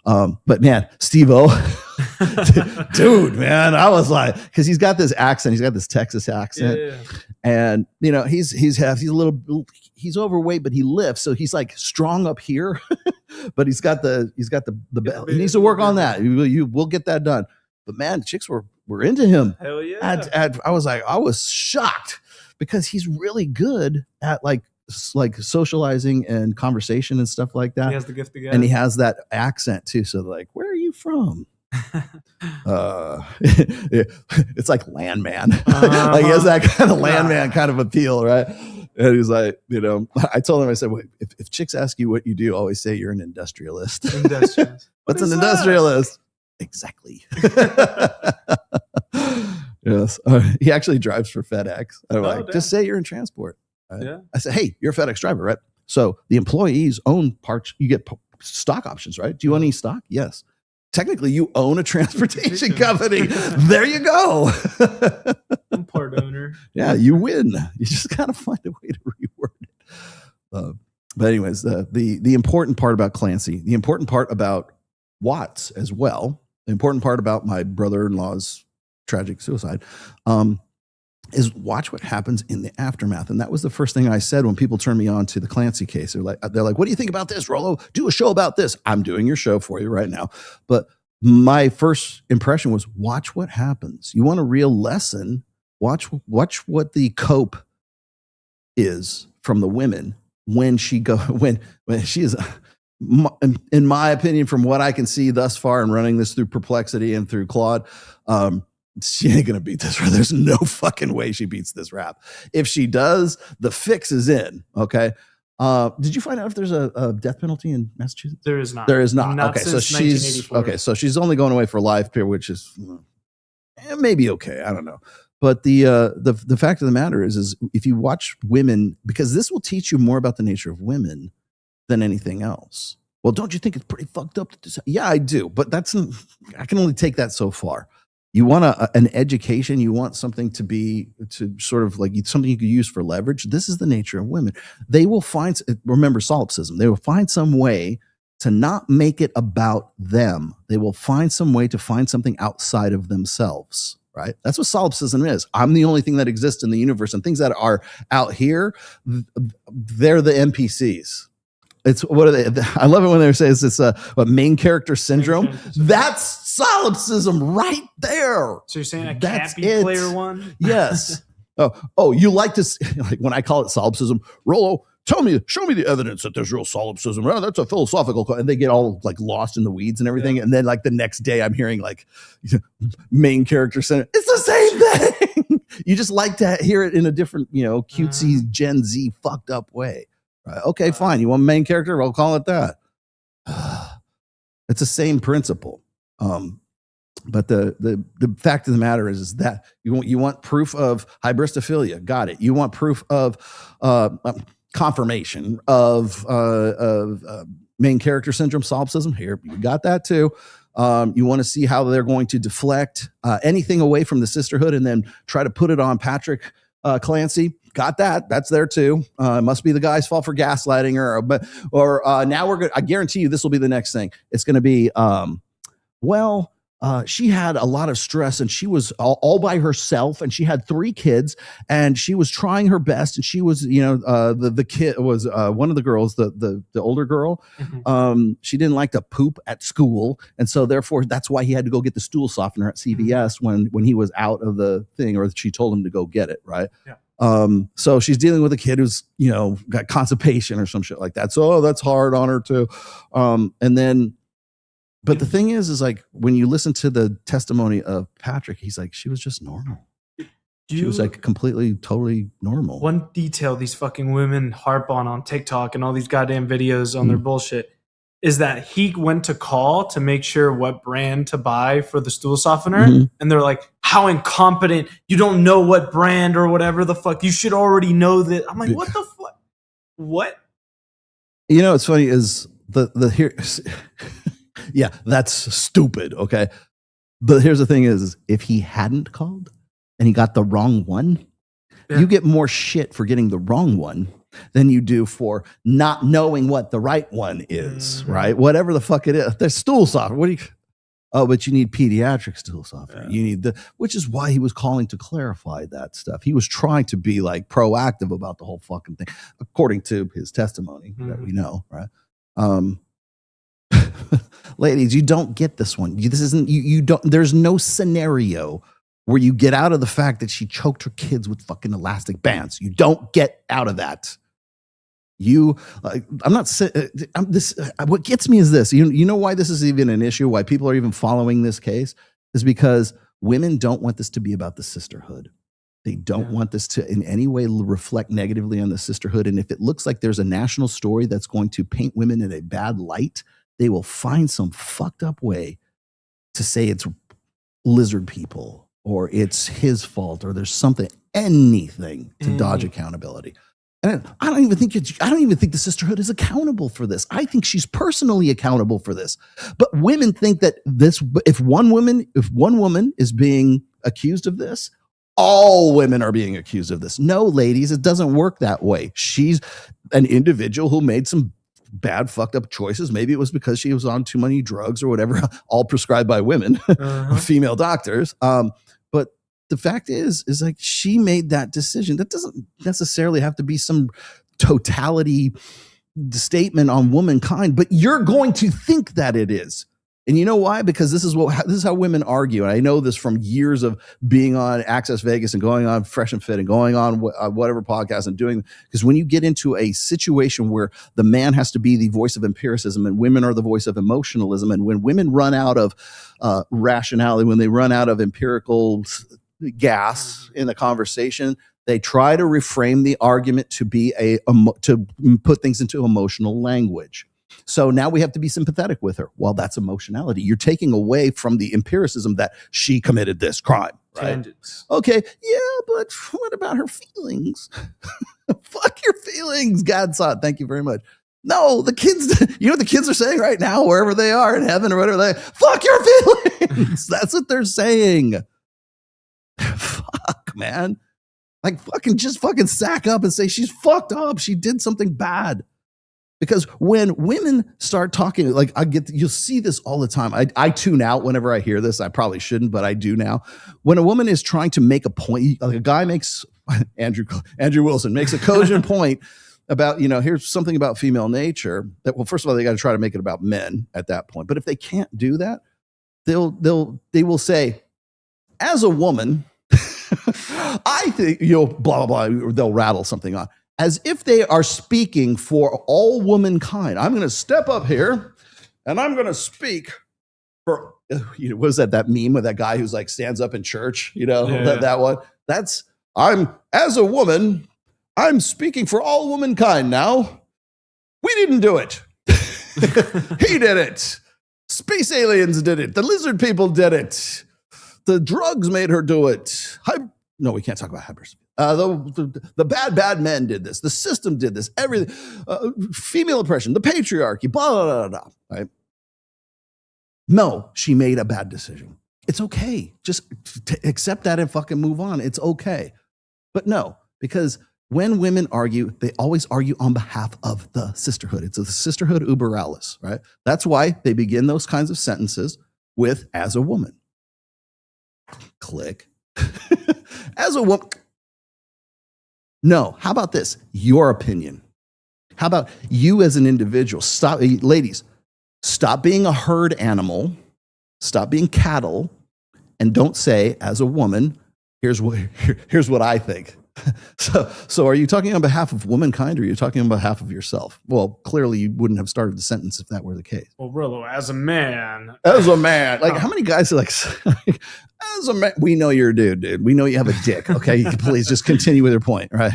But man, Steve-O, dude, man, I was like, because he's got this accent, he's got this Texas accent, and you know he's overweight, but he lifts, so he's like strong up here, but he's got the he needs to work on that. We'll get that done. But man, chicks were into him. Hell yeah! I was shocked because he's really good at like socializing and conversation and stuff like that. He has the gift of gab. And he has that accent too. So like, where are you from? It's like Landman. Like he has that kind of Landman kind of appeal, right? And he's like, I told him, I said, well, if chicks ask you what you do, always say you're an industrialist. What's an industrialist? Exactly. Yes. He actually drives for FedEx. I'm just say you're in transport. Right? Yeah. I said, hey, you're a FedEx driver, right? So the employees own parts. You get stock options, right? Do you own any stock? Yes. Technically, you own a transportation company. There you go. I'm part owner. Yeah, you win. You just gotta find a way to reword it. But anyways, the important part about Clancy, the important part about Watts as well, the important part about my brother-in-law's tragic suicide, is watch what happens in the aftermath. And that was the first thing I said when people turned me on to the Clancy case. They're like, what do you think about this, Rollo? Do a show about this. I'm doing your show for you right now. But my first impression was watch what happens. You want a real lesson? Watch what the cope is from the women when she is, in my opinion, from what I can see thus far and running this through Perplexity and through Claude, she ain't gonna beat this. There's no fucking way she beats this rap. If she does, the fix is in. Okay. Did you find out if there's a death penalty in Massachusetts? There is not. There is not. Not Okay, so since she's 1984. so she's only going away for life here, which is maybe okay. I don't know. But the fact of the matter is if you watch women, because this will teach you more about the nature of women than anything else. Well, don't you think it's pretty fucked up? Yeah, I do. But I can only take that so far. You want an education. You want something to sort of like something you could use for leverage. This is the nature of women. They will find, remember solipsism, they will find some way to not make it about them. They will find some way to find something outside of themselves, right? That's what solipsism is. I'm the only thing that exists in the universe, and things that are out here, they're the NPCs. It's what are they? I love it when they say it's a main character syndrome. That's solipsism right there. So you're saying That's can't be it. player one? Yes. Oh, you like to like when I call it solipsism, Rollo, show me the evidence that there's real solipsism. Oh, that's a philosophical, and they get all like lost in the weeds and everything. Yeah. And then like the next day, I'm hearing like main character syndrome. It's the same thing. You just like to hear it in a different, cutesy Gen Z fucked up way. Right. Okay, fine. You want main character? We'll call it that. It's the same principle. But the fact of the matter is that you want proof of hybristophilia. Got it. You want proof of confirmation of main character syndrome, solipsism. Here, you got that too. You want to see how they're going to deflect anything away from the sisterhood and then try to put it on Patrick Clancy. Got that. That's there too. It must be the guy's fault for gaslighting her. Or now we're going to, I guarantee you this will be the next thing. It's going to be, she had a lot of stress and she was all by herself and she had 3 kids and she was trying her best. And she was, the kid was one of the girls, the older girl. Mm-hmm. She didn't like to poop at school. And so therefore that's why he had to go get the stool softener at CVS when he was out of the thing, or she told him to go get it. Right. Yeah. So she's dealing with a kid who's, got constipation or some shit like that. So that's hard on her too. But the thing is like when you listen to the testimony of Patrick, he's like, she was just normal. She was like completely, totally normal. One detail these fucking women harp on TikTok and all these goddamn videos on their bullshit is that he went to call to make sure what brand to buy for the stool softener. Mm-hmm. And they're like, how incompetent. You don't know what brand or whatever the fuck. You should already know that. I'm like, what the fuck? What? It's funny is the here. Yeah, that's stupid. Okay. But here's the thing is if he hadn't called and he got the wrong one, you get more shit for getting the wrong one than you do for not knowing what the right one is, right? Whatever the fuck it is. There's stool softener. But you need pediatric stool softener. You need which is why he was calling to clarify that stuff. He was trying to be like proactive about the whole fucking thing, according to his testimony that we know, right? Ladies, you don't get this one. This isn't you don't. There's no scenario where you get out of the fact that she choked her kids with fucking elastic bands. You don't get out of that. What gets me is this. You know why this is even an issue? Why people are even following this case is because women don't want this to be about the sisterhood. They don't want this to in any way reflect negatively on the sisterhood. And if it looks like there's a national story that's going to paint women in a bad light, they will find some fucked up way to say it's lizard people or it's his fault or there's anything to dodge accountability. And I don't even think the sisterhood is accountable for this. I think she's personally accountable for this. But women think that if one woman is being accused of this, all women are being accused of this. No, ladies, it doesn't work that way. She's an individual who made some bad fucked up choices. Maybe it was because she was on too many drugs or whatever, all prescribed by women, female doctors. But the fact is like she made that decision. That doesn't necessarily have to be some totality statement on womankind, but you're going to think that it is. And you know why? Because this is how women argue. And I know this from years of being on Access Vegas and going on Fresh and Fit and going on whatever podcast and doing. Because when you get into a situation where the man has to be the voice of empiricism and women are the voice of emotionalism, and when women run out of rationality, when they run out of empirical gas in the conversation, they try to reframe the argument to be to put things into emotional language. So now we have to be sympathetic with her. Well, that's emotionality. You're taking away from the empiricism that she committed this crime. Right? Tangents. Okay. Yeah, but what about her feelings? Fuck your feelings, Godson. Thank you very much. No, the kids, you know what the kids are saying right now, wherever they are in heaven or whatever, fuck your feelings. That's what they're saying. Fuck, man. Like just fucking sack up and say she's fucked up. She did something bad. Because when women start talking, like you'll see this all the time. I tune out whenever I hear this. I probably shouldn't, but I do now. When a woman is trying to make a point, like a guy makes, Andrew Wilson makes a cogent point about, here's something about female nature that, well, first of all, they got to try to make it about men at that point. But if they can't do that, they will say, as a woman, I think, blah, blah, blah, or they'll rattle something on. As if they are speaking for all womankind. I'm going to step up here and I'm going to speak for, what is that meme with that guy who's like stands up in church, that one. As a woman, I'm speaking for all womankind now. We didn't do it. He did it. Space aliens did it. The lizard people did it. The drugs made her do it. No, we can't talk about hyperspace. The bad men did this. The system did this. Everything. Female oppression, the patriarchy, blah, blah, blah, blah. Right? No, she made a bad decision. It's okay. Just accept that and fucking move on. It's okay. But no, because when women argue, they always argue on behalf of the sisterhood. It's the sisterhood uber alles, right? That's why they begin those kinds of sentences with, as a woman. Click. As a woman. No, how about this? Your opinion. How about you as an individual? Stop, ladies, stop being a herd animal. Stop being cattle. And don't say, as a woman, here's what I think. So are you talking on behalf of womankind or are you talking on behalf of yourself? Well, clearly you wouldn't have started the sentence if that were the case. Well, Rillo, as a man. Like how many guys are like, as a man, we know you're a dude. We know you have a dick. Okay. Please just continue with your point, right?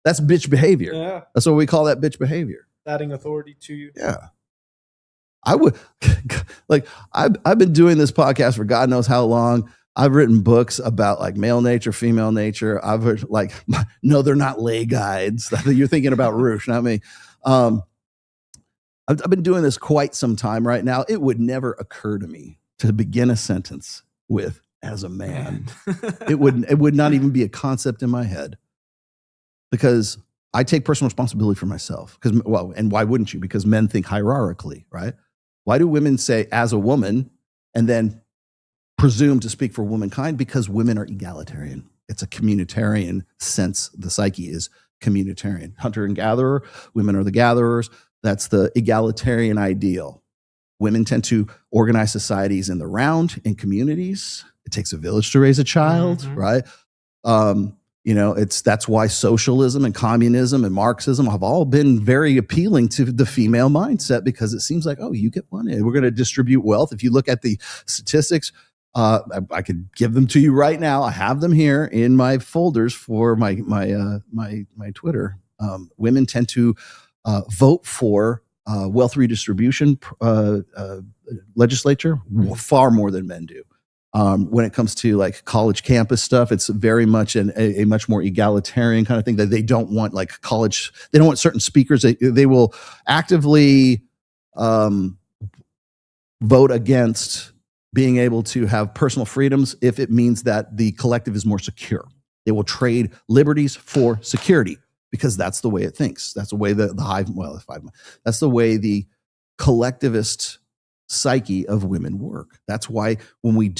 That's bitch behavior. Yeah. That's what we call that bitch behavior. Adding authority to you. Yeah. I would I've been doing this podcast for God knows how long. I've written books about like male nature, female nature. I've heard no, they're not lay guides. You're thinking about Roosh, not me. I've been doing this quite some time right now. It would never occur to me to begin a sentence with, as a man. It would not even be a concept in my head because I take personal responsibility for myself. And why wouldn't you? Because men think hierarchically, right? Why do women say as a woman and then presume to speak for womankind? Because women are egalitarian. It's a communitarian sense. The psyche is communitarian. Hunter and gatherer, women are the gatherers. That's the egalitarian ideal. Women tend to organize societies in the round, in communities. It takes a village to raise a child, right? That's why socialism and communism and Marxism have all been very appealing to the female mindset because it seems like, oh, you get one. We're going to distribute wealth. If you look at the statistics, I could give them to you right now. I have them here in my folders for my Twitter. Women tend to vote for wealth redistribution legislature far more than men do. When it comes to like college campus stuff, it's very much a much more egalitarian kind of thing that they don't want like college. They don't want certain speakers. They will actively vote against being able to have personal freedoms if it means that the collective is more secure. They will trade liberties for security because that's the way it thinks. That's the way that's the way the collectivist psyche of women work. That's why when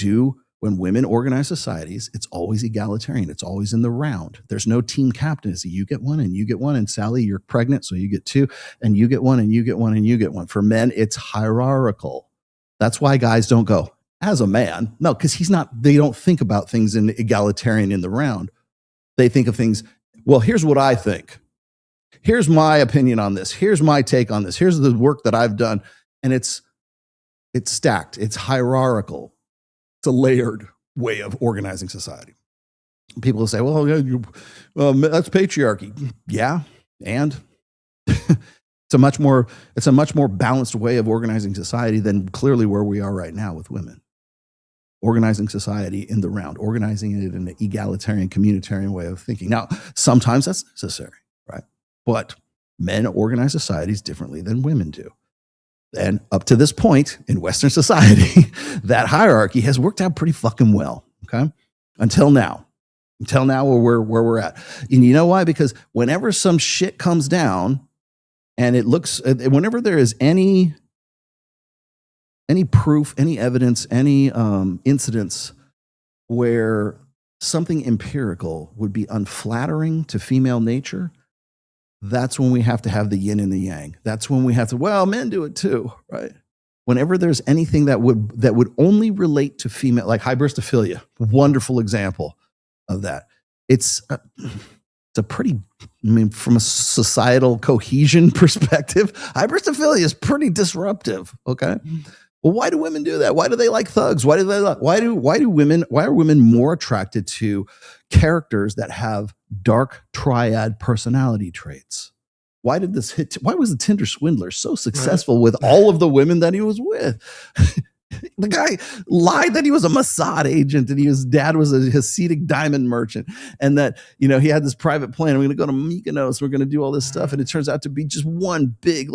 women organize societies, it's always egalitarian. It's always in the round. There's no team captaincy. You get one and you get one. And Sally, you're pregnant, so you get two. And you get one and you get one and you get one. For men, it's hierarchical. That's why guys don't go, as a man. No, because they don't think about things in egalitarian in the round. They think of things, well, here's what I think. Here's my opinion on this. Here's my take on this. Here's the work that I've done. And it's stacked. It's hierarchical. It's a layered way of organizing society. People will say, well, that's patriarchy. Yeah. And it's a much more balanced way of organizing society than clearly where we are right now with women. Organizing society in the round, organizing it in an egalitarian, communitarian way of thinking. Now, sometimes that's necessary, right? But men organize societies differently than women do. And up to this point in Western society, that hierarchy has worked out pretty fucking well, okay? Until now where we're at. And you know why? Because whenever some shit comes down and whenever there is any proof, any evidence, any incidents where something empirical would be unflattering to female nature, that's when we have to have the yin and the yang. That's when we have to, well, men do it too, right? Whenever there's anything that would only relate to female, like hybristophilia, wonderful example of that. It's a pretty, from a societal cohesion perspective, hybristophilia is pretty disruptive, okay? Well, why do women do that? Why do they like thugs? Why are women more attracted to characters that have dark triad personality traits? Why was the Tinder swindler so successful with all of the women that he was with? The guy lied that he was a Mossad agent and his dad was a Hasidic diamond merchant, and that, he had this private plan. We're going to go to Mykonos. We're going to do all this stuff. And it turns out to be just one big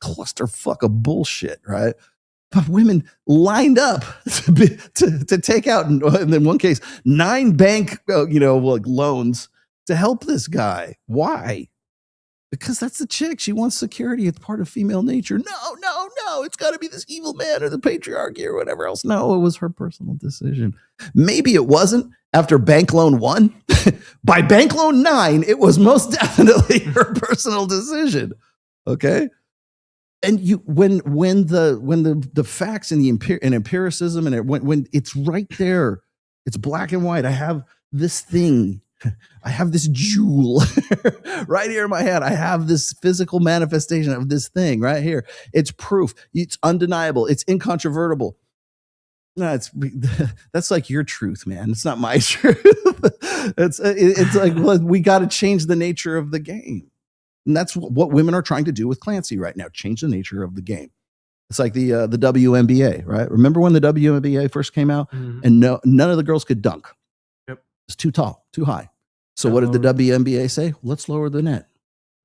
clusterfuck of bullshit, right? But women lined up to take out, in one case, 9 bank, loans to help this guy. Why? Because that's the chick. She wants security. It's part of female nature. No. It's got to be this evil man or the patriarchy or whatever else. No, it was her personal decision. Maybe it wasn't after bank loan 1. By bank loan 9, it was most definitely her personal decision. Okay. And when the facts and empiricism and when it's right there, it's black and white. I have this thing. I have this jewel right here in my hand. I have this physical manifestation of this thing right here. It's proof. It's undeniable. It's incontrovertible. No, that's like your truth, man. It's not my truth. It's like, well, we got to change the nature of the game. And that's what women are trying to do with Clancy right now. Change the nature of the game. It's like the WNBA, right? Remember when the WNBA first came out and none of the girls could dunk. It's too tall, too high. So what did the WNBA say? Let's lower the net.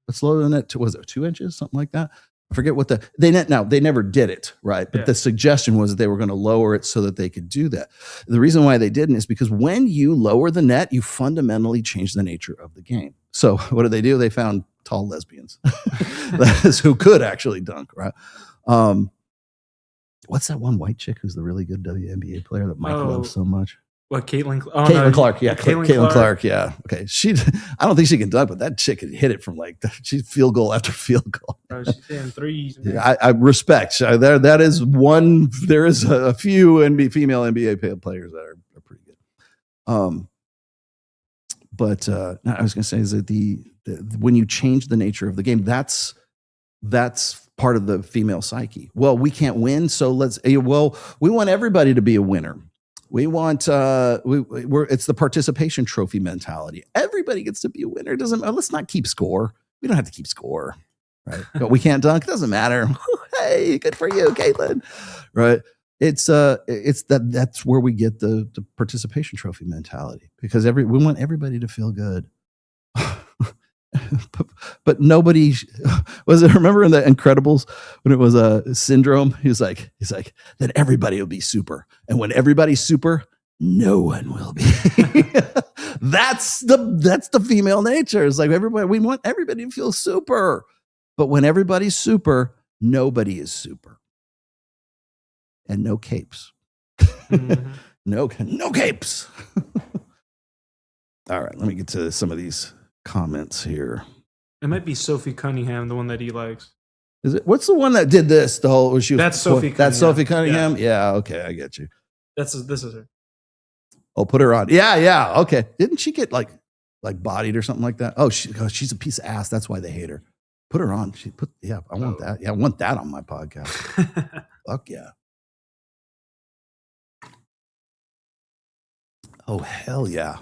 Let's lower the net to, was it 2 inches? Something like that. I forget what they never did it, right? But the suggestion was that they were going to lower it so that they could do that. The reason why they didn't is because when you lower the net, you fundamentally change the nature of the game. So what did they do? They found tall lesbians who could actually dunk, right? What's that one white chick who's the really good WNBA player that Mike loves so much? What, Caitlin? Caitlin Clark, yeah. Caitlin Clark, yeah. Okay, I don't think she can dunk, but that chick can hit it from she's field goal after field goal. She's hitting threes. Yeah, I respect. That is one. There is a few female NBA players that are pretty good. But I was going to say is that when you change the nature of the game, that's part of the female psyche. Well, we can't win, so we want everybody to be a winner. We want it's the participation trophy mentality. Everybody gets to be a winner. Let's not keep score. We don't have to keep score, right? But we can't dunk. It doesn't matter. Hey, good for you, Caitlin. Right? It's that's where we get the participation trophy mentality, because we want everybody to feel good. But nobody was it. Remember in the Incredibles when it was a syndrome? He's like, then everybody will be super, and when everybody's super, no one will be. That's the female nature. It's like we want everybody to feel super, but when everybody's super, nobody is super, and no capes. No capes. All right, let me get to some of these comments here. It might be Sophie Cunningham, the one that he likes. Is it? What's the one that did this? The whole she was. That's Sophie That's Cunningham. Sophie Cunningham. Yeah. Okay, I get you. This is her. Oh, put her on. Yeah. Okay. Didn't she get like bodied or something like that? Oh, she's a piece of ass. That's why they hate her. Put her on. I want that. Yeah, I want that on my podcast. Fuck yeah. Oh, hell yeah.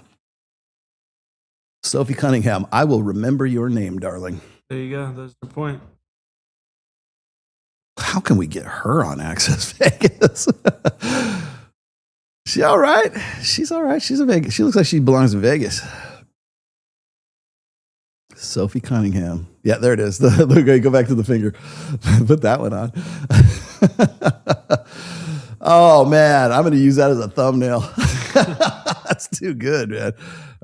Sophie Cunningham, I will remember your name, darling. There you go. That's the point. How can we get her on Access Vegas? She all right? She's all right. She's a Vegas. She looks like she belongs in Vegas. Sophie Cunningham. Yeah, there it is. Go back to the finger. Put that one on. Oh, man. I'm going to use that as a thumbnail. That's too good, man.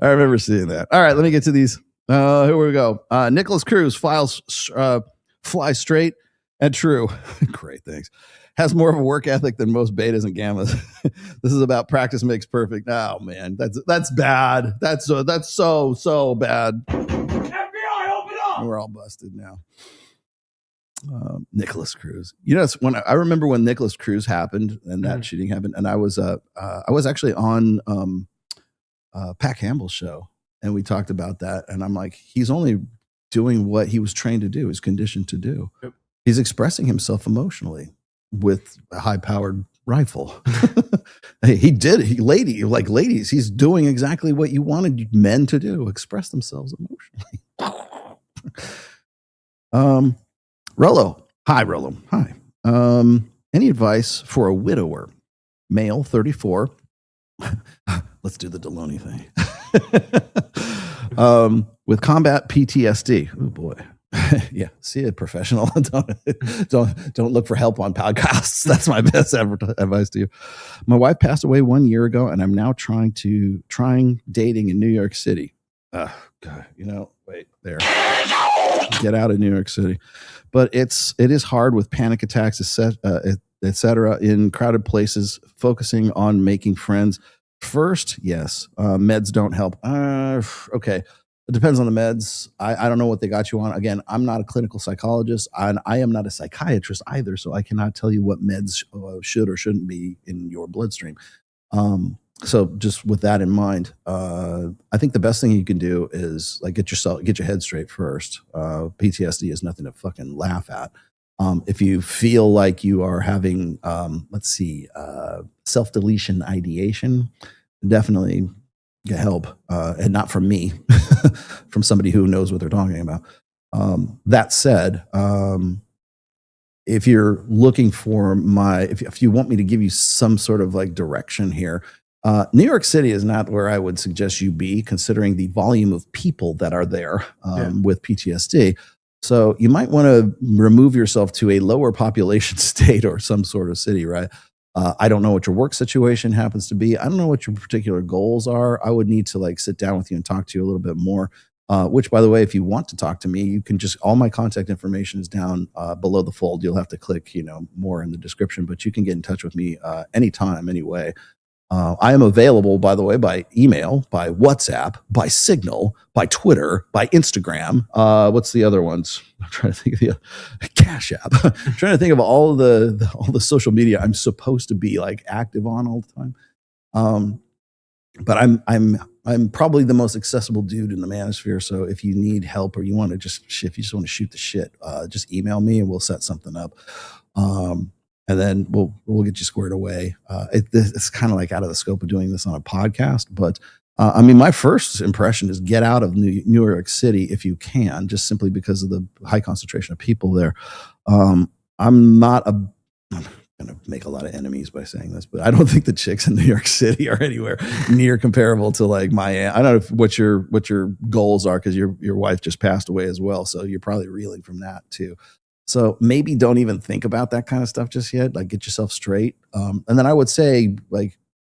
I remember seeing that. All right, let me get to these. Here we go. Nicholas Cruz fly straight and true. Great, thanks. Has more of a work ethic than most betas and gammas. This is about practice makes perfect. Oh, man. That's bad. That's so bad. FBI, open up! We're all busted now. Nicholas Cruz. You know, it's when I remember when Nicholas Cruz happened and that shooting happened, and I was actually on Pat Campbell's show, and we talked about that, and I'm like, he's only doing what he was trained to do, is conditioned to do. Yep. He's expressing himself emotionally with a high-powered rifle. Ladies, he's doing exactly what you wanted men to do, express themselves emotionally. Rollo. Hi, Rollo. Hi. Any advice for a widower, male, 34? Let's do the Deloney thing. With combat PTSD. Oh boy. Yeah, see a professional. don't look for help on podcasts. That's my best advice to you. My wife passed away 1 year ago, and I'm now trying dating in New York City. God, wait there. Get out of New York City. But it is hard with panic attacks, etc. in crowded places, focusing on making friends. First, yes, meds don't help. Okay. It depends on the meds. I don't know what they got you on. Again, I'm not a clinical psychologist. I am not a psychiatrist either, so I cannot tell you what meds should or shouldn't be in your bloodstream. So just with that in mind, I think the best thing you can do is like get your head straight first. PTSD is nothing to fucking laugh at. If you feel like you are having, self-deletion ideation, definitely get help, and not from me, from somebody who knows what they're talking about. That said, if you're looking for if you want me to give you some sort of like direction here, New York City is not where I would suggest you be, considering the volume of people that are there with PTSD. So you might want to remove yourself to a lower population state or some sort of city, right? I don't know what your work situation happens to be. I don't know what your particular goals are. I would need to sit down with you and talk to you a little bit more. Which, by the way, if you want to talk to me, you can all my contact information is down below the fold. You'll have to click, more in the description, but you can get in touch with me anytime, anyway. I am available, by the way, by email, by WhatsApp, by Signal, by Twitter, by Instagram. What's the other ones? I'm trying to think of the Cash App. I'm trying to think of all the social media I'm supposed to be active on all the time. But I'm probably the most accessible dude in the Manosphere. So if you need help or you want to if you just want to shoot the shit, just email me and we'll set something up. And then we'll get you squared away. It's kind of out of the scope of doing this on a podcast, but my first impression is get out of New York City if you can, just simply because of the high concentration of people there. I'm going to make a lot of enemies by saying this, but I don't think the chicks in New York City are anywhere near comparable to Miami. I don't know what your goals are, because your wife just passed away as well, so you're probably reeling from that too. So maybe don't even think about that kind of stuff just yet. Get yourself straight. And then I would say,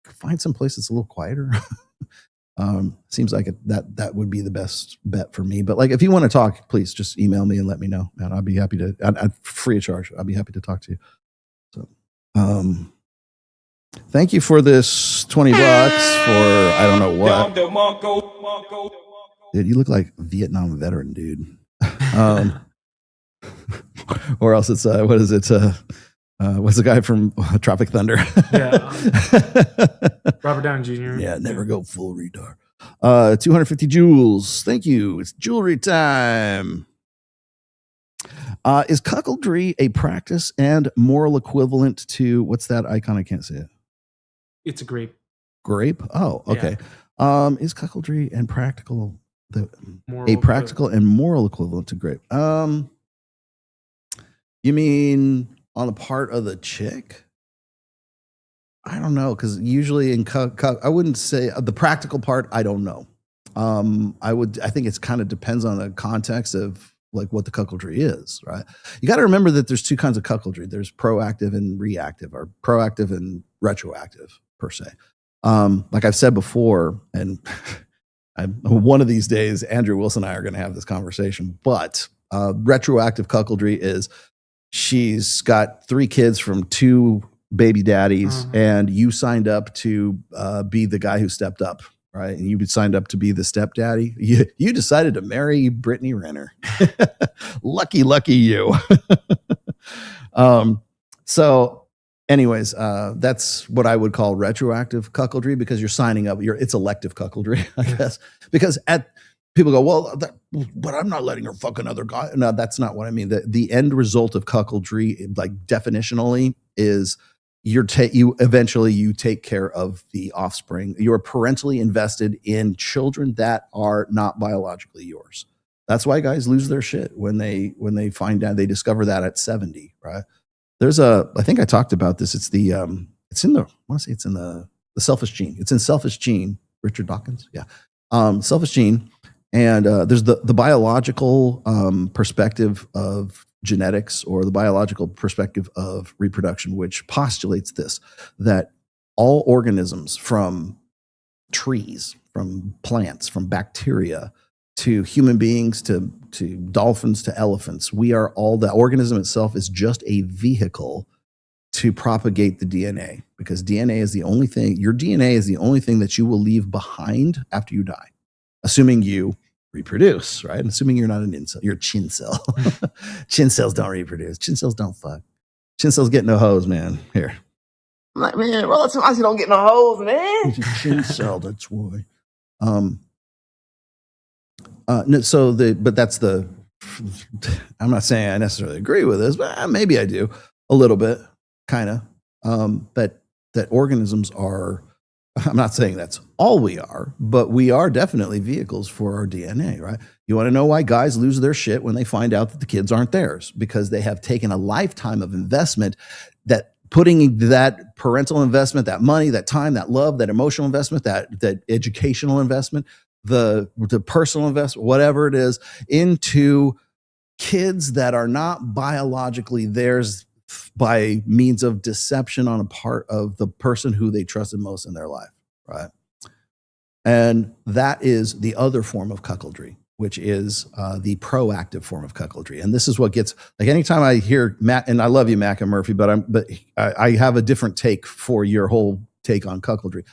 find some place that's a little quieter. Seems like that would be the best bet for me. But if you want to talk, please just email me and let me know. And I'll be happy to, free of charge. I'll be happy to talk to you. So, thank you for this $20 for, I don't know what. Dude, you look like a Vietnam veteran, dude. or else it's what is it? What's the guy from Tropic Thunder? Robert Downey Jr. Yeah, never go full retard. 250 jewels. Thank you. It's jewelry time. Is cuckoldry a practice and moral equivalent to what's that icon? I can't see it. It's a grape. Grape? Oh, okay. Is cuckoldry and practical Moral practical and moral equivalent to grape? You mean on the part of the chick? I don't know, because usually in I wouldn't say the practical part. I don't know. I think it's kind of depends on the context of like what the cuckoldry is, right? You got to remember that there's two kinds of cuckoldry. There's proactive and reactive, or proactive and retroactive per se. Like I've said before, and one of these days, Andrew Wilson and I are going to have this conversation. But retroactive cuckoldry is she's got 3 kids from 2 baby daddies, and you signed up to be the guy who stepped up, right? And you signed up to be the stepdaddy. You decided to marry Brittany Renner. Lucky you. So anyways, that's what I would call retroactive cuckoldry, because you're signing up. It's elective cuckoldry, I guess, because people go, well, but I'm not letting her fuck another guy. No, that's not what I mean. The end result of cuckoldry, like definitionally, is you eventually take care of the offspring. You're parentally invested in children that are not biologically yours. That's why guys lose their shit when they find out, they discover that at 70, right? I think I talked about this. It's in the Selfish Gene. It's in Selfish Gene, Richard Dawkins. Yeah. Selfish Gene. And there's the biological perspective of genetics, or the biological perspective of reproduction, which postulates this, that all organisms, from trees, from plants, from bacteria, to human beings, to dolphins, to elephants, the organism itself is just a vehicle to propagate the DNA, because DNA is the only thing, your DNA is the only thing that you will leave behind after you die, assuming you reproduce, right? And assuming you're not an incel, you're a chin cell. Chin cells don't reproduce. Chin cells don't fuck. Chin cells get no hoes, man. Here. I'm like, man, bro, that's why you don't get no hoes, man. It's a chin cell, that's why. But that's I'm not saying I necessarily agree with this, but maybe I do a little bit, kind of. That organisms are, I'm not saying that's all we are, but we are definitely vehicles for our DNA, right? You want to know why guys lose their shit when they find out that the kids aren't theirs? Because they have taken a lifetime of investment, that putting that parental investment, that money, that time, that love, that emotional investment, that educational investment, the personal investment, whatever it is, into kids that are not biologically theirs, by means of deception on a part of the person who they trusted most in their life, right? And that is the other form of cuckoldry, which is the proactive form of cuckoldry. And this is what gets, like, anytime I hear Matt, and I love you, Mac and Murphy, but I have a different take for your whole take on cuckoldry.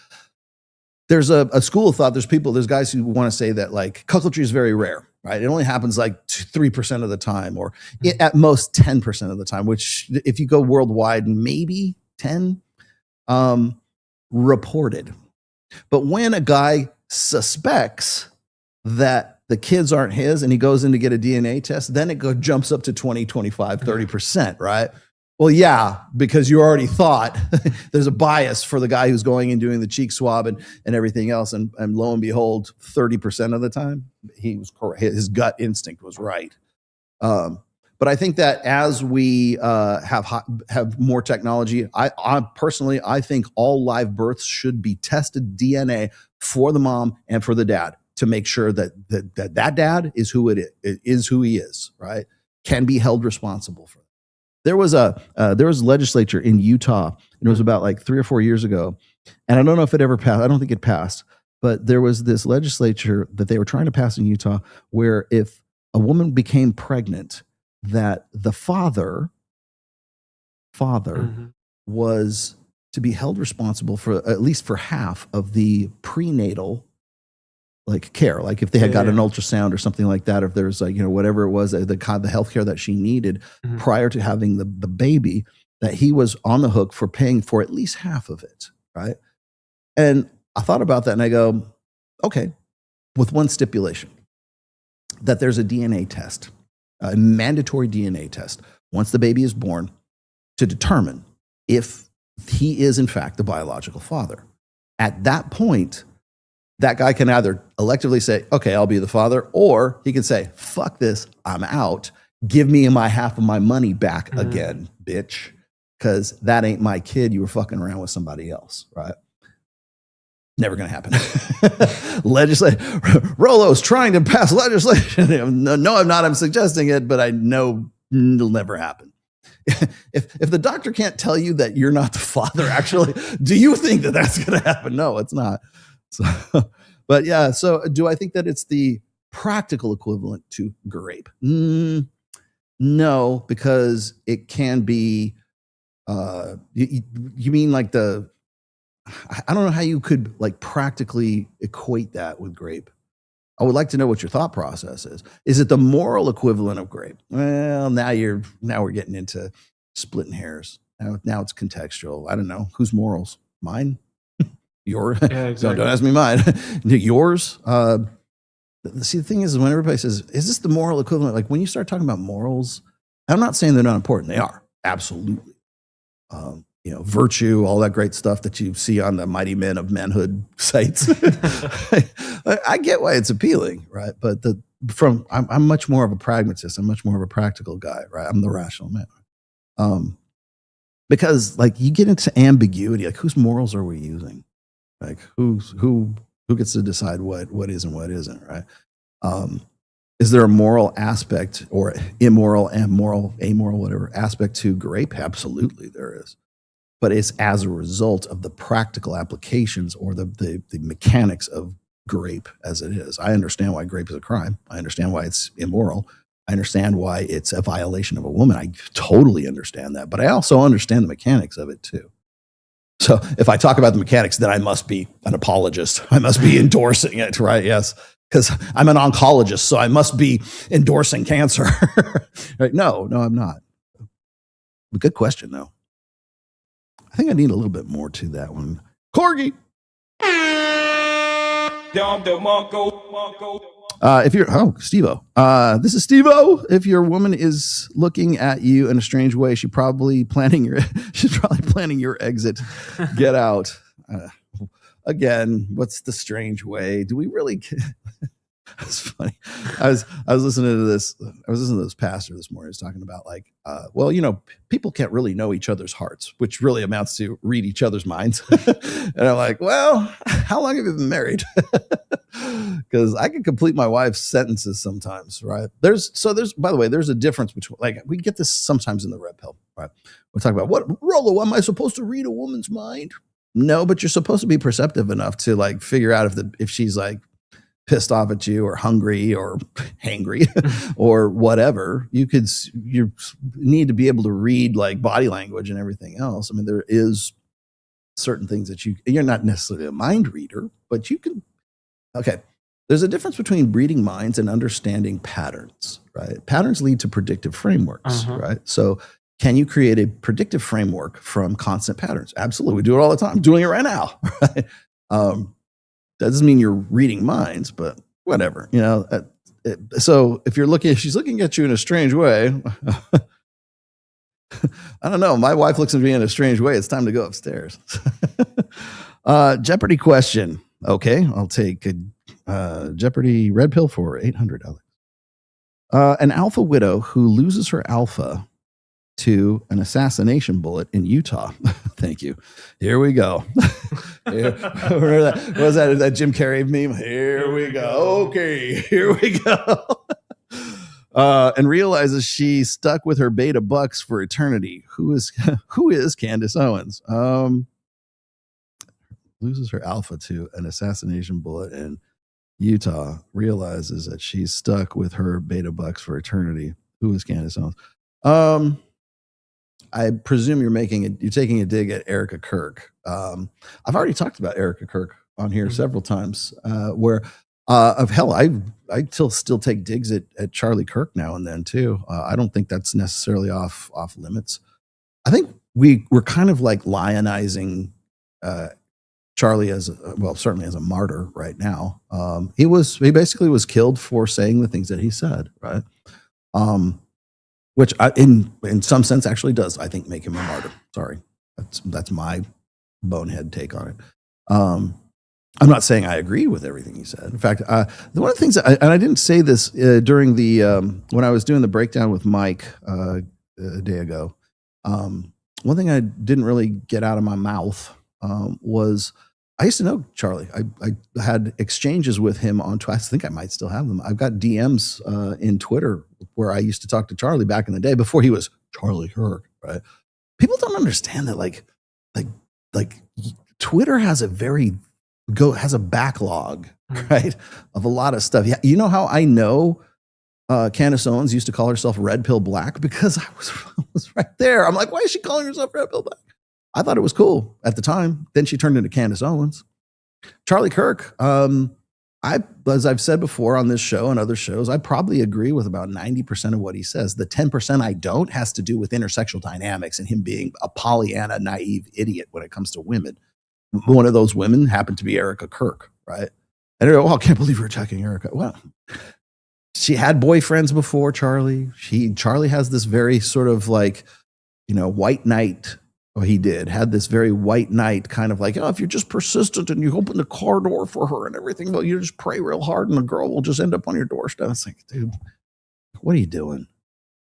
There's a school of thought. There's guys who want to say that like cuckoldry is very rare, right? It only happens like 3% of the time, or at most 10% of the time, which if you go worldwide, maybe 10 reported. But when a guy suspects that the kids aren't his and he goes in to get a DNA test, then it jumps up to 20, 25, 30%, right? Well, yeah, because you already thought there's a bias for the guy who's going and doing the cheek swab and everything else. And lo and behold, 30% of the time, he was correct. His gut instinct was right. But I think that as we have more technology, I personally think all live births should be tested DNA for the mom and for the dad, to make sure that dad is who he is, right? Can be held responsible for it. There was a legislature in Utah, and it was about like 3 or 4 years ago, and I don't know if it ever passed. I don't think it passed, but there was this legislature that they were trying to pass in Utah, where if a woman became pregnant, that the father was to be held responsible for at least for half of the prenatal like care, like if they had got an ultrasound or something like that, or if there's like, whatever it was, the healthcare that she needed prior to having the baby, that he was on the hook for paying for at least half of it, right? And I thought about that and I go, okay, with one stipulation, that there's a DNA test, a mandatory DNA test, once the baby is born, to determine if he is in fact the biological father. At that point, that guy can either electively say, okay, I'll be the father, or he can say, fuck this, I'm out. Give me my half of my money back again, bitch. Because that ain't my kid. You were fucking around with somebody else, right? Never going to happen. Rolo's trying to pass legislation. No, I'm not. I'm suggesting it, but I know it'll never happen. If the doctor can't tell you that you're not the father, actually, do you think that that's going to happen? No, it's not. So, but yeah, so do I think that it's the practical equivalent to grape? No, because it can be, you mean like I don't know how you could like practically equate that with grape. I would like to know what your thought process is. Is it the moral equivalent of grape? Well, now we're getting into splitting hairs. Now it's contextual. I don't know. Whose morals? Mine? Yours? Yeah, exactly. Don't ask me mine. Yours? See, the thing is when everybody says, is this the moral equivalent? Like when you start talking about morals, I'm not saying they're not important. They are. Absolutely. Virtue, all that great stuff that you see on the Mighty Men of Manhood sites. I get why it's appealing, right? But I'm much more of a pragmatist. I'm much more of a practical guy, right? I'm the rational man. Because like you get into ambiguity, like whose morals are we using? Like who gets to decide what is and what isn't, right? Is there a moral aspect or immoral, amoral, whatever aspect to grape? Absolutely, there is. But it's as a result of the practical applications or the mechanics of grape as it is. I understand why grape is a crime. I understand why it's immoral. I understand why it's a violation of a woman. I totally understand that. But I also understand the mechanics of it too. So if I talk about the mechanics, then I must be an apologist. I must be endorsing it, right? Yes. Because I'm an oncologist, so I must be endorsing cancer. Right? No, I'm not. But good question, though. I think I need a little bit more to that one. Corgi. Steve-O. This is Steve-O. If your woman is looking at you in a strange way, she's probably planning your exit. Get out. Again, what's the strange way? Do we really? It's funny. I was listening to this. I was listening to this pastor this morning. He was talking about like, people can't really know each other's hearts, which really amounts to read each other's minds. And I'm like, well, how long have you been married? Because I can complete my wife's sentences sometimes, right? There's by the way, there's a difference between like we get this sometimes in the red pill, right? We're talking about what Rolo, am I supposed to read a woman's mind? No, but you're supposed to be perceptive enough to like figure out if she's like pissed off at you or hungry or hangry or whatever. You need to be able to read like body language and everything else. I mean, there is certain things that you're not necessarily a mind reader, but you can. Okay. There's a difference between reading minds and understanding patterns, right? Patterns lead to predictive frameworks, right? So can you create a predictive framework from constant patterns? Absolutely. We do it all the time. I'm doing it right now, right? That doesn't mean you're reading minds, but whatever, so if she's looking at you in a strange way, I don't know. My wife looks at me in a strange way. It's time to go upstairs. Jeopardy question. Okay. I'll take a Jeopardy red pill for $800. An alpha widow who loses her alpha to an assassination bullet in Utah. Thank you. Here we go. Remember that? What was that Jim Carrey meme? Here we go. Okay, here we go. And realizes she's stuck with her beta bucks for eternity. Who is Candace Owens? Loses her alpha to an assassination bullet in Utah. Realizes that she's stuck with her beta bucks for eternity. Who is Candace Owens? I presume you're taking a dig at Erica Kirk. I've already talked about Erica Kirk on here several times, where Of hell, I still take digs at Charlie Kirk now and then too. I don't think that's necessarily off limits. I think we're kind of like lionizing Charlie as certainly as a martyr right now. He basically was killed for saying the things that he said, right? Which in some sense actually does, I think, make him a martyr. Sorry, that's my bonehead take on it. I'm not saying I agree with everything he said. In fact, one of the things and I didn't say this during the when I was doing the breakdown with Mike a day ago. One thing I didn't really get out of my mouth was I used to know Charlie. I had exchanges with him on Twitter. I think I might still have them. I've got DMs in Twitter where I used to talk to Charlie back in the day before he was Charlie Kirk, right? People don't understand that like Twitter has a backlog, right, of a lot of stuff. Yeah, you know how I know Candace Owens used to call herself Red Pill Black? Because I was right there. I'm like, why is she calling herself Red Pill Black? I thought it was cool at the time. Then she turned into Candace Owens. Charlie Kirk, as I've said before on this show and other shows, I probably agree with about 90% of what he says. The 10% I don't has to do with intersexual dynamics and him being a Pollyanna, naive idiot when it comes to women. One of those women happened to be Erica Kirk, right? And I can't believe you're attacking Erica. Well, she had boyfriends before Charlie. Charlie has this very sort of like, white knight. Well, he had this very white knight kind of like, if you're just persistent and you open the car door for her and everything, well, you just pray real hard and the girl will just end up on your doorstep. It's like, dude, what are you doing?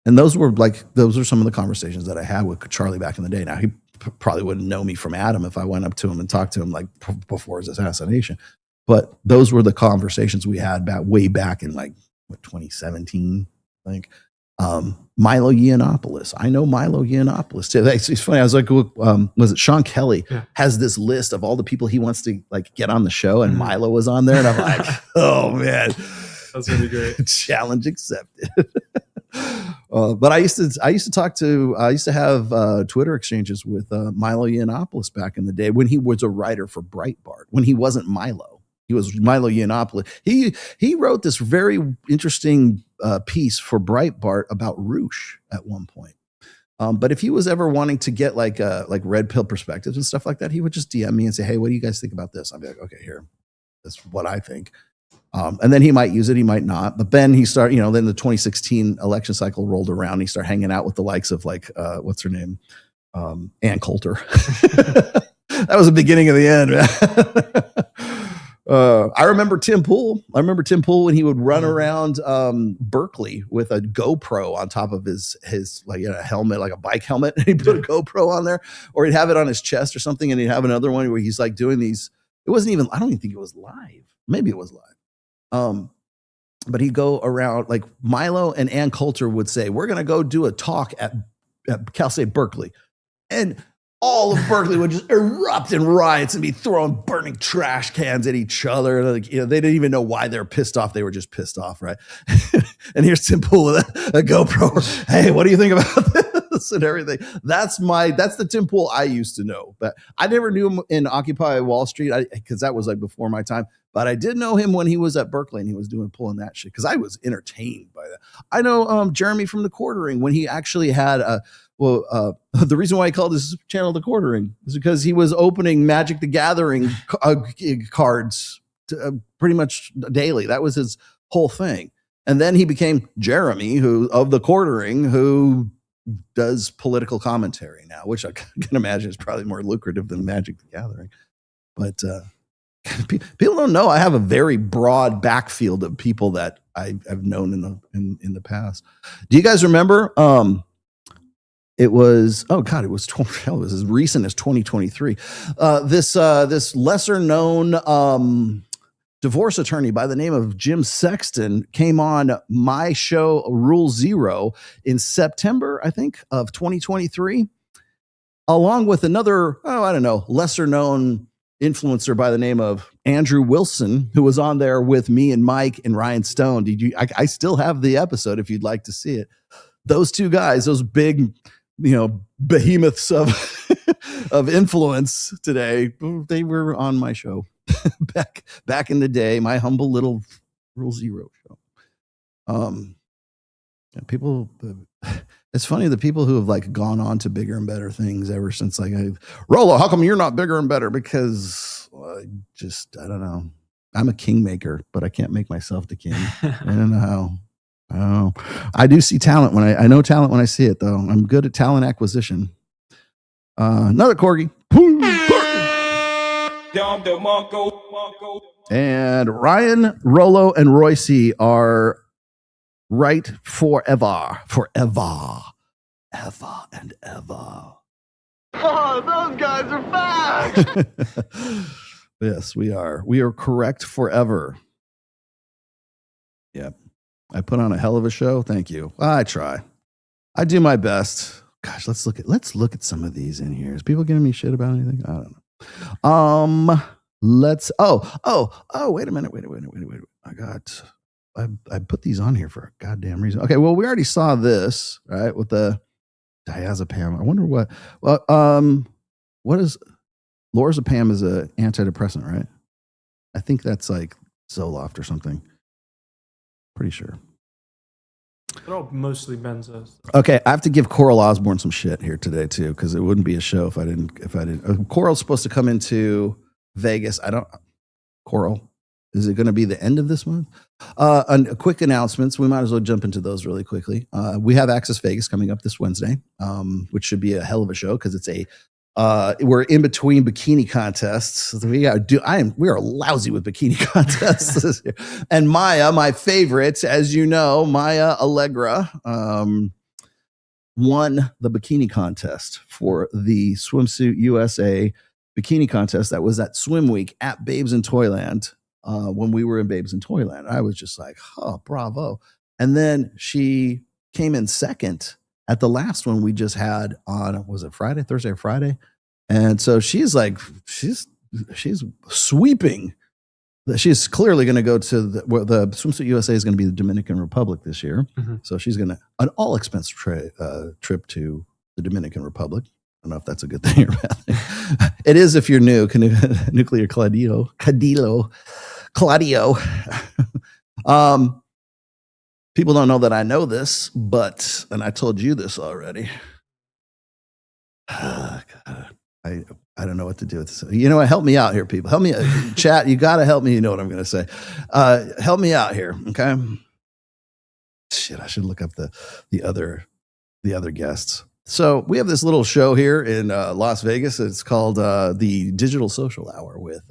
And those are some of the conversations that I had with Charlie back in the day. Now, he probably wouldn't know me from Adam if I went up to him and talked to him like before his assassination. But those were the conversations we had way back in 2017, I think. Milo Yiannopoulos. I know Milo Yiannopoulos too. It's funny. I was like, was it Sean Kelly has this list of all the people he wants to get on the show, and Milo was on there, and I'm like, oh man, that's gonna be great. Challenge accepted. But I used to have Twitter exchanges with Milo Yiannopoulos back in the day when he was a writer for Breitbart. When he wasn't Milo. He was Milo Yiannopoulos. He wrote this very interesting piece for Breitbart about Roosh at one point. But if he was ever wanting to get like red pill perspectives and stuff like that, he would just DM me and say, "Hey, what do you guys think about this?" I'd be like, "Okay, here, that's what I think." And then he might use it, he might not. But then he started, then the 2016 election cycle rolled around. And he started hanging out with the likes of what's her name, Ann Coulter. That was the beginning of the end, man. I remember Tim Pool. When he would run around Berkeley with a GoPro on top of his helmet, like a bike helmet, and he'd put a GoPro on there, or he'd have it on his chest or something, and he'd have another one where he's doing these. It wasn't even. I don't even think it was live. Maybe it was live. But he'd go around like Milo and Ann Coulter would say, "We're going to go do a talk at Cal State Berkeley," and all of Berkeley would just erupt in riots and be throwing burning trash cans at each other. They didn't even know why they were pissed off. They were just pissed off, right? And here's Tim Pool with a GoPro. Hey, what do you think about this and everything? That's the Tim Pool I used to know. But I never knew him in Occupy Wall Street because that was before my time. But I did know him when he was at Berkeley and he was pulling that shit because I was entertained by that. I know Jeremy from The Quartering when he actually had the reason why he called his channel The Quartering is because he was opening Magic the Gathering cards pretty much daily. That was his whole thing. And then he became Jeremy, of The Quartering, who does political commentary now, which I can imagine is probably more lucrative than Magic the Gathering. But people don't know I have a very broad backfield of people that I've known in the past. Do you guys remember? It was as recent as 2023. This lesser known divorce attorney by the name of Jim Sexton came on my show Rule Zero in September, I think, of 2023, along with another lesser known influencer by the name of Andrew Wilson, who was on there with me and Mike and Ryan Stone. I still have the episode if you'd like to see it. Those two guys, those big behemoths of of influence today, they were on my show back in the day, my humble little Rule Zero show. People, it's funny, the people who have like gone on to bigger and better things ever since, like, Rolo, how come you're not bigger and better? Because I don't know. I'm a kingmaker, but I can't make myself the king. I don't know how. Oh, I do see talent when I know talent when I see it, though. I'm good at talent acquisition. Another corgi. And Ryan, Rolo, and Royce are right forever. Ever and ever. Oh, those guys are back. Yes, we are. We are correct forever. Yep. I put on a hell of a show. Thank you. I try. I do my best. Gosh, let's look at some of these in here. Is people giving me shit about anything? I don't know. Wait a minute. I put these on here for a goddamn reason. Okay, well, we already saw this, right? With the diazepam. I wonder what is lorazepam is a antidepressant, right? I think that's like Zoloft or something. Pretty sure. They're all mostly benzos. Okay, I have to give Coral Osborne some shit here today too, because it wouldn't be a show if I didn't. Coral's supposed to come into Vegas. Coral, is it going to be the end of this month? Quick announcements. We might as well jump into those really quickly. We have Access Vegas coming up this Wednesday, which should be a hell of a show because it's we're in between bikini contests. We are lousy with bikini contests this year. And Maya, my favorite, as you know, Maya Allegra, won the bikini contest for the Swimsuit USA bikini contest. That was at Swim Week at Babes in Toyland. When we were in Babes in Toyland, I was just like, oh, bravo. And then she came in second at the last one we just had on, was it Thursday or Friday? And so she's sweeping. She's clearly going to go to the Swimsuit USA is going to be the Dominican Republic this year. Mm-hmm. So she's going to an all expense trip to the Dominican Republic. I don't know if that's a good thing or bad thing. It is if you're new. Nuclear Claudio. People don't know that I know this, and I told you this already. God, I don't know what to do with this. You know what? Help me out here, people. Help me, chat. You got to help me. You know what I'm going to say. Help me out here, okay? Shit, I should look up the other guests. So we have this little show here in Las Vegas. It's called the Digital Social Hour with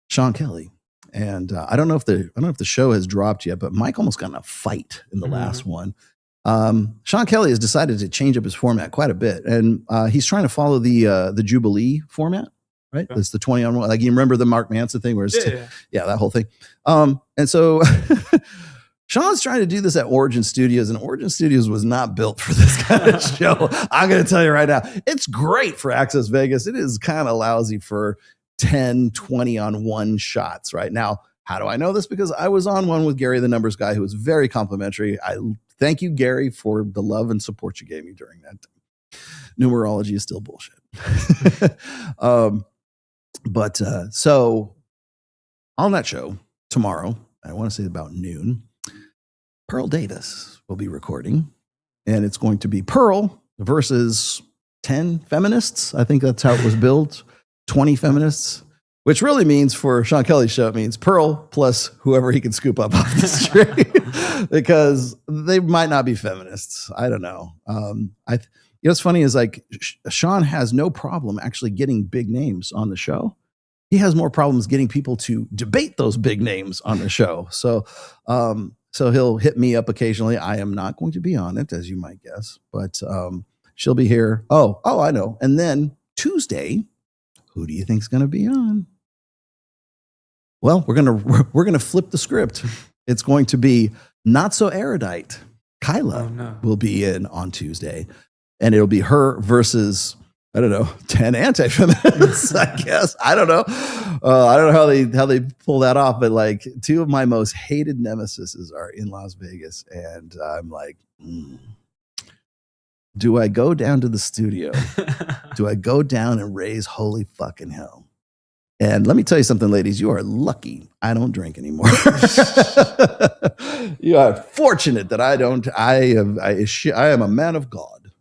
Sean Kelly. And I don't know if the show has dropped yet, but Mike almost got in a fight in the last one. Sean Kelly has decided to change up his format quite a bit, and he's trying to follow the Jubilee format, right? It's the 20 on 1. Like, you remember the Mark Manson thing, where it's that whole thing. And so Sean's trying to do this at Origin Studios, and Origin Studios was not built for this kind of show. I'm going to tell you right now, it's great for Access Vegas. It is kind of lousy for 10, 20 on 1 shots right now. How do I know this? Because I was on one with Gary, the numbers guy, who was very complimentary. I thank you, Gary, for the love and support you gave me during that time. Numerology is still bullshit. So on that show tomorrow, I want to say about noon, Pearl Davis will be recording, and it's going to be Pearl versus 10 feminists. I think that's how it was built. 20 feminists, which really means for Sean Kelly's show, it means Pearl plus whoever he can scoop up off the street, because they might not be feminists. I don't know. What's funny is, like, Sean has no problem actually getting big names on the show. He has more problems getting people to debate those big names on the show. So he'll hit me up occasionally. I am not going to be on it, as you might guess, but she'll be here. Oh, I know. And then Tuesday, who do you think's going to be on? Well, we're gonna flip the script. It's going to be not so erudite. Kyla will be in on Tuesday, and it'll be her versus, I don't know, 10 anti-feminists. I guess I don't know. I don't know how they pull that off, but like, 2 of my most hated nemesises are in Las Vegas, and I'm like, Do I go down to the studio? Do I go down and raise holy fucking hell? And let me tell you something, ladies. You are lucky I don't drink anymore. You are fortunate that I don't. I am a man of God.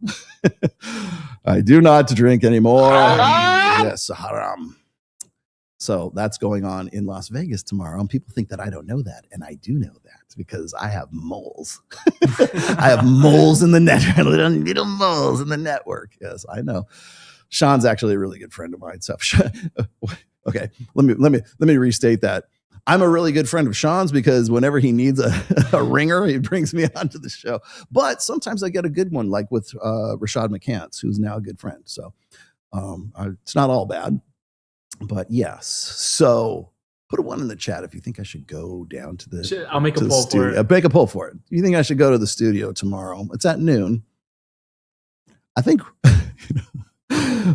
I do not drink anymore. Yes, haram. So that's going on in Las Vegas tomorrow. And people think that I don't know that. And I do know that because I have moles. I have moles in the network, little moles in the network. Yes, I know. Sean's actually a really good friend of mine. So, okay, let me restate that. I'm a really good friend of Sean's because whenever he needs a ringer, he brings me onto the show. But sometimes I get a good one, like with Rashad McCants, who's now a good friend. So it's not all bad. But yes, so put a 1 in the chat if you think I should go down to the. I'll make a poll for it. Make a poll for it. You think I should go to the studio tomorrow? It's at noon. I think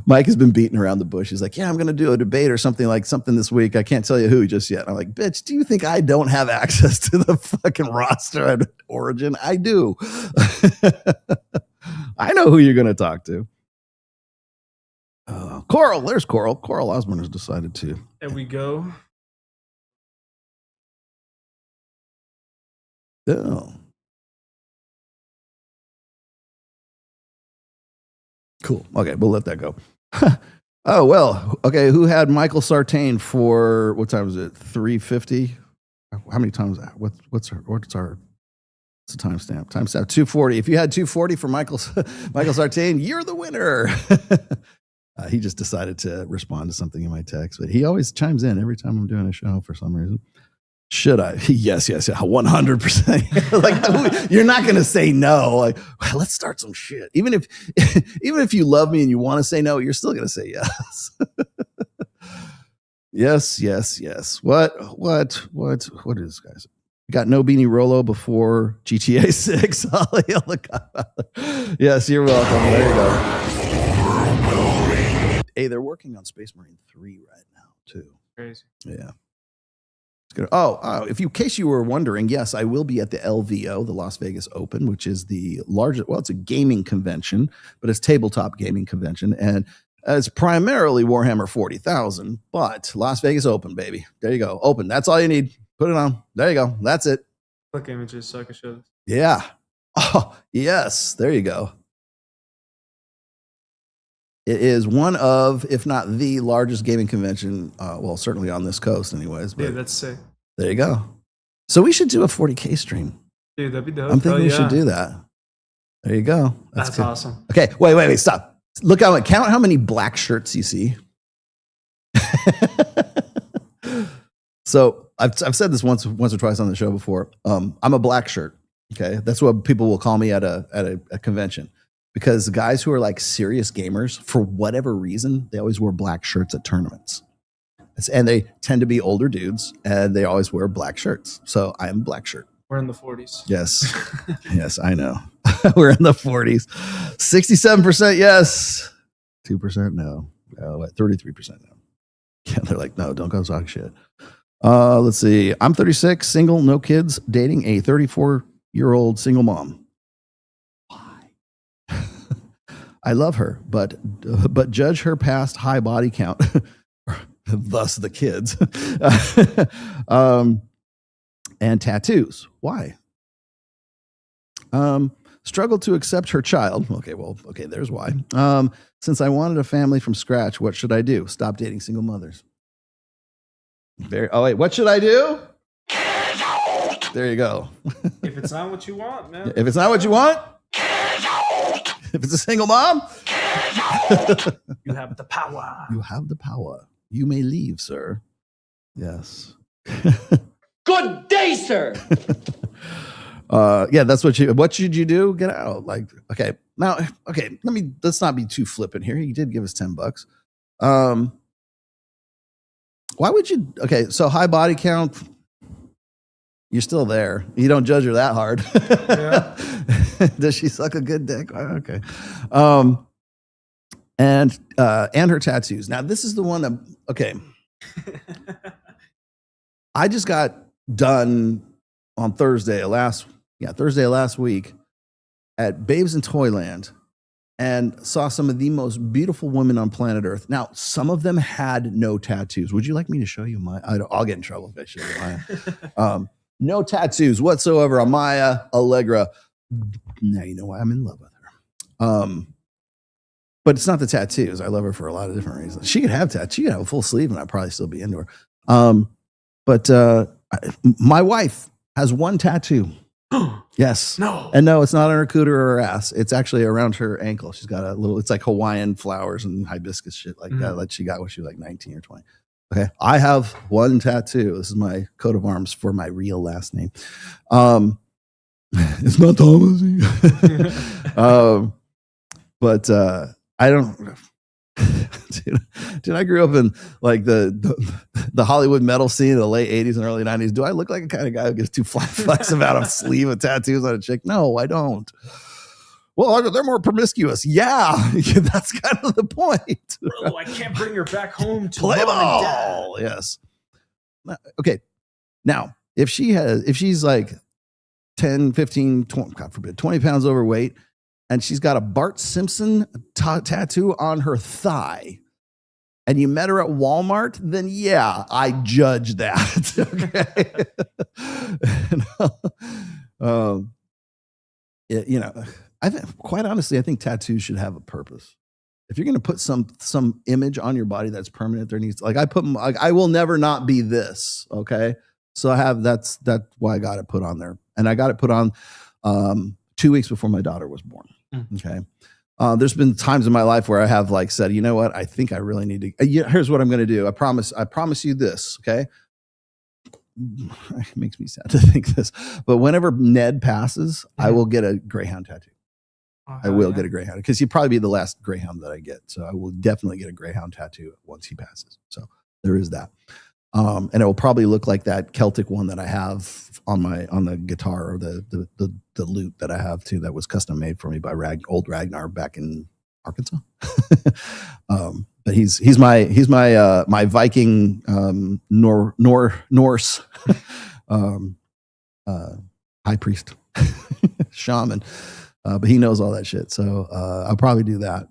Mike has been beating around the bush. He's like, yeah, I'm going to do a debate or something this week. I can't tell you who just yet. I'm like, bitch, do you think I don't have access to the fucking roster at Origin? I do. I know who you're going to talk to. Coral, there's Coral. Coral Osborne has decided to. There we go. Oh. Cool. Okay, we'll let that go. Oh, well. Okay, who had Michael Sartain for, what time is it? 3:50? How many times? What's the timestamp? Timestamp 2:40. If you had 2:40 for Michael Sartain, you're the winner. He just decided to respond to something in my text, but he always chimes in every time I'm doing a show for some reason. Should I? Yes, 100%. Like, you're not going to say no. Like, well, let's start some shit. Even if you love me and you want to say no, you're still going to say yes. Yes. What is, guys? Got no Beanie Rolo before GTA 6. Yes, you're welcome. There you go. Hey, they're working on Space Marine 3 right now, too. Crazy. Yeah. In case you were wondering, yes, I will be at the LVO, the Las Vegas Open, which is the largest, well, it's a gaming convention, but it's tabletop gaming convention. And it's primarily Warhammer 40,000, but Las Vegas Open, baby. There you go. Open. That's all you need. Put it on. There you go. That's it. Click images so I can show this. Yeah. Oh, yes. There you go. It is one of, if not the largest gaming convention, well, certainly on this coast anyways. But dude, that's sick. There you go. So we should do a 40K stream. Dude, that'd be dope. I'm thinking we should do that. There you go. That's good. Awesome. Okay, wait, stop. Look out, count how many black shirts you see. So I've said this once or twice on the show before. I'm a black shirt. Okay, that's what people will call me at a convention. Because guys who are like serious gamers, for whatever reason, they always wear black shirts at tournaments. And they tend to be older dudes, and they always wear black shirts. So I am black shirt. We're in the 40s. Yes. Yes, I know. We're in the 40s. 67% yes. 2% no. 33% no. Yeah, they're like, no, don't go talk shit. Let's see. I'm 36, single, no kids, dating a 34-year-old single mom. I love her, but judge her past high body count, thus the kids, and tattoos. Why? Struggle to accept her child. Okay, there's why. Since I wanted a family from scratch, what should I do? Stop dating single mothers. What should I do? There you go. If it's not what you want, man. If it's not what you want, if it's a single mom, you have the power. You have the power. You may leave, sir. Yes. Good day, sir. Yeah, that's what should you do? Get out. Let's not be too flippant here. He did give us $10. Why would you? Okay, so high body count. You're still there. You don't judge her that hard. Yeah. Does she suck a good dick? Okay. And her tattoos. Now, this is the one that, okay. I just got done on Thursday last week at Babes in Toyland and saw some of the most beautiful women on planet Earth. Now, some of them had no tattoos. Would you like me to show you my? I'll get in trouble if I show you Maya. No tattoos whatsoever on Maya Allegra. Now you know why I'm in love with her. But it's not the tattoos. I love her for a lot of different reasons. She could have tattoos. She could have a full sleeve, and I'd probably still be into her. But my wife has one tattoo. Yes. No. And no, it's not on her cooter or her ass. It's actually around her ankle. She's got a little, it's like Hawaiian flowers and hibiscus shit like that, like she got when she was like 19 or 20. Okay. I have one tattoo. This is my coat of arms for my real last name. It's not Thomas. But I don't. Dude, I grew up in like the Hollywood metal scene in the late 80s and early 90s. Do I look like a kind of guy who gets too flex about a sleeve of tattoos on a chick? No, I don't. Well, they're more promiscuous. Yeah, that's kind of the point. Bro, I can't bring her back home to Play mom and ball. Yes. Okay. Now, if she's like 10, 15, 20, God forbid, 20 pounds overweight, and she's got a Bart Simpson tattoo on her thigh, and you met her at Walmart, then yeah, I judge that. Okay. Quite honestly, I think tattoos should have a purpose. If you're going to put some image on your body that's permanent, there needs I will never not be this. Okay. So that's why I got it put on there. And I got it put on 2 weeks before my daughter was born. Okay. There's been times in my life where I have like said, you know what? I think I really need to, here's what I'm going to do. I promise you this. Okay. It makes me sad to think this, but whenever Ned passes, I will get a Greyhound tattoo. I will get a Greyhound because he'd probably be the last Greyhound that I get. So I will definitely get a Greyhound tattoo once he passes. So there is that. And it will probably look like that Celtic one that I have on the guitar, or the lute that I have too, that was custom made for me by old Ragnar back in Arkansas. But he's my Viking Norse high priest shaman. But he knows all that shit, so I'll probably do that.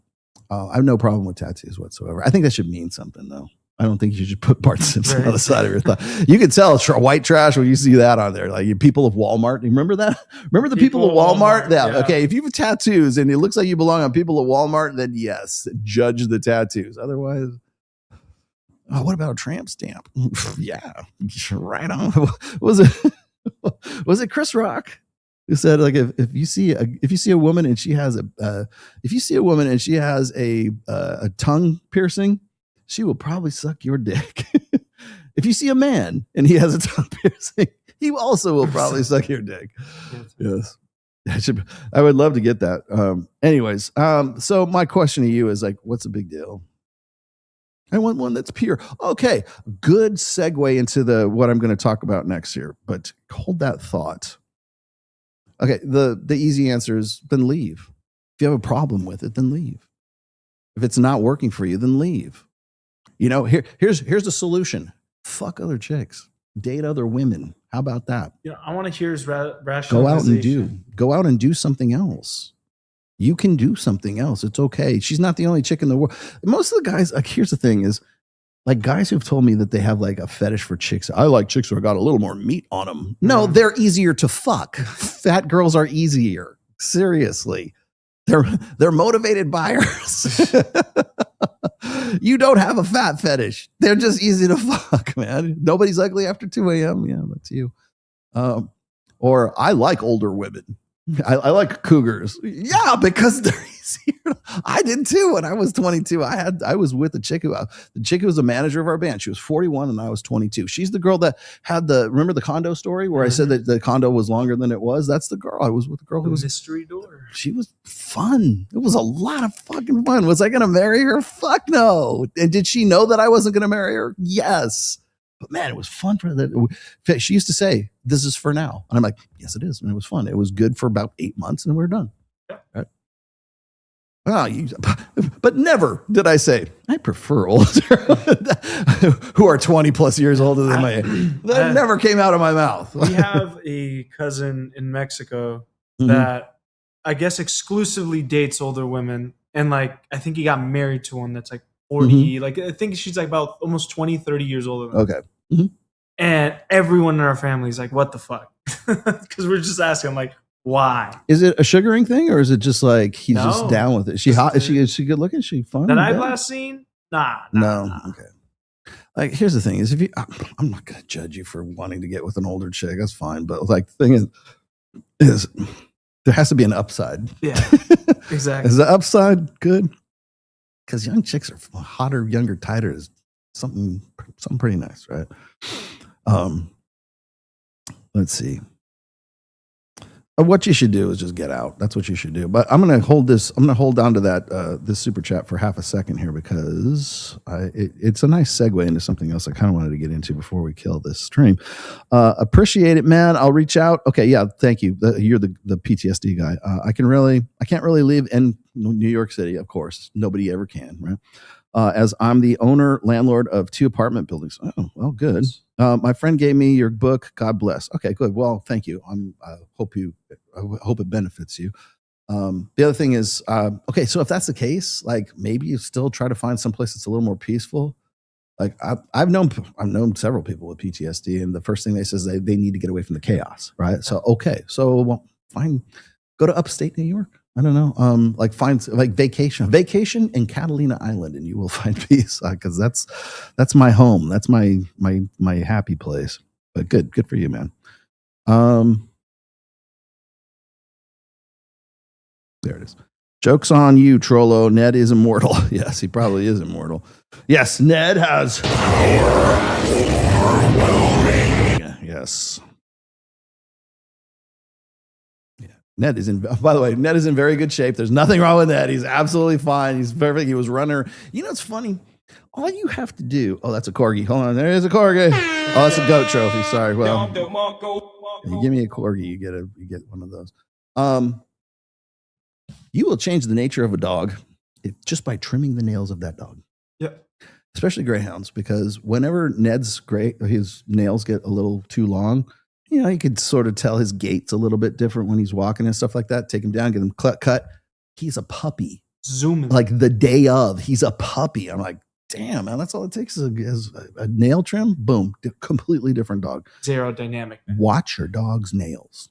I have no problem with tattoos whatsoever. I think that should mean something though. I don't think you should put Bart Simpson on the side of your thigh. You can tell it's white trash when you see that on there. Like you people of Walmart. You remember that? Remember the people of Walmart? Yeah. Okay. If you have tattoos and it looks like you belong on people of Walmart, then yes, judge the tattoos. Otherwise, what about a tramp stamp? Yeah, right on. Was it Chris Rock who said like if you see a woman and she has a tongue piercing, she will probably suck your dick. If you see a man and he has a tongue piercing, he also will probably suck your dick. Yes. I would love to get that. Anyways, so my question to you is like, what's the big deal? I want one that's pure. Okay, good segue into what I'm going to talk about next here, but hold that thought. Okay, the easy answer is then leave. If you have a problem with it, then leave. If it's not working for you, then leave. You know, here's the solution. Fuck other chicks. Date other women. How about that? I want to hear his rationalization. Go out and do something else. You can do something else. It's okay. She's not the only chick in the world. Most of the guys, like, here's the thing is, like, guys who've told me that they have like a fetish for chicks. I like chicks who got a little more meat on them. No, they're easier to fuck. Fat girls are easier. Seriously. They're motivated buyers. You don't have a fat fetish. They're just easy to fuck, man. Nobody's ugly after 2 a.m. Yeah, that's you. Or I like older women. I like cougars. Yeah, because they're easier. I did too when I was 22. I was with the chick who was a manager of our band. She was 41 and I was 22. She's the girl that had remember the condo story where I said that the condo was longer than it was? That's the girl. I was with the girl who was mystery door. She was fun. It was a lot of fucking fun. Was I going to marry her? Fuck no. And did she know that I wasn't going to marry her? Yes. But man, it was fun for that. She used to say, "This is for now." And I'm like, yes, it is. And it was fun. It was good for about 8 months and we're done. Yeah. Right? But never did I say, I prefer older who are 20 plus years older than my age. That never came out of my mouth. We have a cousin in Mexico that I guess, exclusively dates older women. And like, I think he got married to one that's like 40. Like, I think she's like about almost 20, 30 years older than him. Okay. And everyone in our family is like, what the fuck? Because we're just asking, like, why? Is it a sugaring thing, or is it just like he's just No. down with it? Is she hot? Is she good looking? Is she fun? That Yeah. eyeglass scene? Nah. No. Okay. Like, here's the thing: is if you, I'm not going to judge you for wanting to get with an older chick. That's fine. But like, the thing is there has to be an upside. Yeah. Exactly. Is the upside good? Because young chicks are hotter, younger, tighter is something pretty nice, right? Let's see. What you should do is just get out. That's what you should do. But I'm going to hold this. I'm going to hold on to that this super chat for half a second here because it's a nice segue into something else I kind of wanted to get into before we kill this stream. Appreciate it, man. I'll reach out. Okay, yeah, thank you. You're the PTSD guy. I can't really live in New York City. Of course, nobody ever can, right? As I'm the landlord of 2 apartment buildings. Oh, well, good. My friend gave me your book. God bless. Okay, good. Well, thank you. I hope it benefits you. The other thing is, okay, so if that's the case, like maybe you still try to find someplace that's a little more peaceful. Like I've known several people with PTSD, and the first thing they say is they need to get away from the chaos, right? So okay, so go to upstate New York. I don't know. Like find like vacation in Catalina Island, and you will find peace because that's my home. That's my happy place. But good for you, man. There it is. Joke's on you, Trollo. Ned is immortal. Yes, he probably is immortal. Yes, Ned has power. Yes. Ned is by the way, Ned is in very good shape. There's nothing wrong with Ned. He's absolutely fine. He's perfect. He was runner. You know, it's funny. All you have to do. Oh, that's a corgi. Hold on. There is a corgi. Oh, that's a goat trophy. Sorry. Well, you give me a corgi, you get one of those. You will change the nature of a dog just by trimming the nails of that dog. Yeah. Especially greyhounds, because whenever his nails get a little too long, you know, you could sort of tell his gait's a little bit different when he's walking and stuff like that. Take him down, get him cut. He's a puppy. Zooming. Like the day of, he's a puppy. I'm like, damn, man, that's all it takes is a nail trim. Boom, completely different dog. Zero dynamic. Watch your dog's nails.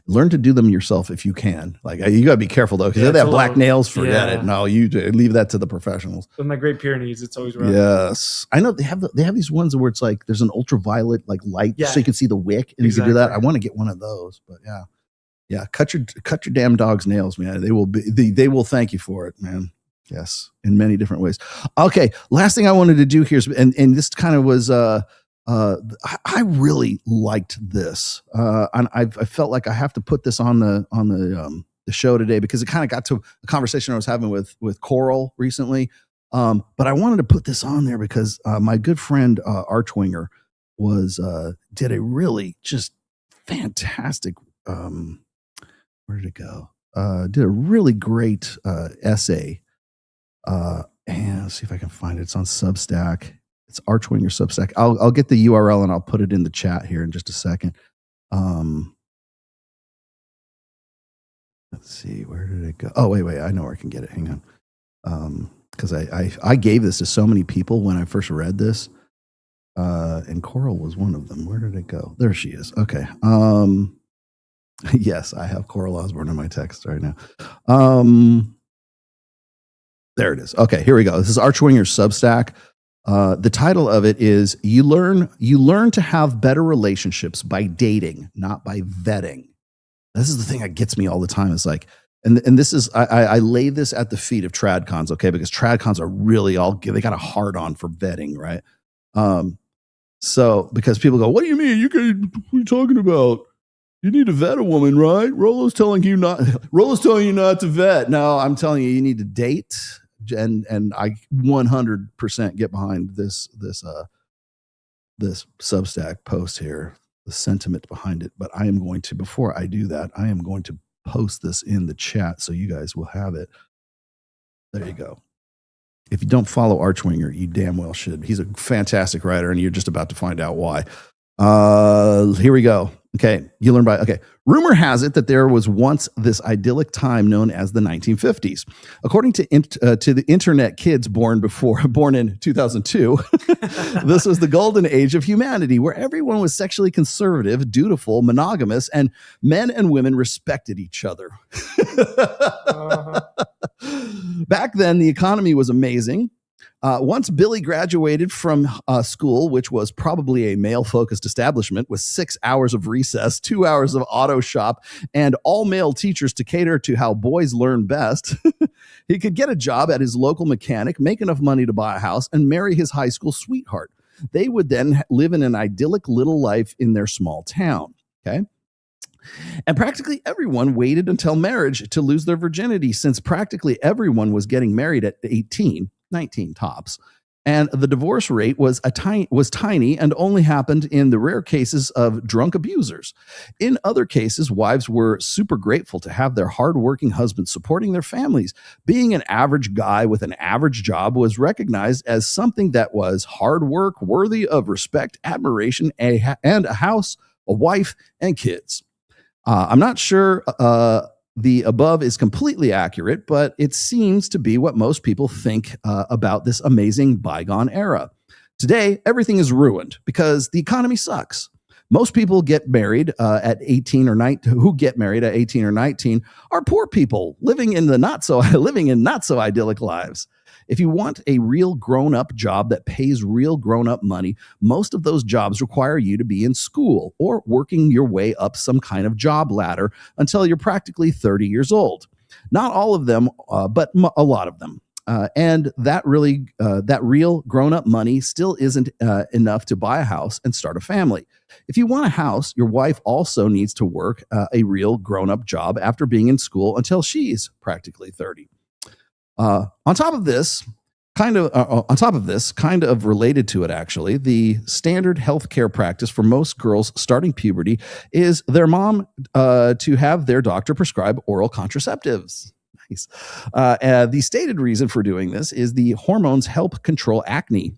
Learn to do them yourself if you can. Like you gotta be careful though, because they have black nails. Forget it. No, you leave that to the professionals. With my Great Pyrenees, it's always rough. Yes, I know they have these ones where it's like there's an ultraviolet like light, so you can see the wick, and you can do that. I want to get one of those, but yeah. Cut your damn dog's nails, man. They will thank you for it, man. Yes, in many different ways. Okay, last thing I wanted to do here is, and this kind of was I really liked this, and I felt like I have to put this on the show today because it kind of got to a conversation I was having with Coral recently. But I wanted to put this on there because my good friend Archwinger did a really just fantastic. Where did it go? Did a really great essay, and let's see if I can find it. It's on Substack. It's Archwinger Substack. I'll get the URL and I'll put it in the chat here in just a second. Let's see, where did it go? Oh, wait, I know where I can get it. Hang on. Because I gave this to so many people when I first read this. And Coral was one of them. Where did it go? There she is. Okay. Yes, I have Coral Osborne in my text right now. There it is. Okay, here we go. This is Archwinger's Substack. The title of it is you learn to have better relationships by dating, not by vetting. This is the thing that gets me all the time. It's like, and this is, I lay this at the feet of tradcons, okay? Because tradcons are really they got a hard on for vetting, right? So because people go, what do you mean? What are you talking about? You need to vet a woman, right? Rollo's telling you not to vet. No, I'm telling you, you need to date. And I 100% get behind this Substack post here, the sentiment behind it. But I am going to, before I do that, I am going to post this in the chat so you guys will have it. There you go. If you don't follow Archwinger, you damn well should. He's a fantastic writer, and you're just about to find out why. Here we go. Okay, you learn by, okay. Rumor has it that there was once this idyllic time known as the 1950s. According to the internet kids born in 2002, this was the golden age of humanity where everyone was sexually conservative, dutiful, monogamous, and men and women respected each other. Back then, the economy was amazing. Once Billy graduated from school, which was probably a male-focused establishment with 6 hours of recess, 2 hours of auto shop, and all-male teachers to cater to how boys learn best, he could get a job at his local mechanic, make enough money to buy a house, and marry his high school sweetheart. They would then live in an idyllic little life in their small town. Okay. And practically everyone waited until marriage to lose their virginity, since practically everyone was getting married at 18, 19 tops. And the divorce rate was tiny and only happened in the rare cases of drunk abusers. In other cases, wives were super grateful to have their hardworking husbands supporting their families. Being an average guy with an average job was recognized as something that was hard work, worthy of respect, admiration, and a house, a wife, and kids. I'm not sure the above is completely accurate, but it seems to be what most people think about this amazing bygone era. Today, everything is ruined because the economy sucks. Most people get married at 18 or 19, who get married at 18 or 19 are poor people living in not so idyllic lives. If you want a real grown-up job that pays real grown-up money, most of those jobs require you to be in school or working your way up some kind of job ladder until you're practically 30 years old. Not all of them, but a lot of them. And that real grown-up money still isn't enough to buy a house and start a family. If you want a house, your wife also needs to work a real grown-up job after being in school until she's practically 30. On top of this, kind of related to it, actually, the standard healthcare practice for most girls starting puberty is their mom to have their doctor prescribe oral contraceptives. Nice. The stated reason for doing this is the hormones help control acne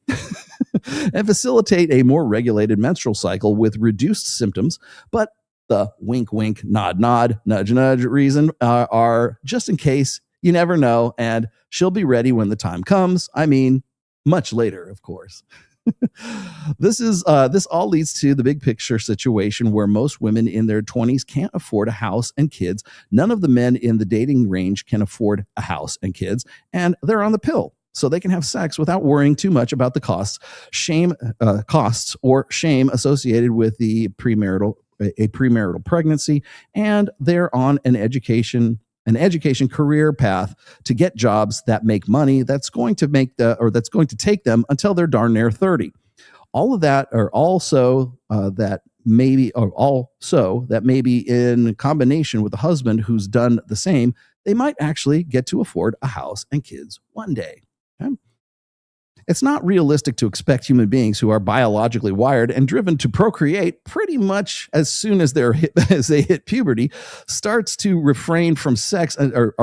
and facilitate a more regulated menstrual cycle with reduced symptoms, but the wink, wink, nod, nod, nudge, nudge reason are just in case. You never know, and she'll be ready when the time comes. I mean, much later, of course. This all leads to the big picture situation where most women in their 20s can't afford a house and kids. None of the men in the dating range can afford a house and kids, and they're on the pill. So they can have sex without worrying too much about the costs or shame associated with a premarital pregnancy, and they're on an education career path to get jobs that make money that's going to take them until they're darn near 30. All of that are also that maybe in combination with a husband who's done the same, they might actually get to afford a house and kids one day. Okay? It's not realistic to expect human beings who are biologically wired and driven to procreate pretty much as soon as they hit puberty starts to refrain from sex until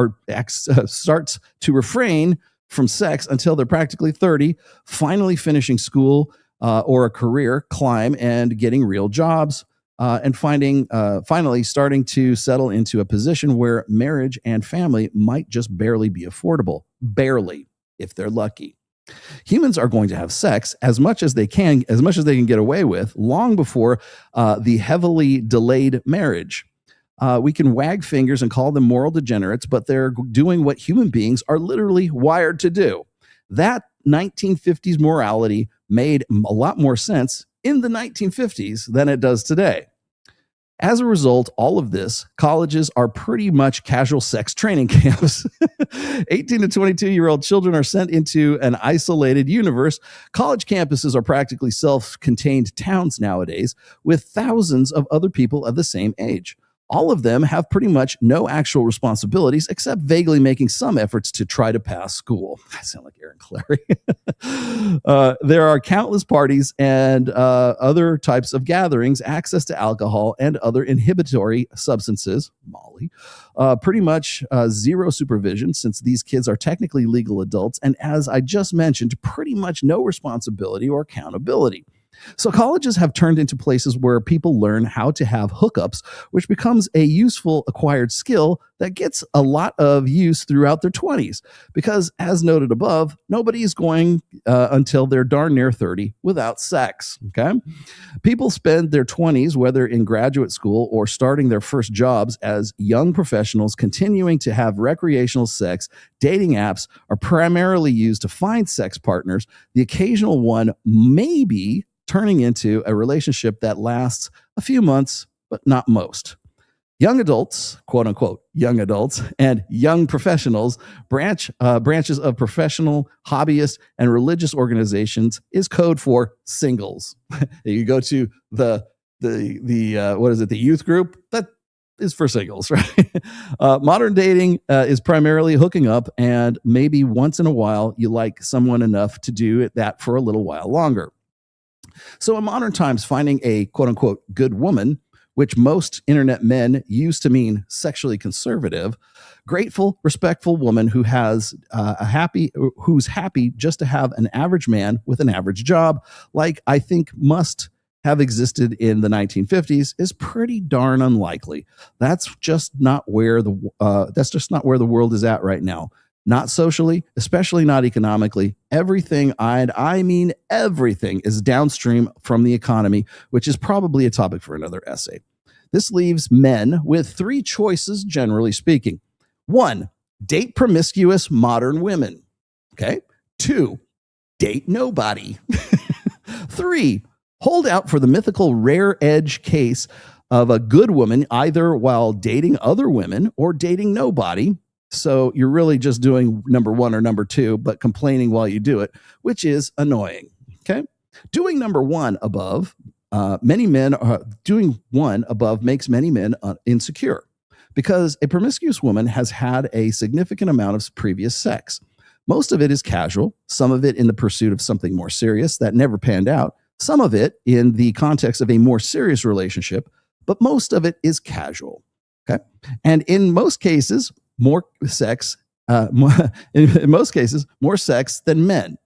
they're practically 30, finally finishing school or a career, climb and getting real jobs, and finally starting to settle into a position where marriage and family might just barely be affordable, barely, if they're lucky. Humans are going to have sex as much as they can get away with long before the heavily delayed marriage. We can wag fingers and call them moral degenerates, but they're doing what human beings are literally wired to do. That 1950s morality made a lot more sense in the 1950s than it does today. As a result, all of this, colleges are pretty much casual sex training camps. 18 to 22-year-old children are sent into an isolated universe. College campuses are practically self-contained towns nowadays with thousands of other people of the same age. All of them have pretty much no actual responsibilities except vaguely making some efforts to try to pass school. I sound like Aaron Clary. There are countless parties and other types of gatherings, access to alcohol and other inhibitory substances, Molly, pretty much zero supervision since these kids are technically legal adults. And as I just mentioned, pretty much no responsibility or accountability. So colleges have turned into places where people learn how to have hookups, which becomes a useful acquired skill that gets a lot of use throughout their 20s. Because, as noted above, nobody is going until they're darn near 30 without sex. Okay? People spend their 20s, whether in graduate school or starting their first jobs as young professionals, continuing to have recreational sex. Dating apps are primarily used to find sex partners. The occasional one maybe turning into a relationship that lasts a few months, but not most. Young adults, quote unquote, young adults, and young professionals, branches of professional, hobbyist, and religious organizations is code for singles. You go to the what is it, the youth group, that is for singles, right? Modern dating is primarily hooking up, and maybe once in a while you like someone enough to do that for a little while longer. So in modern times, finding a quote unquote good woman, which most internet men use to mean sexually conservative, grateful, respectful woman who has who's happy just to have an average man with an average job, like I think must have existed in the 1950s, is pretty darn unlikely. That's just not where the world is at right now. Not socially, especially not economically. Everything, I mean everything, is downstream from the economy, which is probably a topic for another essay. This leaves men with three choices, generally speaking. 1, date promiscuous modern women. Okay. 2, date nobody. 3, hold out for the mythical rare edge case of a good woman, either while dating other women or dating nobody. So you're really just doing number 1 or number 2, but complaining while you do it, which is annoying. Okay. Doing number 1 above, doing 1 above makes many men insecure because a promiscuous woman has had a significant amount of previous sex. Most of it is casual, some of it in the pursuit of something more serious that never panned out, some of it in the context of a more serious relationship, but most of it is casual. Okay. And in most cases, more sex than men.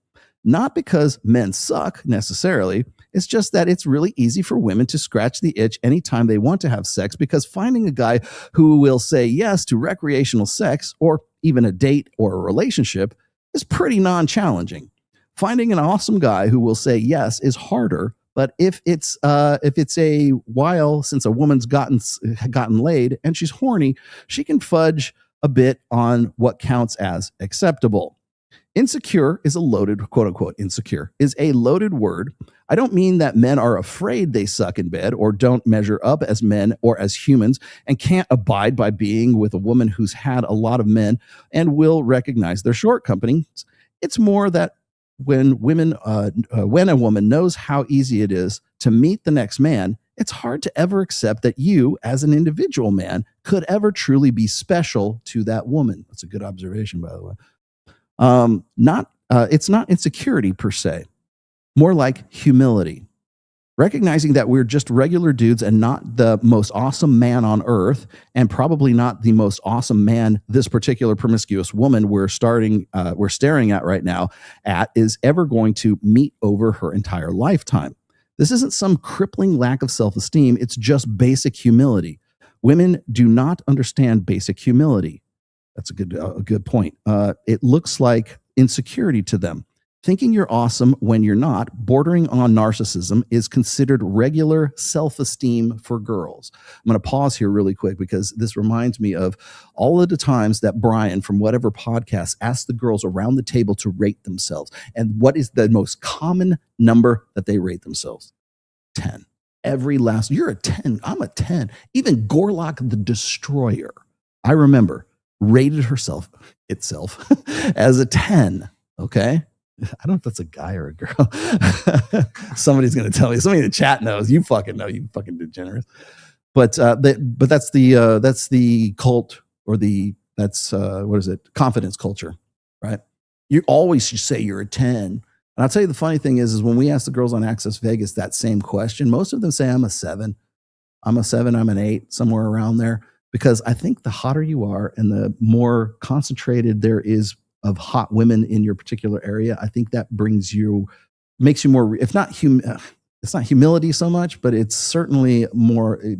Not because men suck necessarily. It's just that it's really easy for women to scratch the itch anytime they want to have sex, because finding a guy who will say yes to recreational sex or even a date or a relationship is pretty non-challenging. Finding an awesome guy who will say yes is harder. But if it's a while since a woman's gotten laid and she's horny, she can fudge a bit on what counts as acceptable. Insecure is a loaded, quote unquote, insecure is a loaded word. I don't mean that men are afraid they suck in bed or don't measure up as men or as humans and can't abide by being with a woman who's had a lot of men and will recognize their shortcomings. It's more that when a woman knows how easy it is to meet the next man, it's hard to ever accept that you, as an individual man, could ever truly be special to that woman. That's a good observation, by the way. It's not insecurity per se, more like humility. Recognizing that we're just regular dudes and not the most awesome man on earth, and probably not the most awesome man this particular promiscuous woman we're staring at right now is ever going to meet over her entire lifetime. This isn't some crippling lack of self-esteem. It's just basic humility. Women do not understand basic humility. That's a good point. It looks like insecurity to them. Thinking you're awesome when you're not, bordering on narcissism, is considered regular self-esteem for girls. I'm going to pause here really quick because this reminds me of all of the times that Brian from whatever podcast asked the girls around the table to rate themselves. And what is the most common number that they rate themselves? 10. You're a 10. I'm a 10. Even Gorlock the Destroyer, I remember, rated itself as a 10. Okay. I don't know if that's a guy or a girl. Somebody's going to tell me. Somebody in the chat knows. You fucking know. You fucking degenerates. But that's the cult, or what is it? Confidence culture, right? You always should say you're a 10. And I'll tell you the funny thing is when we ask the girls on Access Vegas that same question, most of them say I'm a 7. I'm a 7. I'm an 8, somewhere around there. Because I think the hotter you are and the more concentrated there is of hot women in your particular area, I think that makes you more, if not human, it's not humility so much, but it's certainly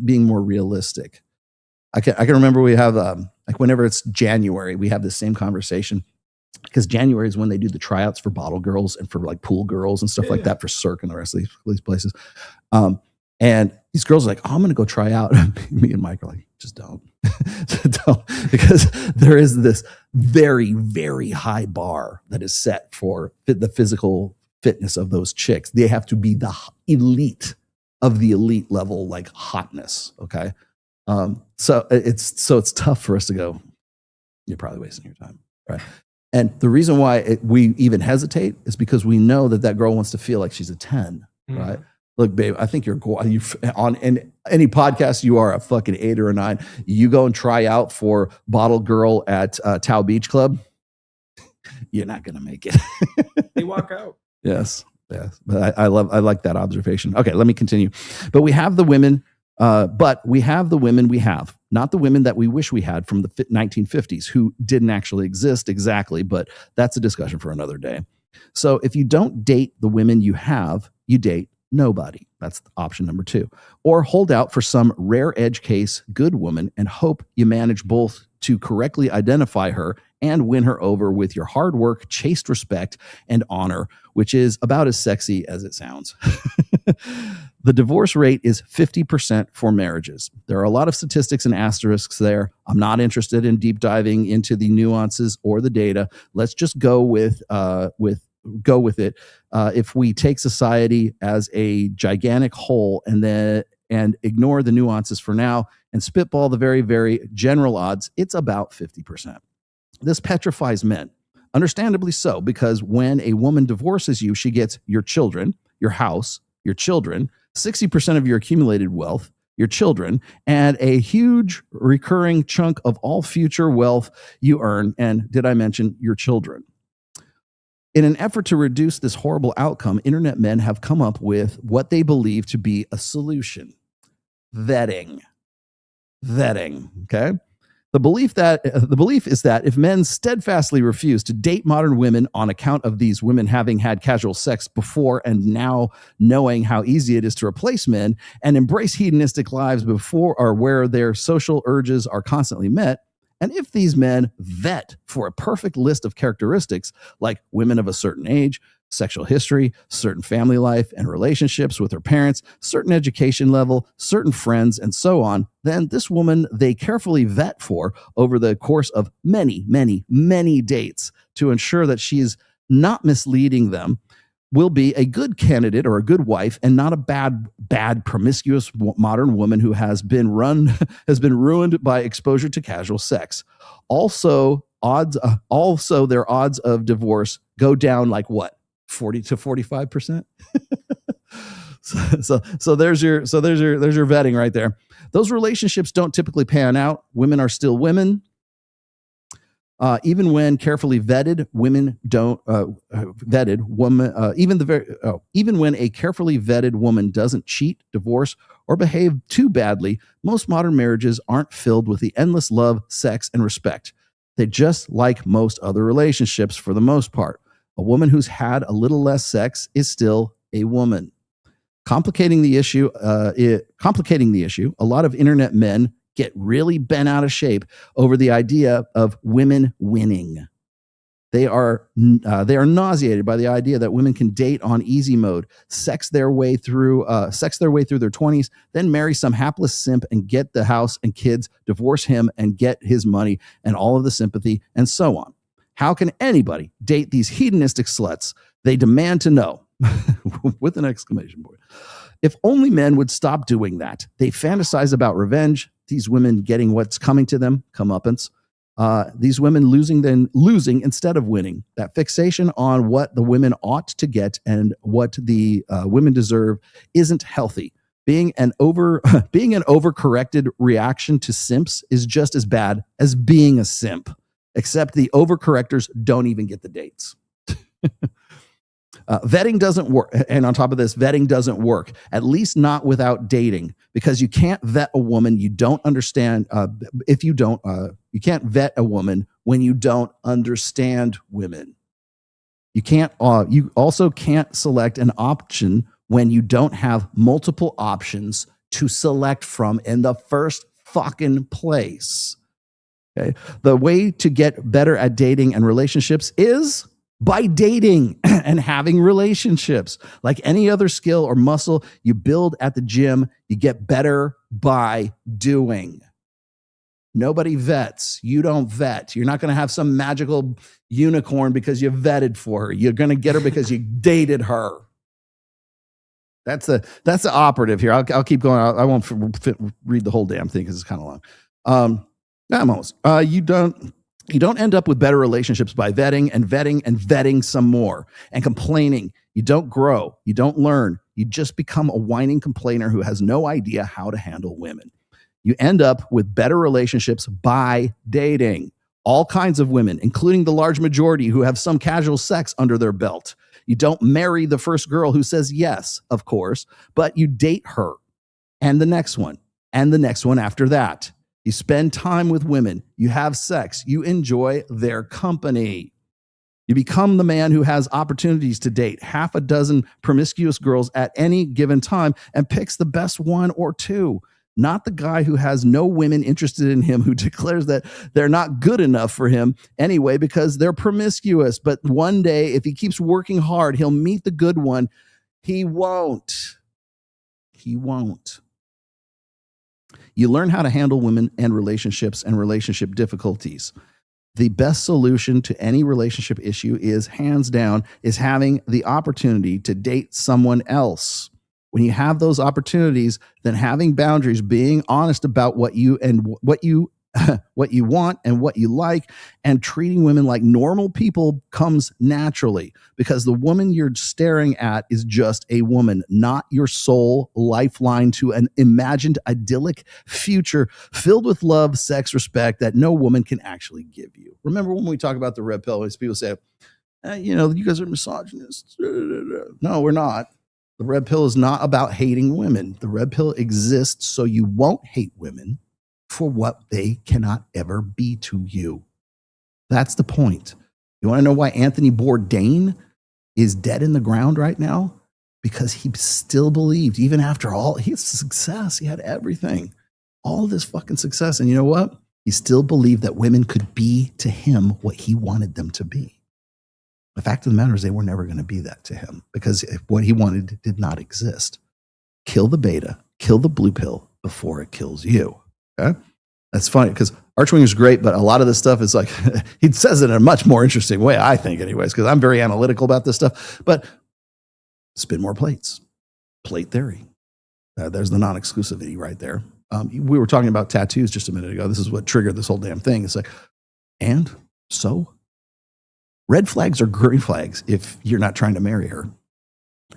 being more realistic. I can remember we have like whenever it's January, we have the same conversation, because January is when they do the tryouts for bottle girls and for like pool girls and stuff like that for Cirque and the rest of these places. And these girls are like, oh, I'm going to go try out. Me and Mike are like, just don't. Don't, because there is this very, very high bar that is set for the physical fitness of those chicks. They have to be the elite of the elite level, like hotness. Okay. So it's tough for us to go, you're probably wasting your time. Right. And the reason why we even hesitate is because we know that girl wants to feel like she's a 10, right? Look, babe, I think you're on any podcast, you are a fucking 8 or a 9. You go and try out for bottle girl at Tao Beach Club, you're not going to make it. They walk out. Yes. But I like that observation. Okay, let me continue. But we have the women, we have, not the women that we wish we had from the 1950s who didn't actually exist exactly, but that's a discussion for another day. So if you don't date the women you have, you date nobody. That's option number 2. Or hold out for some rare edge case good woman and hope you manage both to correctly identify her and win her over with your hard work, chaste respect, and honor, which is about as sexy as it sounds. The divorce rate is 50% for marriages. There are a lot of statistics and asterisks there. I'm not interested in deep diving into the nuances or the data. Let's just go with it. If we take society as a gigantic whole and ignore the nuances for now and spitball the very, very general odds, it's about 50%. This petrifies men, understandably so, because when a woman divorces you, she gets your children, your house, your children, 60% of your accumulated wealth, your children, and a huge recurring chunk of all future wealth you earn. And did I mention your children? In an effort to reduce this horrible outcome, internet men have come up with what they believe to be a solution. Vetting. Okay? The belief is that if men steadfastly refuse to date modern women on account of these women having had casual sex before and now knowing how easy it is to replace men and embrace hedonistic lives before or where their social urges are constantly met, and if these men vet for a perfect list of characteristics like women of a certain age, sexual history, certain family life and relationships with their parents, certain education level, certain friends, and so on, then this woman they carefully vet for over the course of many, many, many dates to ensure that she's not misleading them will be a good candidate or a good wife and not a bad promiscuous modern woman who has been ruined by exposure to casual sex. Also their odds of divorce go down like what? 40 to 45%. So there's your vetting right there. Those relationships don't typically pan out. Women are still women. Even when carefully vetted, women don't even when a carefully vetted woman doesn't cheat, divorce, or behave too badly, most modern marriages aren't filled with the endless love, sex, and respect. They just like most other relationships for the most part. A woman who's had a little less sex is still a woman. Complicating the issue, a lot of internet men get really bent out of shape over the idea of women winning. They are nauseated by the idea that women can date on easy mode, sex their way through their 20s, then marry some hapless simp and get the house and kids, divorce him and get his money and all of the sympathy and so on. How can anybody date these hedonistic sluts? They demand to know, with an exclamation point. If only men would stop doing that. They fantasize about revenge, these women getting what's coming to them, comeuppance. These women losing instead of winning. That fixation on what the women ought to get and what the women deserve isn't healthy. Being an overcorrected reaction to simps is just as bad as being a simp, except the overcorrectors don't even get the dates. Vetting doesn't work. And on top of this, vetting doesn't work, at least not without dating, because you can't vet a woman you don't understand. You can't vet a woman when you don't understand women. You also can't select an option when you don't have multiple options to select from in the first fucking place. Okay. The way to get better at dating and relationships is by dating and having relationships. Like any other skill or muscle you build at the gym, you get better by doing. Nobody vets. You don't vet. You're not going to have some magical unicorn because you vetted for her. You're going to get her because you dated her. That's the operative here. I'll keep going. I won't read the whole damn thing because it's kind of long. Almost. You don't end up with better relationships by vetting some more and complaining. You don't grow. You don't learn. You just become a whining complainer who has no idea how to handle women. You end up with better relationships by dating all kinds of women, including the large majority who have some casual sex under their belt. You don't marry the first girl who says yes, of course, but you date her and the next one and the next one after that. You spend time with women. You have sex. You enjoy their company. You become the man who has opportunities to date half a dozen promiscuous girls at any given time and picks the best one or two. Not the guy who has no women interested in him, who declares that they're not good enough for him anyway because they're promiscuous. But one day, if he keeps working hard, he'll meet the good one. He won't. He won't. You learn how to handle women and relationships and relationship difficulties. The best solution to any relationship issue is, hands down, is having the opportunity to date someone else. When you have those opportunities, then having boundaries, being honest about what you want and what you like, and treating women like normal people comes naturally, because the woman you're staring at is just a woman, not your sole lifeline to an imagined idyllic future filled with love, sex, respect that no woman can actually give you. Remember when we talk about the red pill, as people say, you guys are misogynists. No, we're not. The red pill is not about hating women. The red pill exists so you won't hate women for what they cannot ever be to you. That's the point. You want to know why Anthony Bourdain is dead in the ground right now? Because he still believed, even after all his success, he had everything, all this fucking success. And you know what? He still believed that women could be to him what he wanted them to be. The fact of the matter is they were never going to be that to him, because what he wanted did not exist. Kill the beta, kill the blue pill before it kills you. Okay? That's funny because Archwing is great, but a lot of this stuff is like, he says it in a much more interesting way, I think, anyways, because I'm very analytical about this stuff. But spin more plates. Plate theory. There's the non-exclusivity right there. We were talking about tattoos just a minute ago. This is what triggered this whole damn thing. It's like, and so? Red flags are green flags if you're not trying to marry her.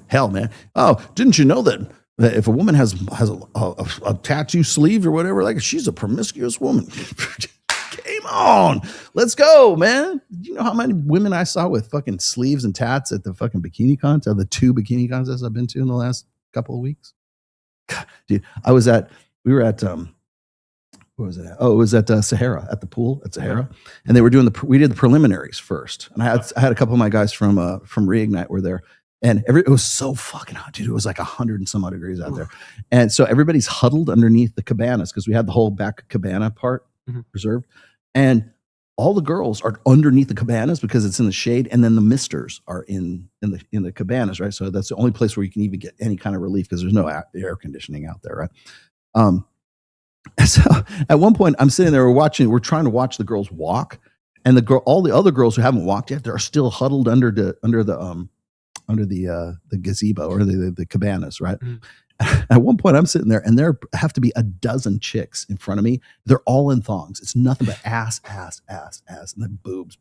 Hell, man. Oh, didn't you know that if a woman has a tattoo sleeve or whatever, like, she's a promiscuous woman? Game on. Let's go, man. You know how many women I saw with fucking sleeves and tats at the fucking bikini contest, the 2 bikini contests I've been to in the last couple of weeks? God, dude, we were at where was it at? Oh, it was at Sahara, at the pool at Sahara. And they were doing we did the preliminaries first. And I had a couple of my guys from Reignite were there. And it was so fucking hot, dude. It was like 100 and some odd degrees out there. And so everybody's huddled underneath the cabanas, because we had the whole back cabana part reserved. And all the girls are underneath the cabanas because it's in the shade. And then the misters are in the cabanas, right? So that's the only place where you can even get any kind of relief, because there's no air conditioning out there, right? So at one point I'm sitting there, we're trying to watch the girls walk, and all the other girls who haven't walked yet, they're still huddled under the gazebo or the cabanas, right? At one point I'm sitting there, and there have to be a dozen chicks in front of me. They're all in thongs. It's nothing but ass, and then boobs.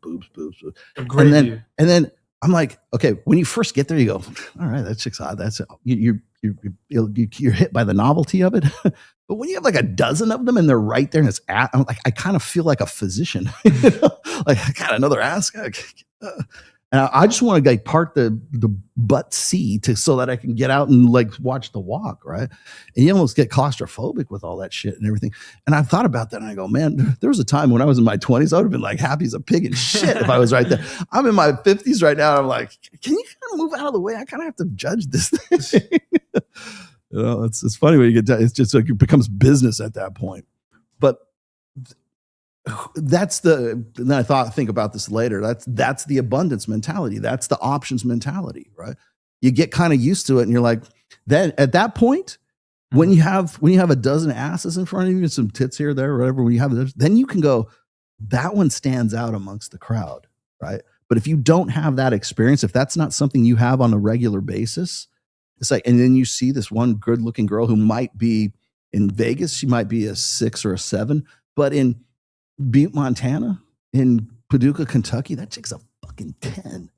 And then I'm like, okay, when you first get there, you go, all right, that chick's hot. That's you're hit by the novelty of it. But when you have like a dozen of them and they're right there, and it's I'm like, I kind of feel like a physician, like, I got another ass. And I just want to like part the butt C so that I can get out and like watch the walk, right? And you almost get claustrophobic with all that shit and everything. And I've thought about that and I go, man, there was a time when I was in my 20s, I would have been like happy as a pig and shit if I was right there. I'm in my 50s right now. And I'm like, can you kind of move out of the way? I kind of have to judge this thing. It's funny when you get to, it's just like it becomes business at that point. But that's then I think about this later. That's the abundance mentality. That's the options mentality, right? You get kind of used to it and you're like, then at that point, when you have a dozen asses in front of you and some tits here, there, whatever, when you have this, then you can go, that one stands out amongst the crowd, right? But if you don't have that experience, if that's not something you have on a regular basis, it's like, and then you see this one good looking girl who might be in Vegas, she might be a 6 or a 7, but in Butte, Montana, in Paducah, Kentucky, that chick's a fucking 10.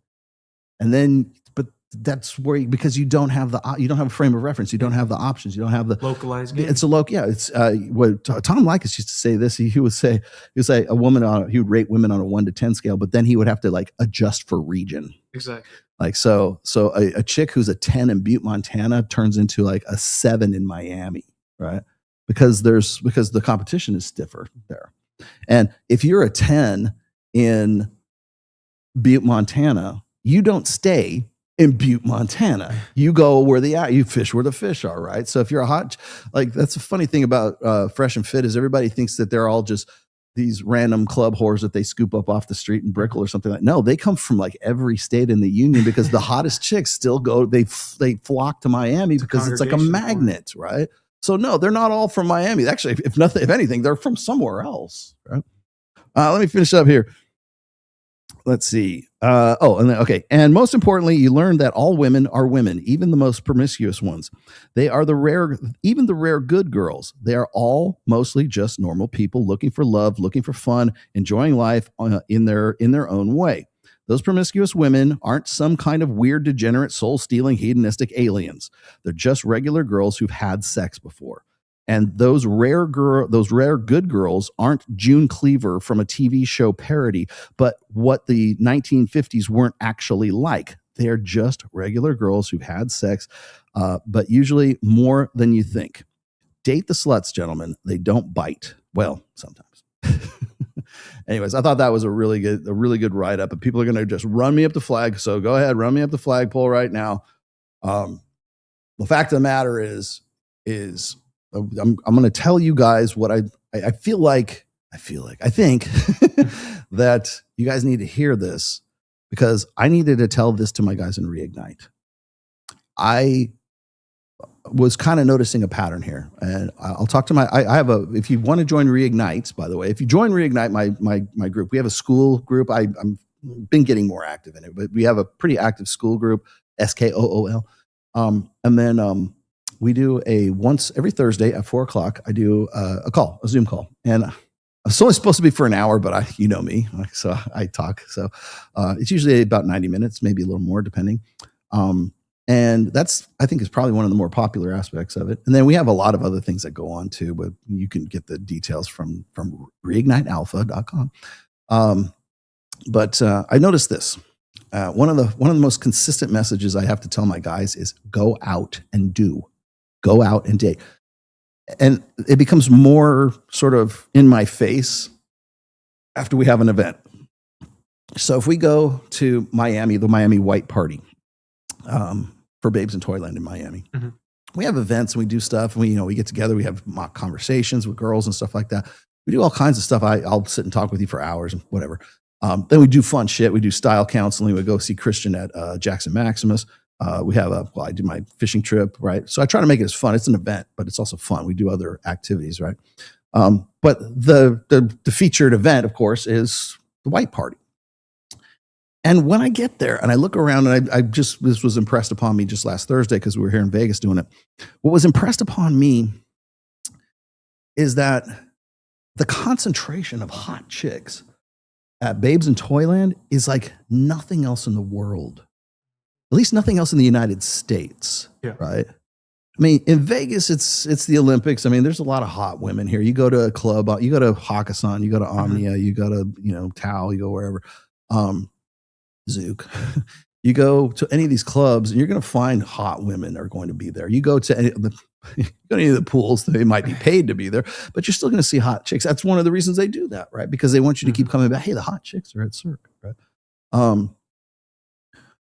And then, but that's where, because you don't have a frame of reference. You don't have the options. You don't have the localized game. It's a local. Yeah. It's what Tom Likas used to say this. He would say a woman he would rate women on a 1 to 10 scale, but then he would have to like adjust for region. Exactly. Like, so a chick who's a 10 in Butte, Montana turns into like a 7 in Miami, right? Because the competition is stiffer there. And if you're a 10 in Butte, Montana, you don't stay in Butte, Montana. You go where you fish where the fish are, right? So if you're a hot, like that's a funny thing about Fresh and Fit is everybody thinks that they're all just these random club whores that they scoop up off the street in Brickell or something like that. No, they come from like every state in the union because the hottest chicks still go, they flock to Miami because it's like a magnet, right? So no, they're not all from Miami. Actually, if anything, they're from somewhere else, right? Let me finish up here. Let's see. And most importantly, you learn that all women are women, even the most promiscuous ones. They are even the rare good girls. They are all mostly just normal people looking for love, looking for fun, enjoying life in their own way. Those promiscuous women aren't some kind of weird, degenerate, soul-stealing, hedonistic aliens. They're just regular girls who've had sex before. And those rare good girls aren't June Cleaver from a TV show parody, but what the 1950s weren't actually like. They're just regular girls who've had sex, but usually more than you think. Date the sluts, gentlemen. They don't bite. Well, sometimes. Anyways, I thought that was a really good write-up, and people are going to just run me up the flag. So go ahead, run me up the flagpole right now. The fact of the matter is I'm going to tell you guys what I think that you guys need to hear this because I needed to tell this to my guys in Reignite. I was kind of noticing a pattern here, and I'll talk to if you want to join Reignite, by the way, if you join Reignite, my group, we have a school group. I'm been getting more active in it, but we have a pretty active school group, SKOOL. And then we do once every Thursday at 4:00. I do a Zoom call, and it's only supposed to be for an hour, but you know me, so I talk. So it's usually about 90 minutes, maybe a little more, depending. And that's, I think, is probably one of the more popular aspects of it. And then we have a lot of other things that go on too, but you can get the details from reignitealpha.com. But I noticed this. One of the most consistent messages I have to tell my guys is go out and date. And it becomes more sort of in my face after we have an event. So if we go to Miami, the Miami White Party, for Babes in Toyland in Miami, we have events and we do stuff, and we get together, we have mock conversations with girls and stuff like that. We do all kinds of stuff. I'll sit and talk with you for hours and whatever. Then we do fun shit. We do style counseling. We go see Christian at Jackson Maximus. We have I do my fishing trip, right? So I try to make it as fun. It's an event, but it's also fun. We do other activities, right? But the featured event, of course, is the White Party. And when I get there and I look around, and this was impressed upon me just last Thursday because we were here in Vegas doing it. What was impressed upon me is that the concentration of hot chicks at Babes in Toyland is like nothing else in the world. At least nothing else in the United States, right? I mean, in Vegas, it's the Olympics. I mean, there's a lot of hot women here. You go to a club, you go to Hakkasan, you go to Omnia, you go to Tao, you go wherever. Zook. You go to any of these clubs, and you're going to find hot women are going to be there. You go to any of the pools, they might be paid to be there, but you're still going to see hot chicks. That's one of the reasons they do that, right? Because they want you to keep coming back. Hey, the hot chicks are at Cirque, right?